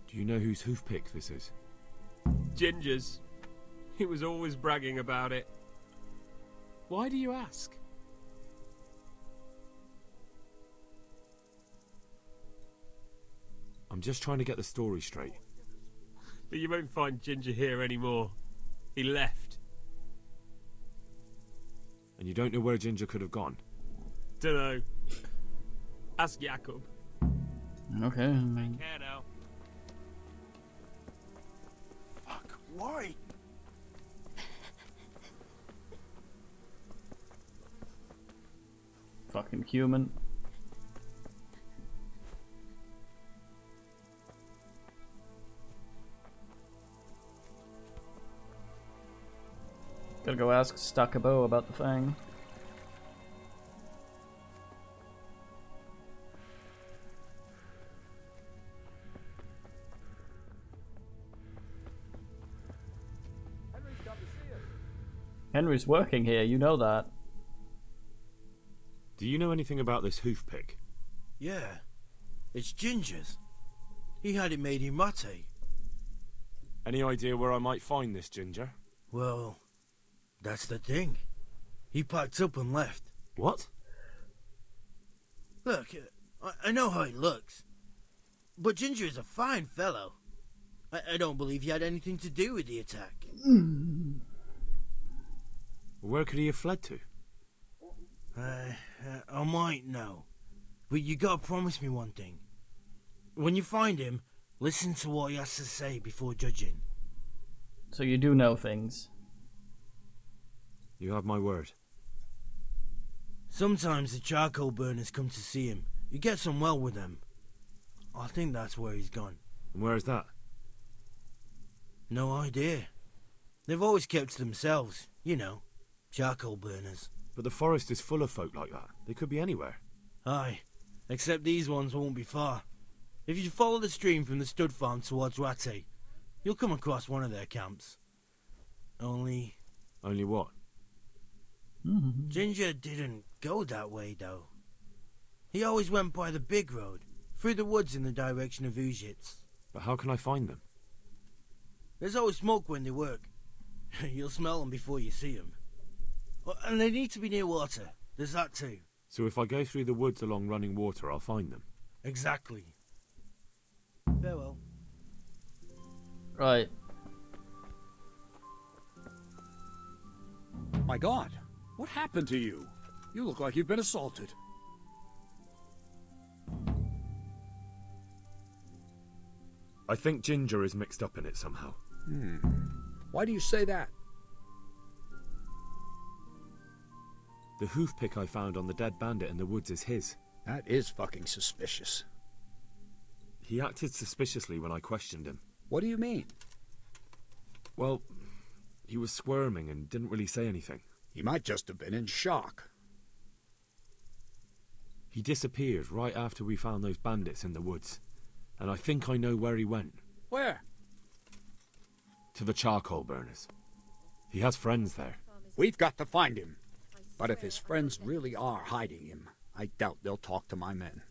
Do you know whose hoof pick this is? Ginger's. He was always bragging about it. Why do you ask? I'm just trying to get the story straight. But you won't find Ginger here anymore. He left. And you don't know where Ginger could have gone? Dunno. Ask Jakob. Okay. Take care now. Why? Fucking human. Gotta go ask Stuckabo about the thing. Henry's working here, you know that. Do you know anything about this hoof pick? Yeah. It's Ginger's. He had it made in Mate. Any idea where I might find this Ginger? Well, that's the thing. He packed up and left. What? Look, I know how he looks. But Ginger is a fine fellow. I don't believe he had anything to do with the attack. Where could he have fled to? I might know. But you gotta promise me one thing. When you find him, listen to what he has to say before judging. So you do know things. You have my word. Sometimes the charcoal burners come to see him. He gets on well with them. I think that's where he's gone. And where is that? No idea. They've always kept to themselves, you know, charcoal burners. But the forest is full of folk like that. They could be anywhere. Aye, except these ones won't be far. If you follow the stream from the stud farm towards Rattay, you'll come across one of their camps. Only what? Ginger didn't go that way, though. He always went by the big road, through the woods in the direction of Uzhitz. But how can I find them? There's always smoke when they work. You'll smell them before you see them. And they need to be near water. There's that too. So if I go through the woods along running water, I'll find them? Exactly. Farewell. Right. My God, what happened to you? You look like you've been assaulted. I think Ginger is mixed up in it somehow. Why do you say that? The hoof pick I found on the dead bandit in the woods is his. That is fucking suspicious. He acted suspiciously when I questioned him. What do you mean? Well, he was squirming and didn't really say anything. He might just have been in shock. He disappeared right after we found those bandits in the woods. And I think I know where he went. Where? To the charcoal burners. He has friends there. We've got to find him. But if his friends really are hiding him, I doubt they'll talk to my men.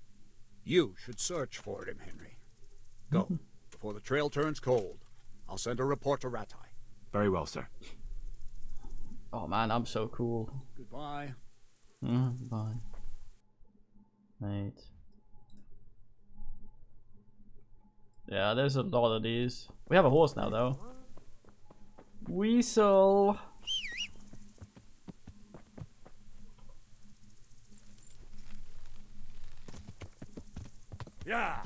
You should search for him, Henry. Go, before the trail turns cold. I'll send a report to Rattay. Very well, sir. Oh man, I'm so cool. Goodbye. Bye. Mate. Yeah, there's a lot of these. We have a horse now, though. Weasel. Yeah.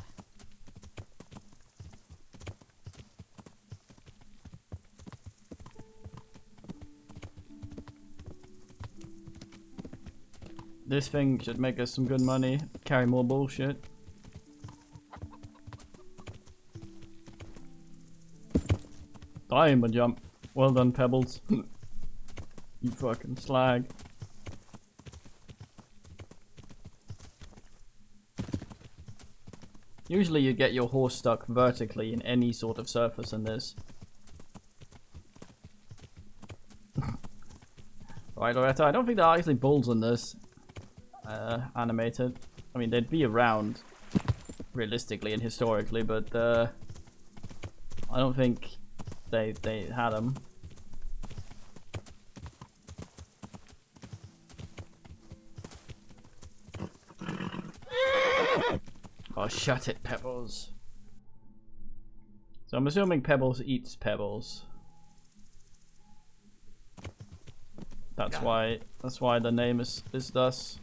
This thing should make us some good money. Carry more bullshit. Diamond jump. Well done, Pebbles. You fucking slag. Usually you get your horse stuck vertically in any sort of surface in this. Right, Loretta, I don't think there are actually bulls in this. Animated. I mean, they'd be around realistically and historically, but I don't think they had them. Oh, shut it, Pebbles. So I'm assuming Pebbles eats pebbles. That's why the name is thus.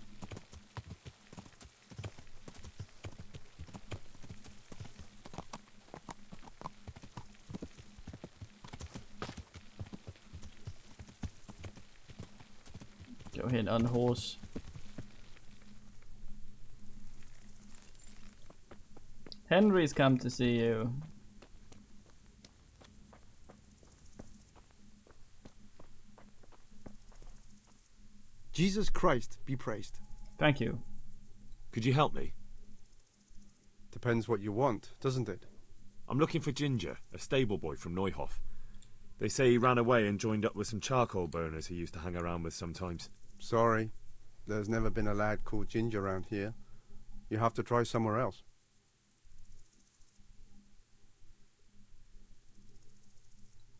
Go ahead, unhorse. Henry's come to see you. Jesus Christ be praised. Thank you. Could you help me? Depends what you want, doesn't it? I'm looking for Ginger, a stable boy from Neuhof. They say he ran away and joined up with some charcoal burners he used to hang around with sometimes. Sorry, there's never been a lad called Ginger around here. You have to try somewhere else.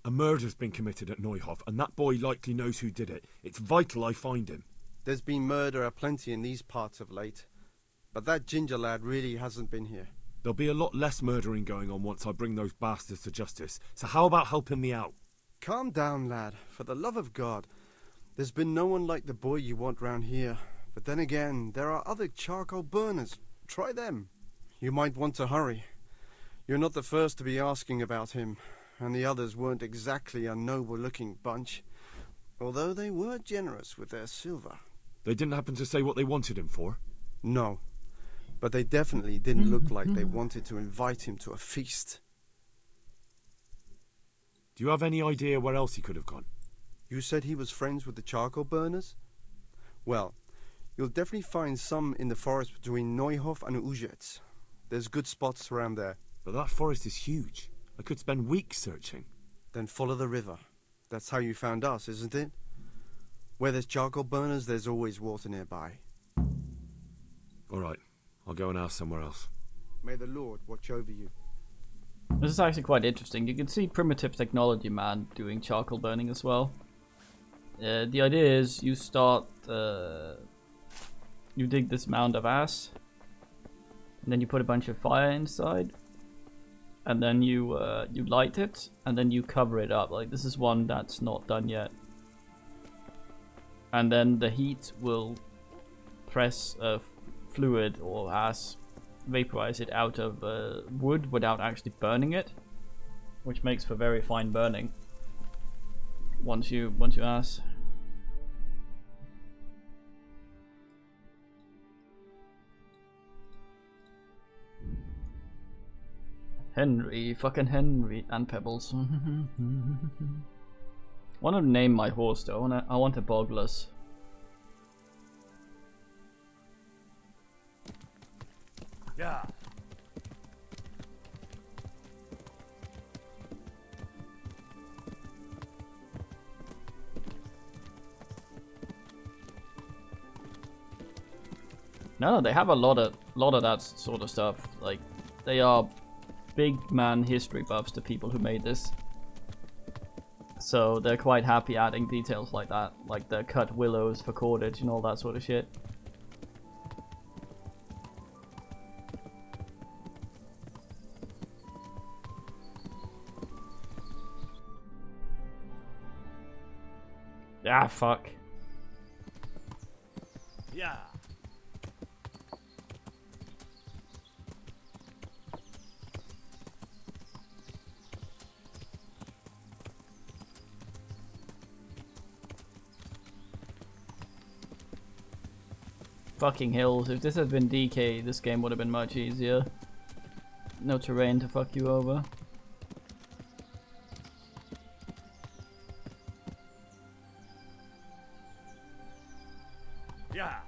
A murder's been committed at Neuhof, and that boy likely knows who did it. It's vital I find him. There's been murder aplenty in these parts of late, but that Ginger lad really hasn't been here. There'll be a lot less murdering going on once I bring those bastards to justice, so how about helping me out? Calm down, lad, for the love of God. There's been no one like the boy you want round here, but then again, there are other charcoal burners. Try them. You might want to hurry. You're not the first to be asking about him, and the others weren't exactly a noble-looking bunch, although they were generous with their silver. They didn't happen to say what they wanted him for? No, but they definitely didn't look like they wanted to invite him to a feast. Do you have any idea where else he could have gone? You said he was friends with the charcoal burners? Well, you'll definitely find some in the forest between Neuhof and Ujetz. There's good spots around there. But that forest is huge. I could spend weeks searching. Then follow the river. That's how you found us, isn't it? Where there's charcoal burners, there's always water nearby. All right, I'll go and ask somewhere else. May the Lord watch over you. This is actually quite interesting. You can see primitive technology man doing charcoal burning as well. The idea is you start, you dig this mound of ash, and then you put a bunch of fire inside, and then you you light it, and then you cover it up. Like this is one that's not done yet. And then the heat will press a fluid or ash, vaporize it out of wood without actually burning it, which makes for very fine burning once you ash. Henry, fucking Henry, and Pebbles. I want to name my horse though. I want a Bogless. Yeah. No, they have a lot of that sort of stuff. Like they are big man history buffs to people who made this. So they're quite happy adding details like that, like the cut willows for cordage and all that sort of shit. Ah, fuck. Yeah. Fucking hills. If this had been DK, this game would have been much easier. No terrain to fuck you over. Yeah.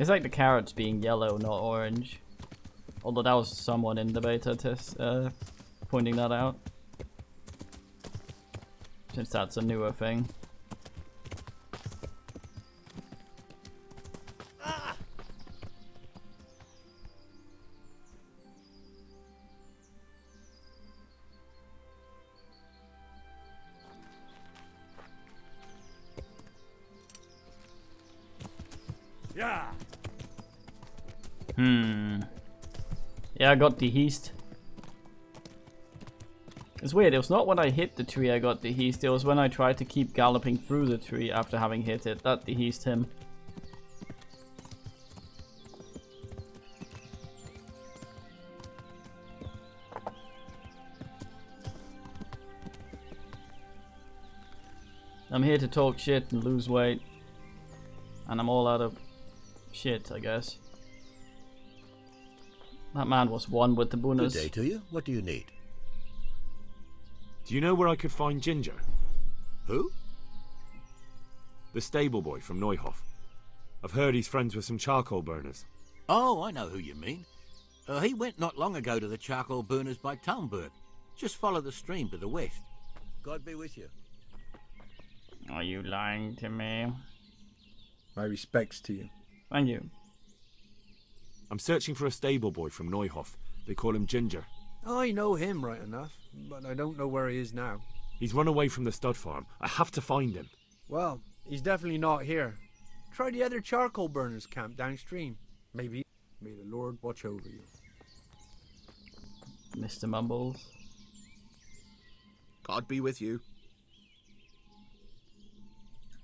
It's like the carrots being yellow, not orange. Although that was someone in the beta test pointing that out. Since that's a newer thing. Yeah. Yeah, I got deheased. It's weird, it was not when I hit the tree I got deheased, it was when I tried to keep galloping through the tree after having hit it. That deheased him. I'm here to talk shit and lose weight. And I'm all out of shit, I guess. That man was one with the Good Bunas. day to you. What do you need? Do you know where I could find Ginger? Who? The stable boy from Neuhof. I've heard he's friends with some charcoal burners. Oh, I know who you mean. He went not long ago to the charcoal burners by Talmberg. Just follow the stream to the west. God be with you. Are you lying to me? My respects to you. Thank you. I'm searching for a stable boy from Neuhof. They call him Ginger. I know him right enough, but I don't know where he is now. He's run away from the stud farm. I have to find him. Well, he's definitely not here. Try the other charcoal burners camp downstream. Maybe. May the Lord watch over you. Mr. Mumbles. God be with you.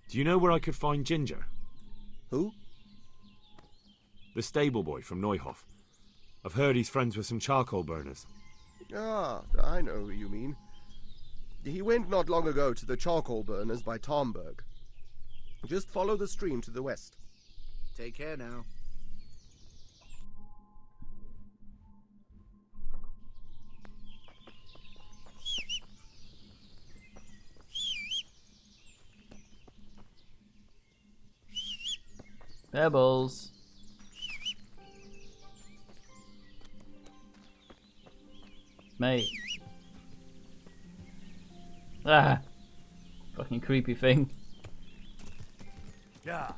Do you know where I could find Ginger? Who? The stable boy from Neuhof. I've heard he's friends with some charcoal burners. Ah, I know who you mean. He went not long ago to the charcoal burners by Talmberg. Just follow the stream to the west. Take care now. Pebbles. Mate. Ah. Fucking creepy thing. Yeah.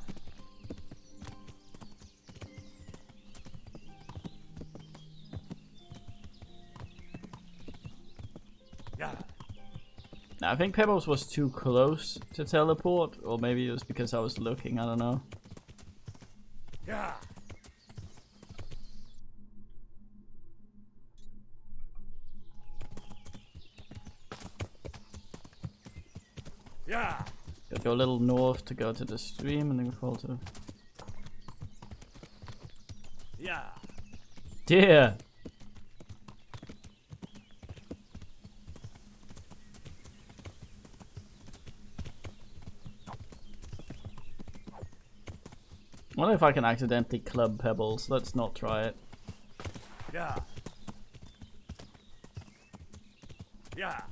Yeah. I think Pebbles was too close to teleport, or maybe it was because I was looking, I don't know. Yeah. Yeah. Gotta go a little north to go to the stream and then fall to. Yeah. Dear. I wonder if I can accidentally club Pebbles. Let's not try it. Yeah. Yeah.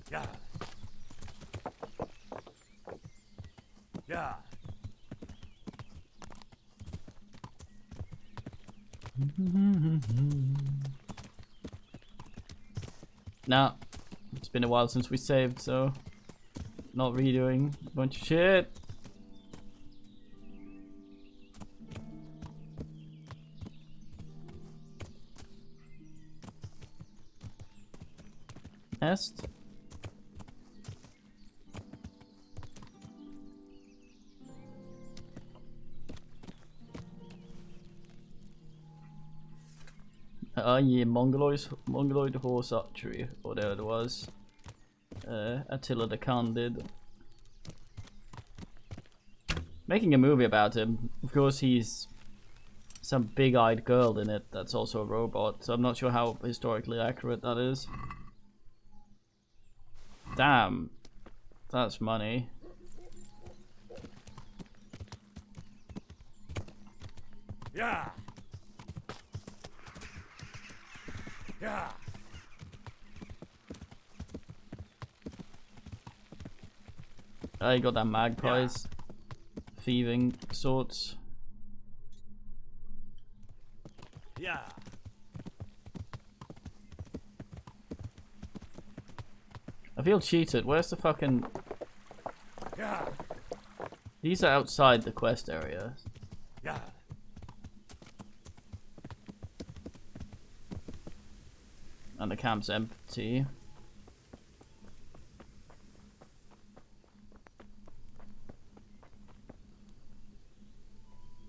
Yeah. Yeah. Nah, it's been a while since we saved, so not redoing a bunch of shit. Nest. Yeah, Mongoloid horse archery, whatever it was. Attila the Khan did. Making a movie about him. Of course, he's some big-eyed girl in it that's also a robot, so I'm not sure how historically accurate that is. Damn, that's money. Yeah. Yeah. You got that magpies. Thieving sorts. Yeah. I feel cheated. Where's the fucking... Yeah. These are outside the quest area. Yeah. And the camp's empty.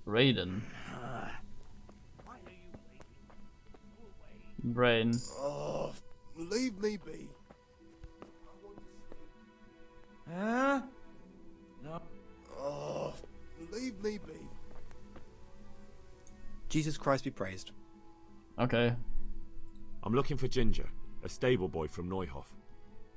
Raiden. Brain. Oh, leave me be. Huh? No. Oh, leave me be. Jesus Christ be praised. Okay. I'm looking for Ginger, a stable boy from Neuhof.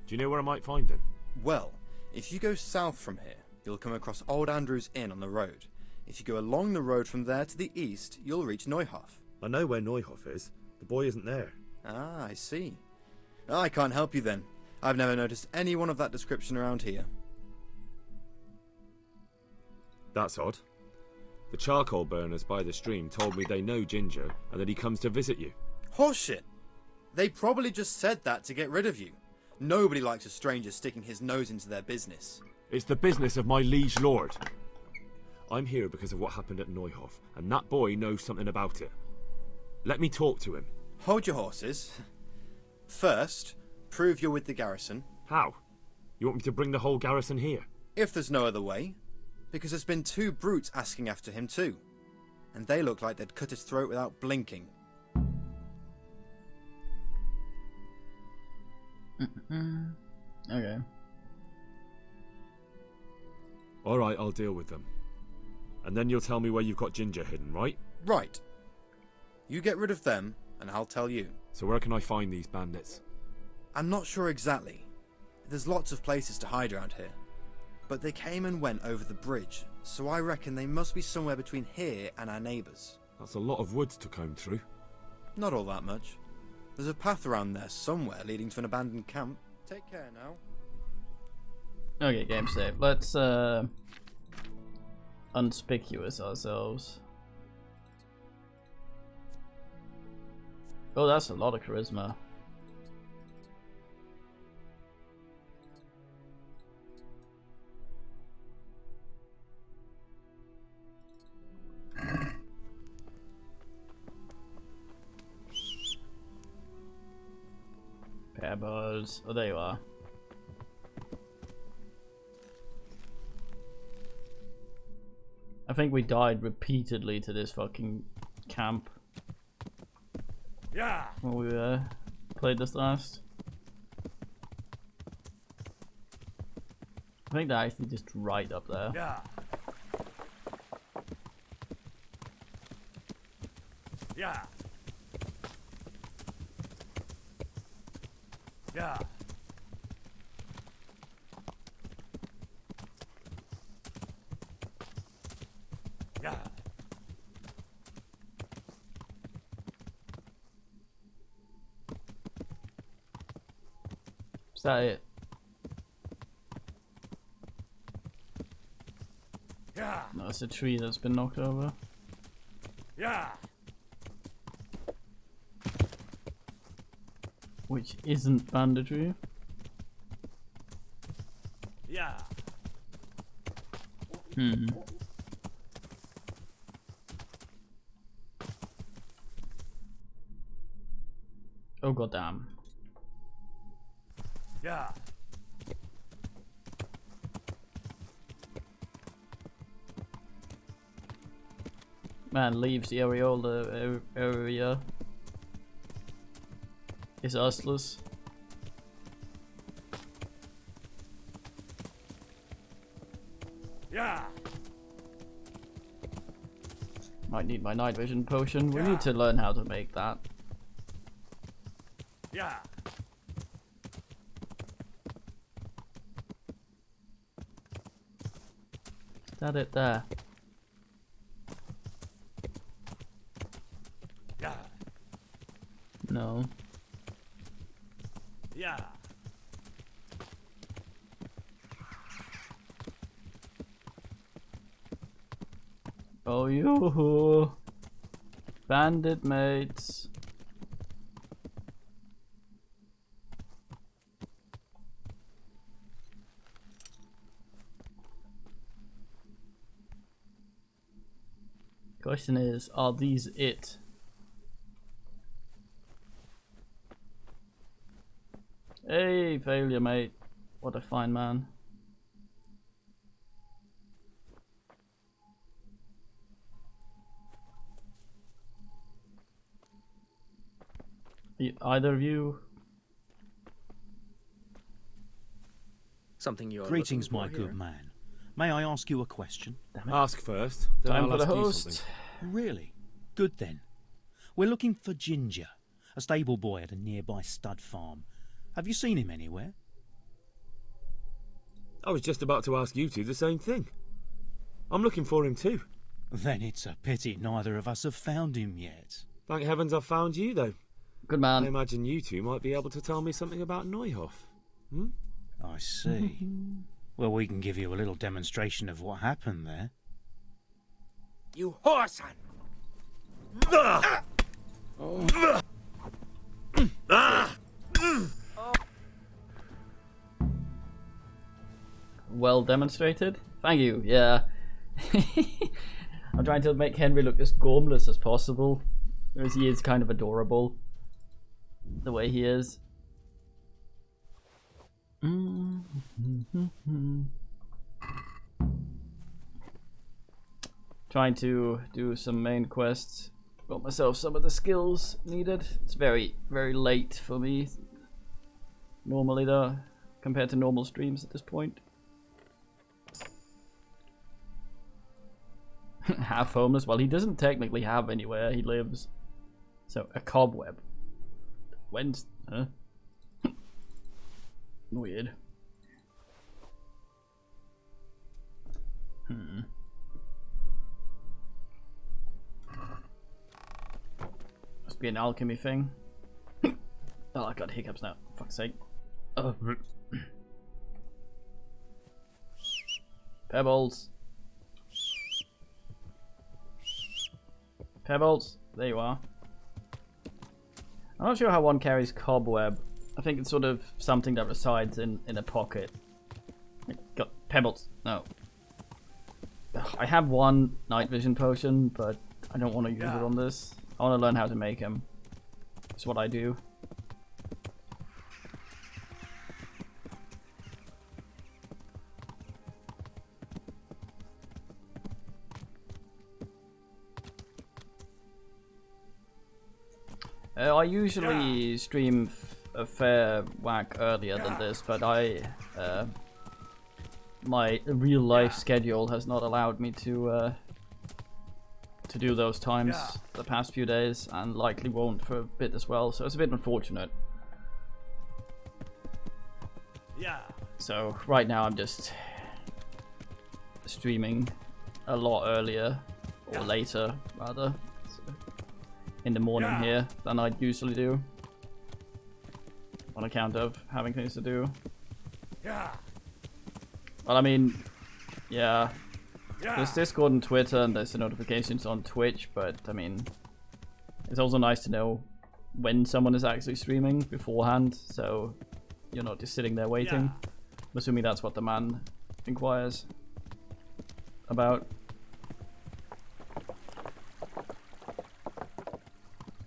Do you know where I might find him? Well, if you go south from here, you'll come across Old Andrew's Inn on the road. If you go along the road from there to the east, you'll reach Neuhof. I know where Neuhof is. The boy isn't there. Ah, I see. I can't help you then. I've never noticed anyone of that description around here. That's odd. The charcoal burners by the stream told me they know Ginger and that he comes to visit you. Horseshit! They probably just said that to get rid of you. Nobody likes a stranger sticking his nose into their business. It's the business of my liege lord. I'm here because of what happened at Neuhof, and that boy knows something about it. Let me talk to him. Hold your horses. First, prove you're with the garrison. How? You want me to bring the whole garrison here? If there's no other way. Because there's been 2 brutes asking after him too. And they look like they'd cut his throat without blinking. Okay. Alright, I'll deal with them. And then you'll tell me where you've got Ginger hidden, right? Right. You get rid of them, and I'll tell you. So where can I find these bandits? I'm not sure exactly. There's lots of places to hide around here. But they came and went over the bridge, so I reckon they must be somewhere between here and our neighbours. That's a lot of woods to comb through. Not all that much. There's a path around there somewhere leading to an abandoned camp. Take care now. Okay, game save. Let's unconspicuous ourselves. Oh, that's a lot of charisma. Pebbles. Oh, there you are. I think we died repeatedly to this fucking camp. Yeah. When we played this last. I think they're actually just right up there. Yeah. Yeah. Yeah. Yeah. Is that it? Yeah. No, it's a tree that's been knocked over. Yeah. Which isn't banditry. Yeah. Hmm. Oh goddamn. Yeah. Man leaves the areola area. Is useless. Yeah. Might need my night vision potion. We need to learn how to make that. Yeah. Is that it there? Yeah. No. Yeah. Oh you bandit mates. Question is, are these it? Hey, failure, mate. What a fine man. Either of you? Something you're Greetings, looking my for good here. man. May I ask you a question? Ask first. Then Time I'll for the ask you host. something. Really? Good then. We're looking for Ginger, a stable boy at a nearby stud farm. Have you seen him anywhere? I was just about to ask you two the same thing. I'm looking for him too. Then it's a pity neither of us have found him yet. Thank heavens I've found you, though. Good man. I imagine you two might be able to tell me something about Neuhoff. Hmm? I see. Well, we can give you a little demonstration of what happened there. You horse son! Well demonstrated. Thank you. Yeah. I'm trying to make Henry look as gormless as possible, whereas he is kind of adorable the way he is. Trying to do some main quests. Got myself some of the skills needed. It's very, very late for me normally though, compared to normal streams at this point. Half homeless. Well, he doesn't technically have anywhere he lives. So, a cobweb. When's... Huh? Weird. Must be an alchemy thing. Oh, I got hiccups now. For fuck's sake. Oh. Pebbles. Pebbles. There you are. I'm not sure how one carries cobweb. I think it's sort of something that resides in a pocket. Got pebbles. No. Ugh, I have one night vision potion, but I don't want to use it on this. I want to learn how to make them. That's what I do. I usually stream a fair whack earlier than this, but my real life schedule has not allowed me to do those times the past few days, and likely won't for a bit as well. So it's a bit unfortunate. So right now I'm just streaming a lot earlier, or later rather, in the morning here than I usually do, on account of having things to do. Well, I mean, yeah, there's Discord and Twitter, and there's the notifications on Twitch, but I mean, it's also nice to know when someone is actually streaming beforehand, so you're not just sitting there waiting. I'm assuming that's what the man inquires about.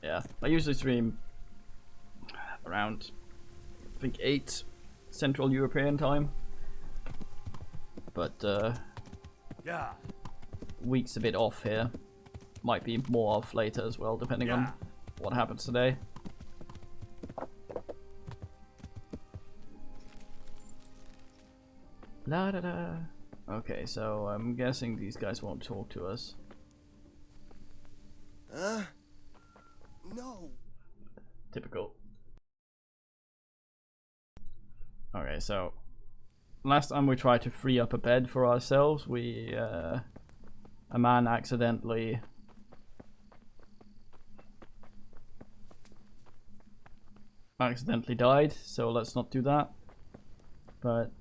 Yeah, I usually stream around, I think, 8 Central European time. But week's a bit off here. Might be more off later as well, depending on what happens today. La da da. Okay, so I'm guessing these guys won't talk to us. No. Typical. Okay, so last time we tried to free up a bed for ourselves, we a man accidentally died, so let's not do that. But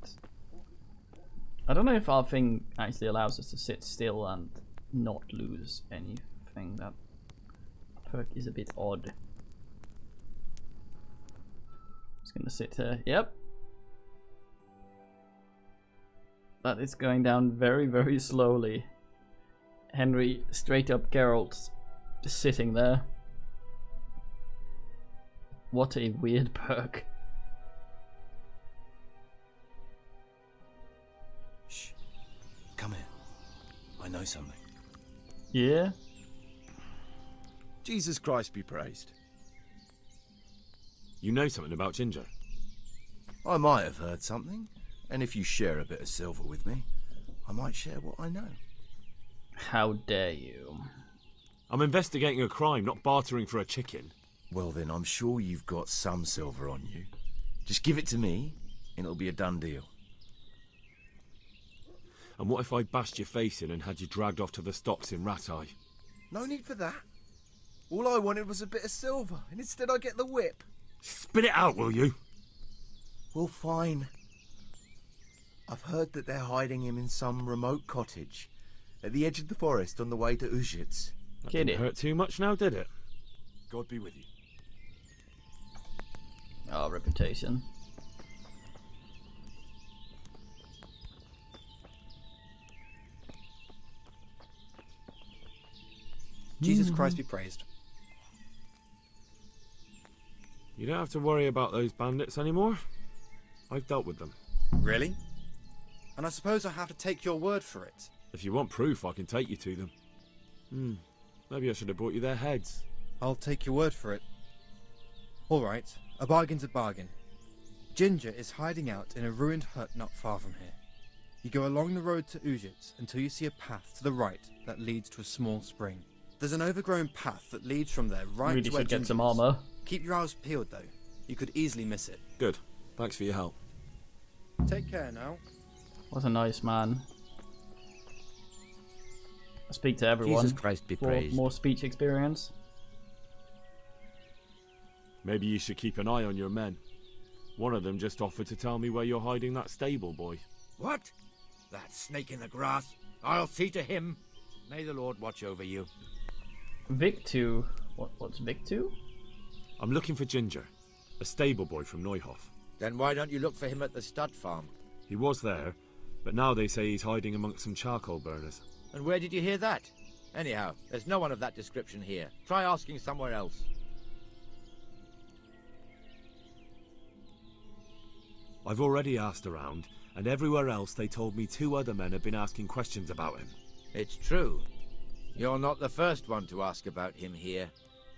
I don't know if our thing actually allows us to sit still and not lose anything. That perk is a bit odd. Just gonna sit here. Yep. That is going down very, very slowly. Henry, straight up Geralt, just sitting there. What a weird perk. Shh. Come here. I know something. Yeah? Jesus Christ be praised. You know something about Ginger? I might have heard something, and if you share a bit of silver with me, I might share what I know. How dare you? I'm investigating a crime, not bartering for a chicken. Well then, I'm sure you've got some silver on you. Just give it to me, and it'll be a done deal. And what if I bashed your face in and had you dragged off to the stocks in Rattay? No need for that. All I wanted was a bit of silver, and instead I get the whip. Spit it out, will you? Well, fine. I've heard that they're hiding him in some remote cottage at the edge of the forest on the way to Uzhitz. That didn't hurt too much now, did it? God be with you. Oh, reputation. Jesus Christ be praised. You don't have to worry about those bandits anymore. I've dealt with them. Really? And I suppose I have to take your word for it. If you want proof, I can take you to them. Maybe I should have brought you their heads. I'll take your word for it. All right, a bargain's a bargain. Ginger is hiding out in a ruined hut not far from here. You go along the road to Uzhitz until you see a path to the right that leads to a small spring. There's an overgrown path that leads from there right Really to where should get Ginger some is. armor. Keep your eyes peeled though. You could easily miss it. Good. Thanks for your help. Take care now. What a nice man. I speak to everyone. Jesus Christ be for praised. more speech experience. Maybe you should keep an eye on your men. One of them just offered to tell me where you're hiding that stable boy. What? That snake in the grass? I'll see to him. May the Lord watch over you. Victu. What's Victu? I'm looking for Ginger, a stable boy from Neuhof. Then why don't you look for him at the stud farm? He was there, but now they say he's hiding amongst some charcoal burners. And where did you hear that? Anyhow, there's no one of that description here. Try asking somewhere else. I've already asked around, and everywhere else they told me 2 other men have been asking questions about him. It's true. You're not the first one to ask about him here.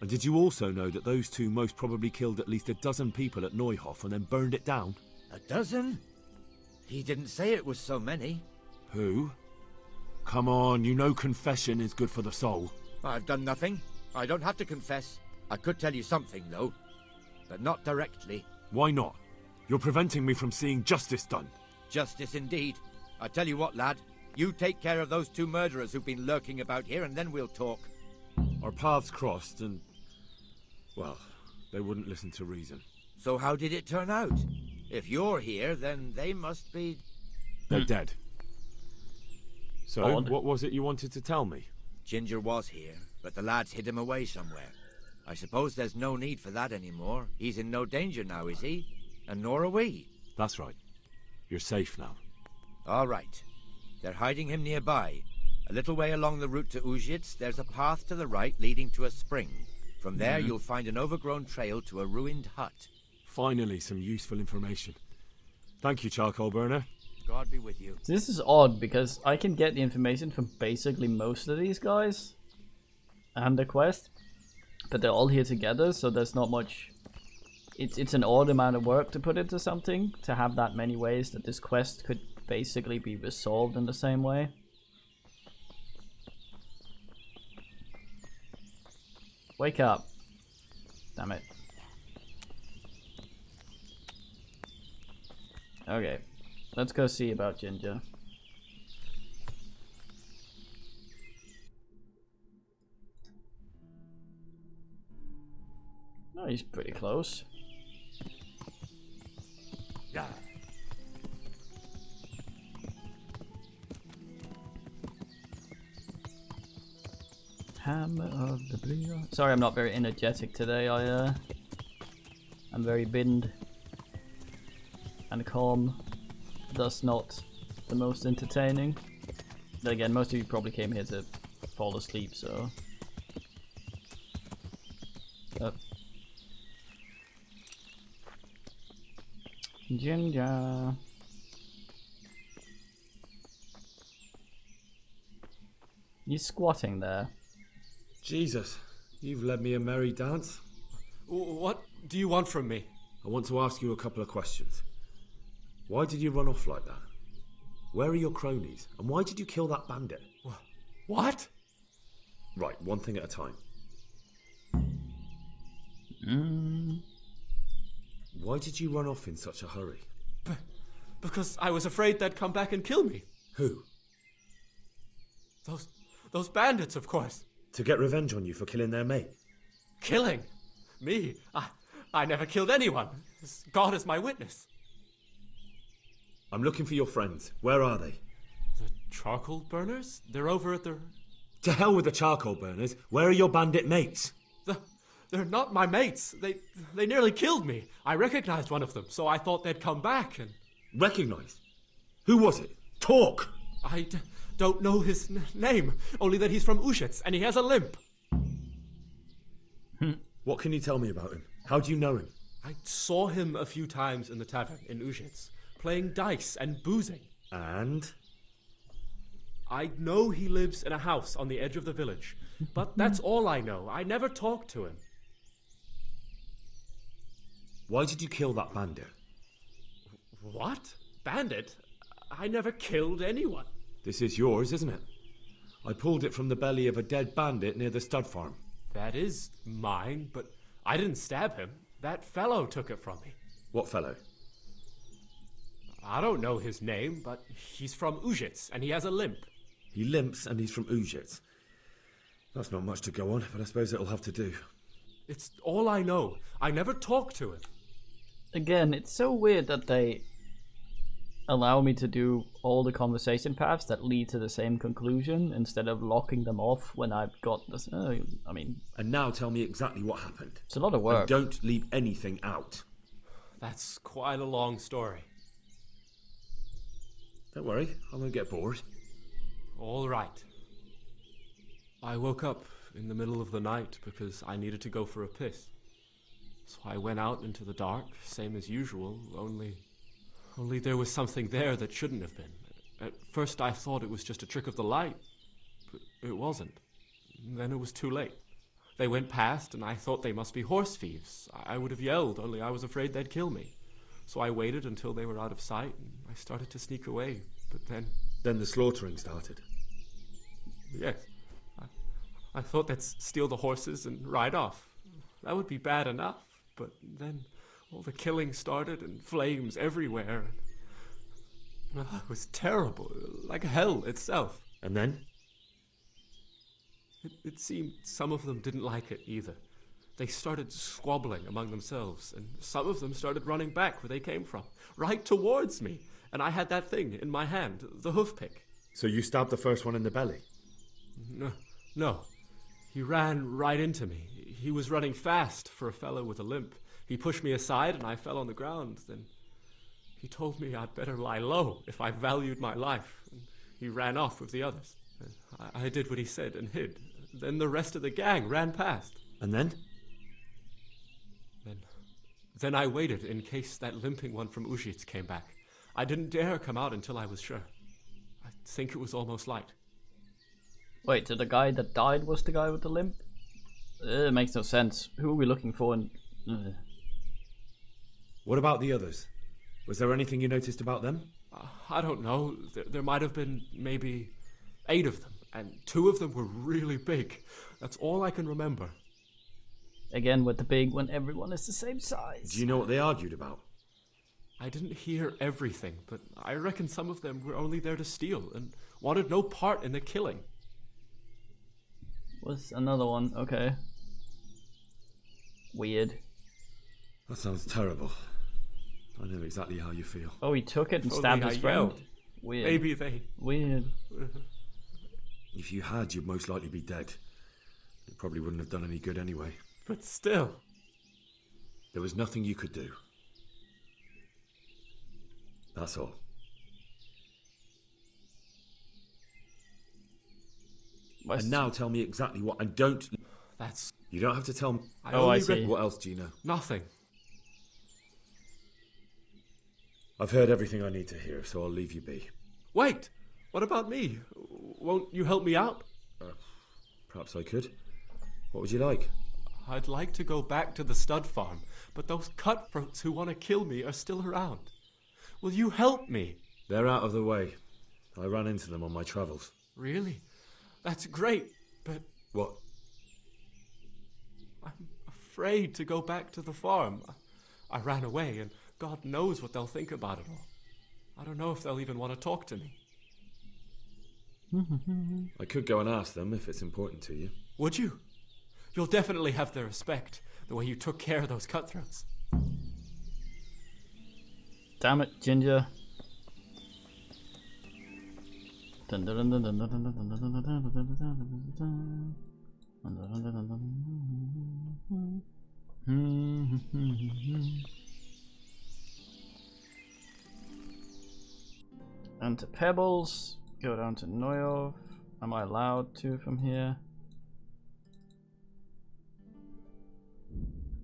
And did you also know that those 2 most probably killed at least a dozen people at Neuhof and then burned it down? A dozen? He didn't say it was so many. Who? Come on, you know confession is good for the soul. I've done nothing. I don't have to confess. I could tell you something, though. But not directly. Why not? You're preventing me from seeing justice done. Justice indeed. I tell you what, lad. You take care of those 2 murderers who've been lurking about here, and then we'll talk. Our paths crossed and... well, they wouldn't listen to reason. So how did it turn out? If you're here, then they must be... They're dead. So, Odd. what was it you wanted to tell me? Ginger was here, but the lads hid him away somewhere. I suppose there's no need for that anymore. He's in no danger now, is he? And nor are we. That's right. You're safe now. All right. They're hiding him nearby. A little way along the route to Uzhitz, there's a path to the right leading to a spring. From there, you'll find an overgrown trail to a ruined hut. Finally, some useful information. Thank you, Charcoal Burner. God be with you. This is odd because I can get the information from basically most of these guys and the quest, but they're all here together, so there's not much. It's an odd amount of work to put into something to have that many ways that this quest could basically be resolved in the same way. Wake up. Damn it. Okay. Let's go see about Ginger. Oh, he's pretty close. Yeah. Hammer of the Blue. Sorry, I'm not very energetic today. I'm very binned and calm, thus not the most entertaining. Then again, most of you probably came here to fall asleep, so. Ginger. You squatting there? Jesus, you've led me a merry dance. What do you want from me? I want to ask you a couple of questions. Why did you run off like that? Where are your cronies? And why did you kill that bandit? What? Right, one thing at a time. Why did you run off in such a hurry? Because I was afraid they'd come back and kill me. Who? Those bandits, of course. To get revenge on you for killing their mate? Killing? Me? I never killed anyone. God is my witness. I'm looking for your friends. Where are they? The charcoal burners? They're over at the... To hell with the charcoal burners. Where are your bandit mates? They're not my mates. They nearly killed me. I recognized one of them, so I thought they'd come back and... Recognized? Who was it? Talk! I don't know his name, only that he's from Ushitz and he has a limp. What can you tell me about him? How do you know him? I saw him a few times in the tavern in Ushitz, playing dice and boozing. And? I know he lives in a house on the edge of the village, but that's all I know. I never talked to him. Why did you kill that bandit? What? Bandit? I never killed anyone. This is yours, isn't it? I pulled it from the belly of a dead bandit near the stud farm. That is mine, but I didn't stab him. That fellow took it from me. What fellow? I don't know his name, but he's from Ushitz, and he has a limp. He limps and he's from Ushitz. That's not much to go on, but I suppose it'll have to do. It's all I know. I never talked to him. Again, it's so weird that they allow me to do all the conversation paths that lead to the same conclusion instead of locking them off when I've got this. I mean... And now tell me exactly what happened. It's a lot of work. And don't leave anything out. That's quite a long story. Don't worry, I won't get bored. All right. I woke up in the middle of the night because I needed to go for a piss. So I went out into the dark, same as usual, only there was something there that shouldn't have been. At first I thought it was just a trick of the light, but it wasn't. Then it was too late. They went past and I thought they must be horse thieves. I would have yelled, only I was afraid they'd kill me. So I waited until they were out of sight and I started to sneak away, but then... Then the slaughtering started? Yes. I thought they'd steal the horses and ride off. That would be bad enough, but then all the killing started and flames everywhere. It was terrible, like hell itself. And then? It seemed some of them didn't like it either. They started squabbling among themselves, and some of them started running back where they came from, right towards me. And I had that thing in my hand, the hoof pick. So you stabbed the first one in the belly? No. He ran right into me. He was running fast for a fellow with a limp. He pushed me aside and I fell on the ground. Then he told me I'd better lie low if I valued my life. And he ran off with the others. I did what he said and hid. Then the rest of the gang ran past. And then? Then I waited in case that limping one from Ushitz came back. I didn't dare come out until I was sure. I think it was almost light. Wait, so the guy that died was the guy with the limp? It makes no sense. Who are we looking for? What about the others? Was there anything you noticed about them? I don't know. There might have been maybe 8 of them, and 2 of them were really big. That's all I can remember. Again with the big when everyone is the same size. Do you know what they argued about? I didn't hear everything, but I reckon some of them were only there to steal and wanted no part in the killing. Was another one, okay. Weird. That sounds terrible. I know exactly how you feel. Oh, he took it and stabbed his friend. Weird. Maybe they... Weird. If you had, you'd most likely be dead. It probably wouldn't have done any good anyway. But still... There was nothing you could do. That's all. And now tell me exactly what... And don't... That's... You don't have to tell me... I see. What else do you know? Nothing. I've heard everything I need to hear, so I'll leave you be. Wait! What about me? Won't you help me out? Perhaps I could. What would you like? I'd like to go back to the stud farm, but those cutthroats who want to kill me are still around. Will you help me? They're out of the way. I ran into them on my travels. Really? That's great, but What? I'm afraid to go back to the farm. I ran away, and God knows what they'll think about it all. I don't know if they'll even want to talk to me. I could go and ask them if it's important to you. Would you? You'll definitely have their respect, the way you took care of those cutthroats. Damn it, Ginger. And to Pebbles, go down to Neuhof. Am I allowed to from here?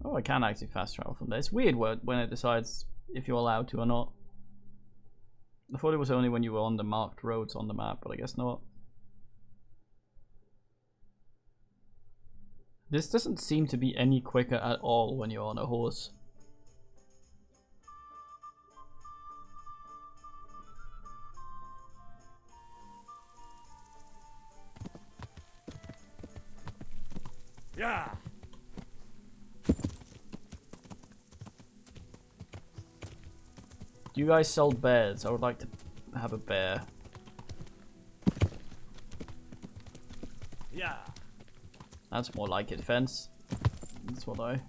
Oh, I can actually fast travel from there. It's weird when it decides if you're allowed to or not. I thought it was only when you were on the marked roads on the map, but I guess not. This doesn't seem to be any quicker at all when you're on a horse. Yeah. You guys sold bears. I would like to have a bear. Yeah. That's more like it, fence. That's what I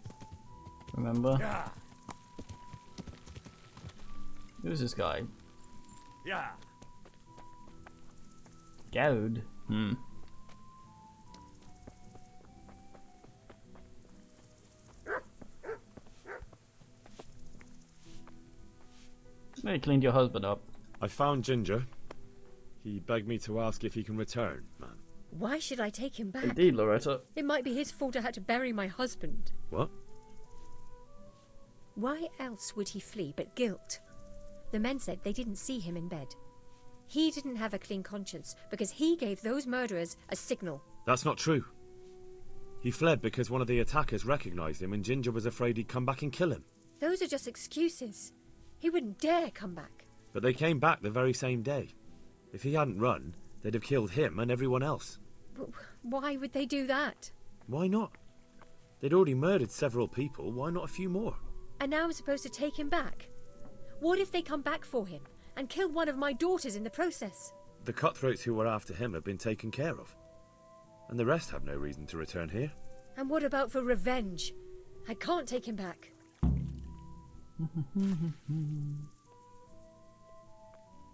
remember. Yeah. Who's this guy? Yeah. Gaud? They cleaned your husband up. I found Ginger. He begged me to ask if he can return, man. Why should I take him back? Indeed, Loretta. It might be his fault I had to bury my husband. What? Why else would he flee but guilt? The men said they didn't see him in bed. He didn't have a clean conscience because he gave those murderers a signal. That's not true. He fled because one of the attackers recognized him and Ginger was afraid he'd come back and kill him. Those are just excuses. He wouldn't dare come back. But they came back the very same day. If he hadn't run, they'd have killed him and everyone else. Why would they do that? Why not? They'd already murdered several people, why not a few more? And now I'm supposed to take him back? What if they come back for him and kill one of my daughters in the process? The cutthroats who were after him have been taken care of. And the rest have no reason to return here. And what about for revenge? I can't take him back.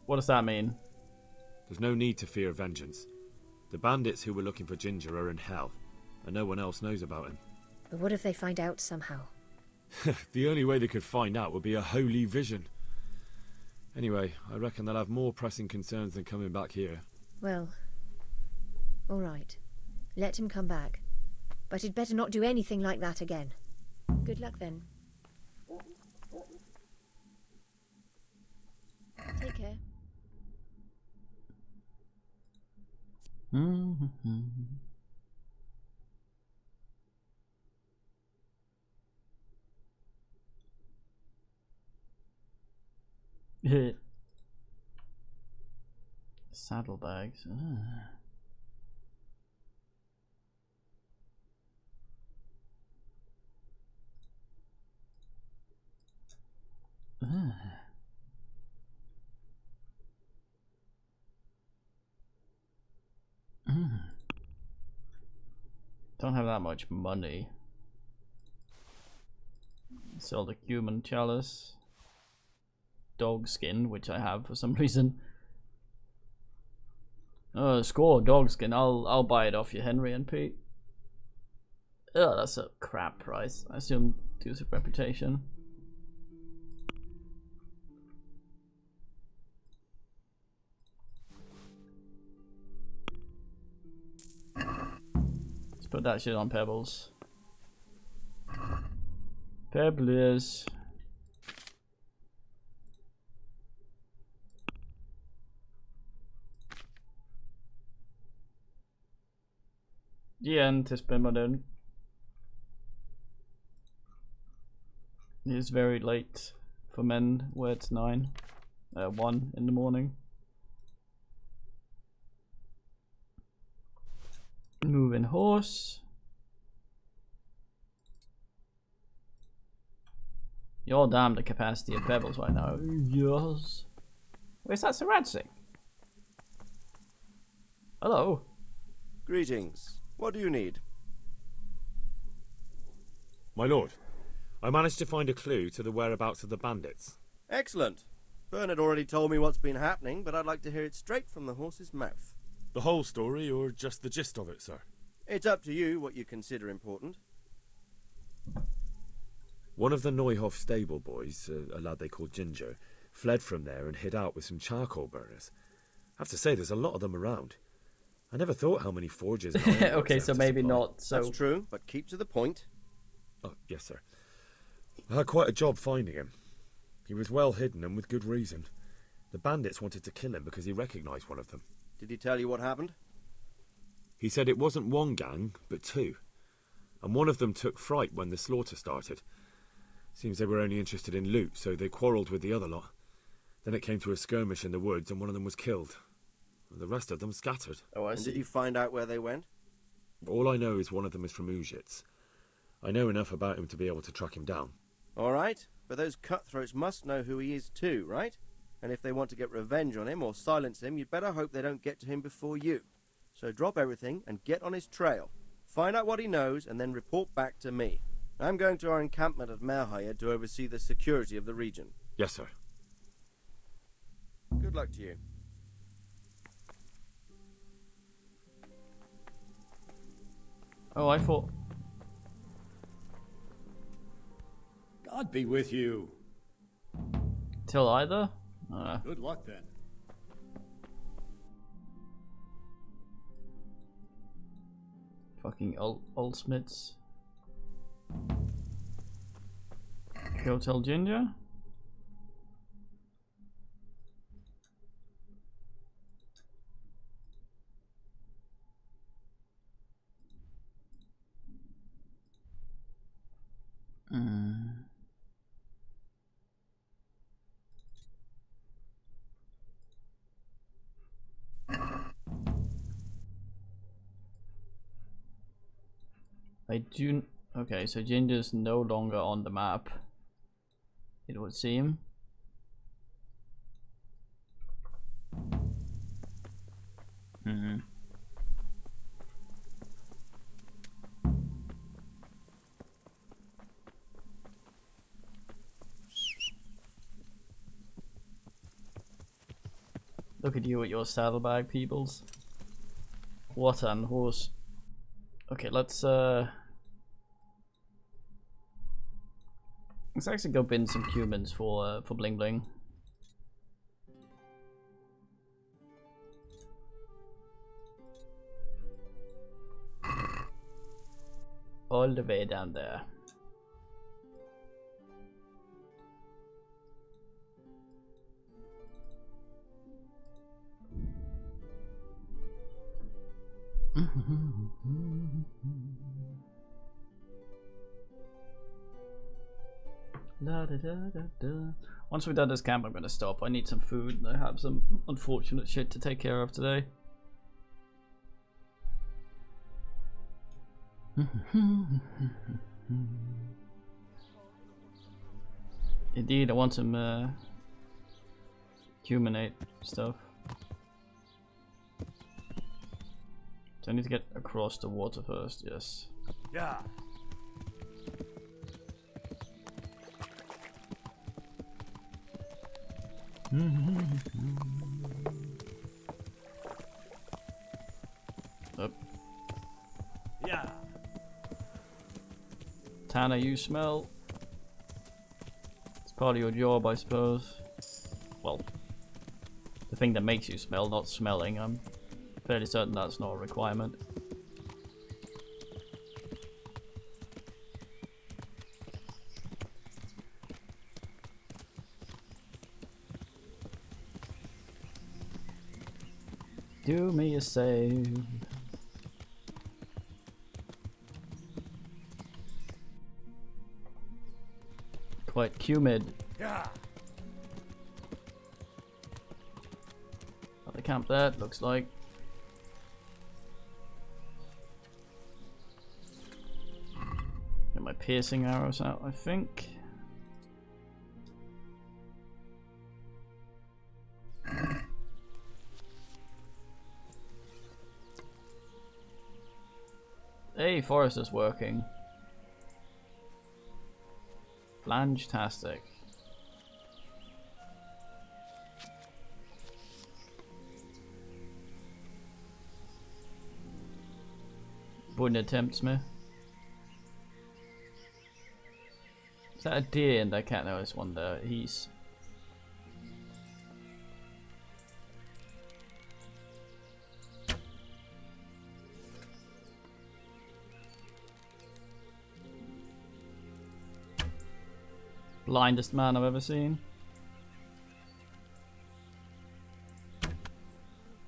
What does that mean? There's no need to fear vengeance. The bandits who were looking for Ginger are in hell, and no one else knows about him. But what if they find out somehow? The only way they could find out would be a holy vision. Anyway, I reckon they'll have more pressing concerns than coming back here. Well, all right. Let him come back. But he'd better not do anything like that again. Good luck then. Take care. Saddlebags. Don't have that much money. Sell the human chalice. Dog skin, which I have for some reason. Score dog skin. I'll buy it off you, Henry and Pete. Oh, that's a crap price. I assume due to reputation. Let's put that shit on Pebbles. Pebbles. Igen till spelmaden. It is very late for men where it's 1 in the morning. Move moving horse. You're damn the capacity of pebbles right now. Yes. Where's that Saradsing? Hello. Greetings. What do you need? My lord, I managed to find a clue to the whereabouts of the bandits. Excellent. Bernard already told me what's been happening, but I'd like to hear it straight from the horse's mouth. The whole story, or just the gist of it, sir? It's up to you what you consider important. One of the Neuhoff stable boys, a lad they called Ginger, fled from there and hid out with some charcoal burners. I have to say, there's a lot of them around. I never thought how many forges and ironworks okay, they so have to maybe supply. not so... That's true, but keep to the point. Oh, yes, sir. I had quite a job finding him. He was well hidden and with good reason. The bandits wanted to kill him because he recognised one of them. Did he tell you what happened? He said it wasn't one gang, but two. And one of them took fright when the slaughter started. Seems they were only interested in loot, so they quarrelled with the other lot. Then it came to a skirmish in the woods and one of them was killed. The rest of them scattered. Oh, I and see. did you find out where they went? All I know is one of them is from Uzhitz. I know enough about him to be able to track him down. All right, but those cutthroats must know who he is too, right? And if they want to get revenge on him or silence him, you'd better hope they don't get to him before you. So drop everything and get on his trail. Find out what he knows and then report back to me. I'm going to our encampment at Merhayed to oversee the security of the region. Yes, sir. Good luck to you. Oh, I thought... God be with you. Till either? Good luck then. Fucking old Smiths. Go tell Ginger. I do... Okay, so Ginger's no longer on the map, it would seem. Look at you with your saddlebag, peoples. What an horse. Okay, let's actually go bin some cumins for Bling Bling. All the way down there. Da, da, da, da, da. Once we're done this camp, I'm gonna stop. I need some food. I have some unfortunate shit to take care of today. Indeed, I want some cuminate stuff. So I need to get across the water first, yes. Yeah. Up. Yeah. Tanner, you smell. It's part of your job, I suppose. Well, the thing that makes you smell, not smelling. I'm fairly certain that's not a requirement. Do me a save. Quite humid. Yeah. At the camp there, looks like. my piercing arrows out, I think. Hey, Forest is working. Flange-tastic. Wouldn't tempt me. Is that a deer? And I can't notice one there. He's blindest man I've ever seen.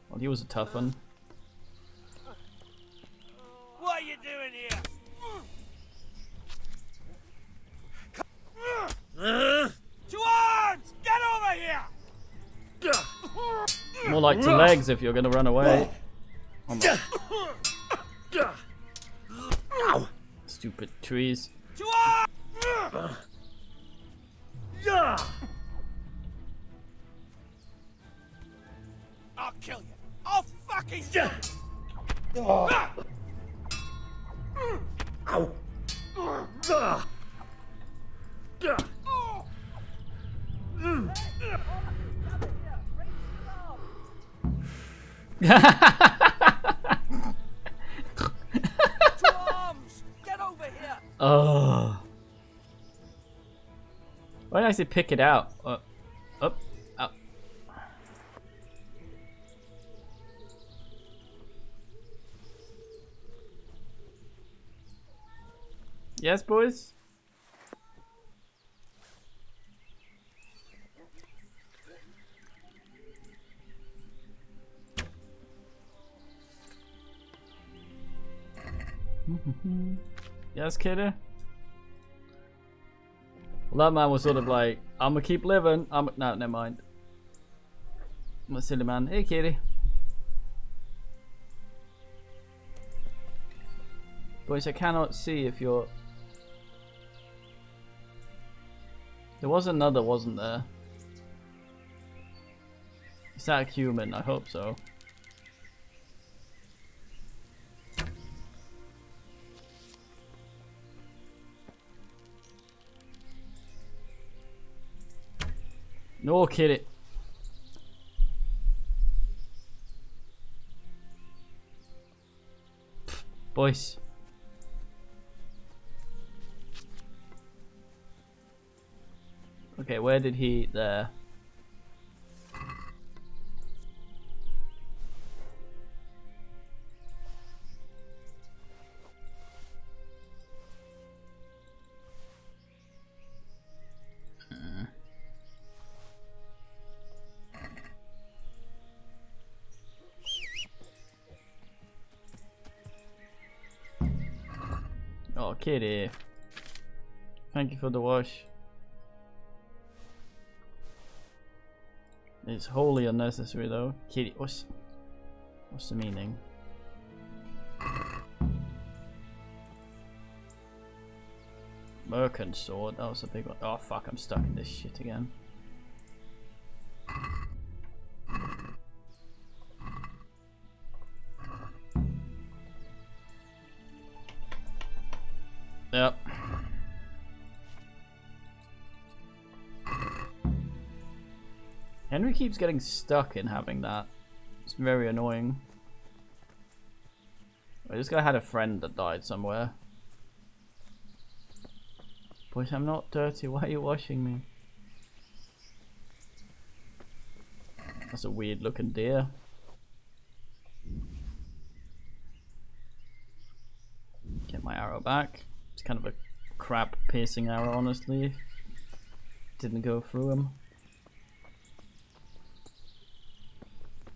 Well, he was a tough one. What are you doing here? To arms! Get over here! More like to legs if you're gonna run away. Oh my. Ow. Stupid trees. To arms! I'll kill you. I'll fucking kill you. Ow. To arms! Get over here! Oh. Why did I say pick it out? Up. Out. Yes, boys? Yes, kiddo? Well, that man was sort of like, I'm gonna keep living. No, never mind. I'm a silly man. Hey, kitty. Boys, I cannot see if you're... There was another, wasn't there? Is that a human? I hope so. No, kitty. Boys. Okay, where did he... There. Oh, kitty. Thank you for the wash. It's wholly unnecessary though. Kitty, what's the meaning? Merkin sword, that was a big one. Oh fuck, I'm stuck in this shit again. Yep. Henry keeps getting stuck in having that. It's very annoying. This guy had a friend that died somewhere. Boys, I'm not dirty. Why are you washing me? That's a weird looking deer. Get my arrow back. It's kind of a crap piercing arrow, honestly. Didn't go through him.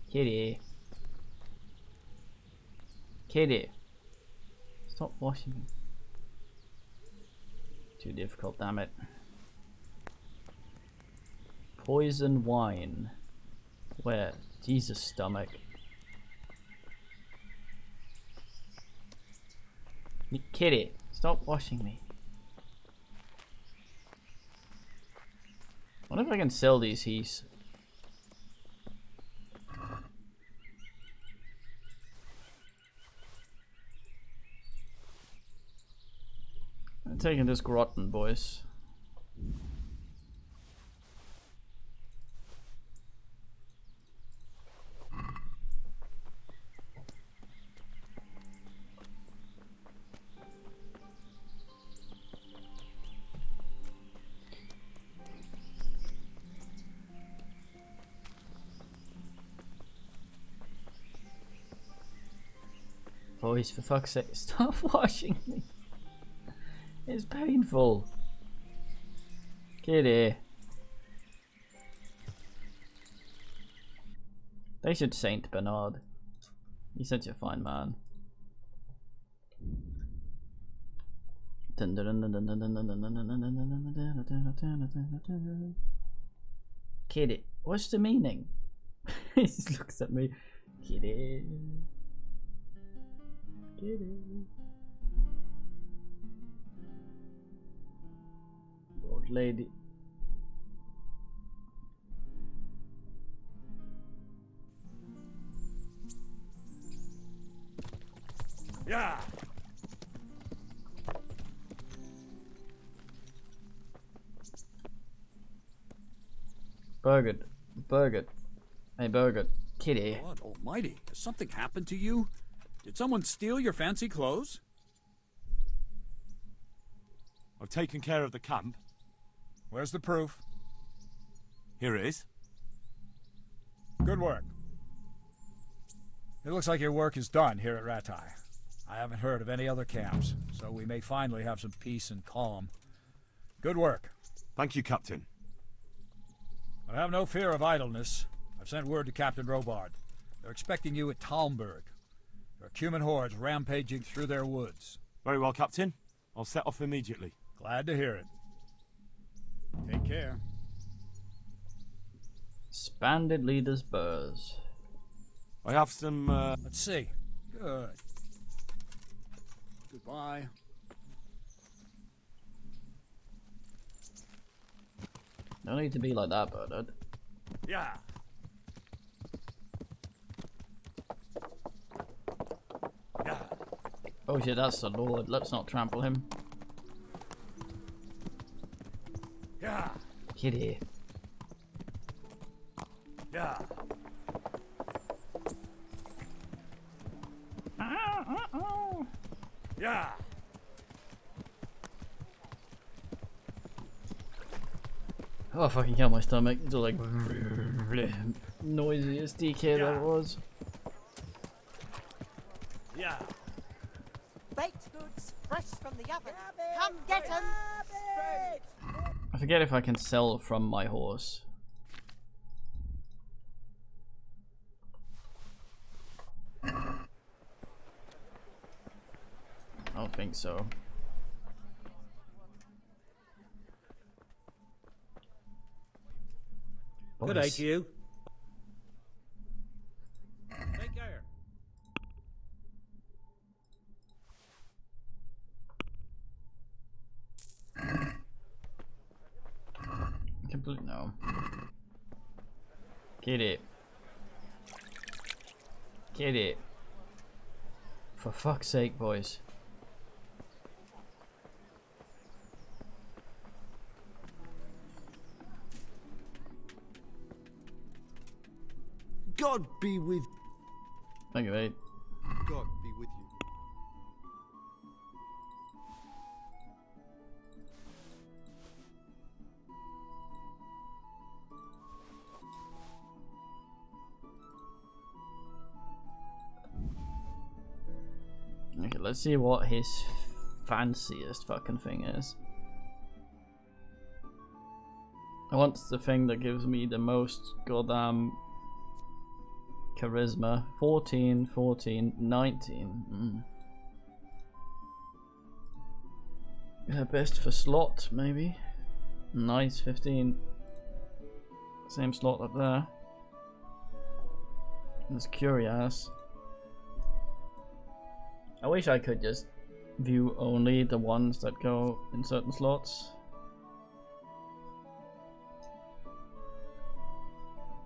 Kitty. Kitty. Stop washing me. Too difficult, damn it. Poison wine. Where? Jesus, stomach. Kitty, stop washing me. wonder if I can sell these heaths. I'm taking this Groton, boys. Boys, for fuck's sake, stop watching me. It's painful. Kitty. They should Saint Bernard. He's such a fine man. Kitty, what's the meaning? He just looks at me. Kitty. Kitty. Old lady. Yeah. Burgert. Burgert. Hey, Burgert. Kitty. God almighty, has something happened to you? Did someone steal your fancy clothes? I've taken care of the camp. Where's the proof? Here it is. Good work. It looks like your work is done here at Rattay. I haven't heard of any other camps, so we may finally have some peace and calm. Good work. Thank you, Captain. But have no fear of idleness. I've sent word to Captain Robard. They're expecting you at Talmberg. There are Cuman hordes rampaging through their woods. Very well, Captain. I'll set off immediately. Glad to hear it. Take care. Expanded leaders burrs. I have some, Let's see. Good. Goodbye. No need to be like that, Bernard. Yeah. Yeah. Oh shit, that's the Lord. Let's not trample him. Yeah. Kitty. Yeah. Yeah. Oh, I fucking kill my stomach. It's all like noisiest DK that was. Yeah. Baked goods fresh from the oven. Come get 'em. I forget if I can sell from my horse. I don't think so. Good day to you. Take care. Complete no. Get it. Get it. For fuck's sake, boys. God be with... Thank you, mate. God be with you. Okay, let's see what his fanciest fucking thing is. I want the thing that gives me the most goddamn charisma. 14, 14, 19. Best for slot, maybe. Nice, 15. Same slot up there. That's curious. I wish I could just view only the ones that go in certain slots.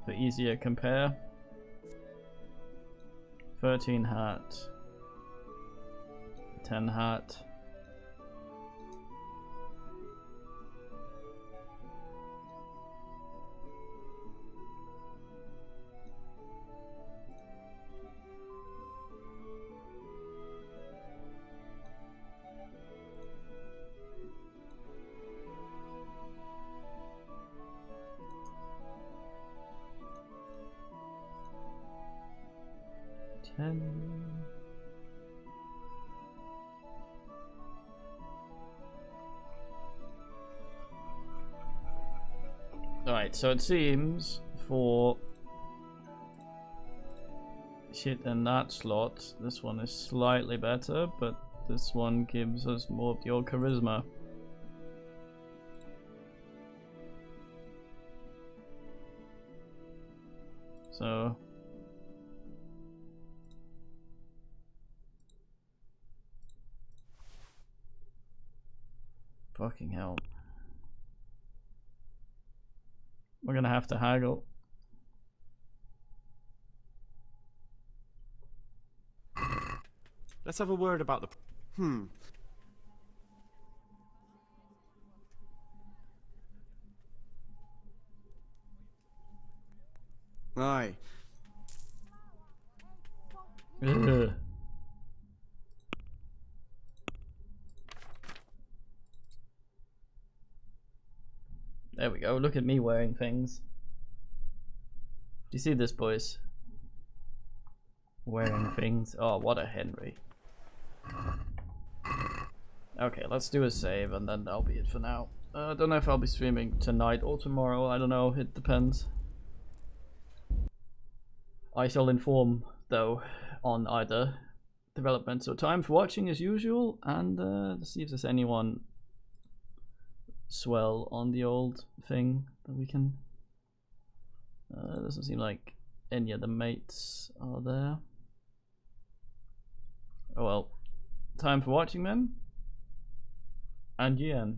for easier compare. 13 hat, 10 hat. Alright, so it seems for shit in that slot, this one is slightly better, but this one gives us more of the old charisma. So fucking hell. We're gonna have to haggle. Let's have a word about the... Aye. Ugh. There we go, look at me wearing things. Do you see this, boys? Wearing things. Oh, what a Henry. Okay, let's do a save and then that'll be it for now. I don't know if I'll be streaming tonight or tomorrow, I don't know, it depends. I shall inform, though, on either development. So time for watching as usual, and let's see if there's anyone swell on the old thing that we can... doesn't seem like any of the mates are there. Oh well. Time for watching then. And GN.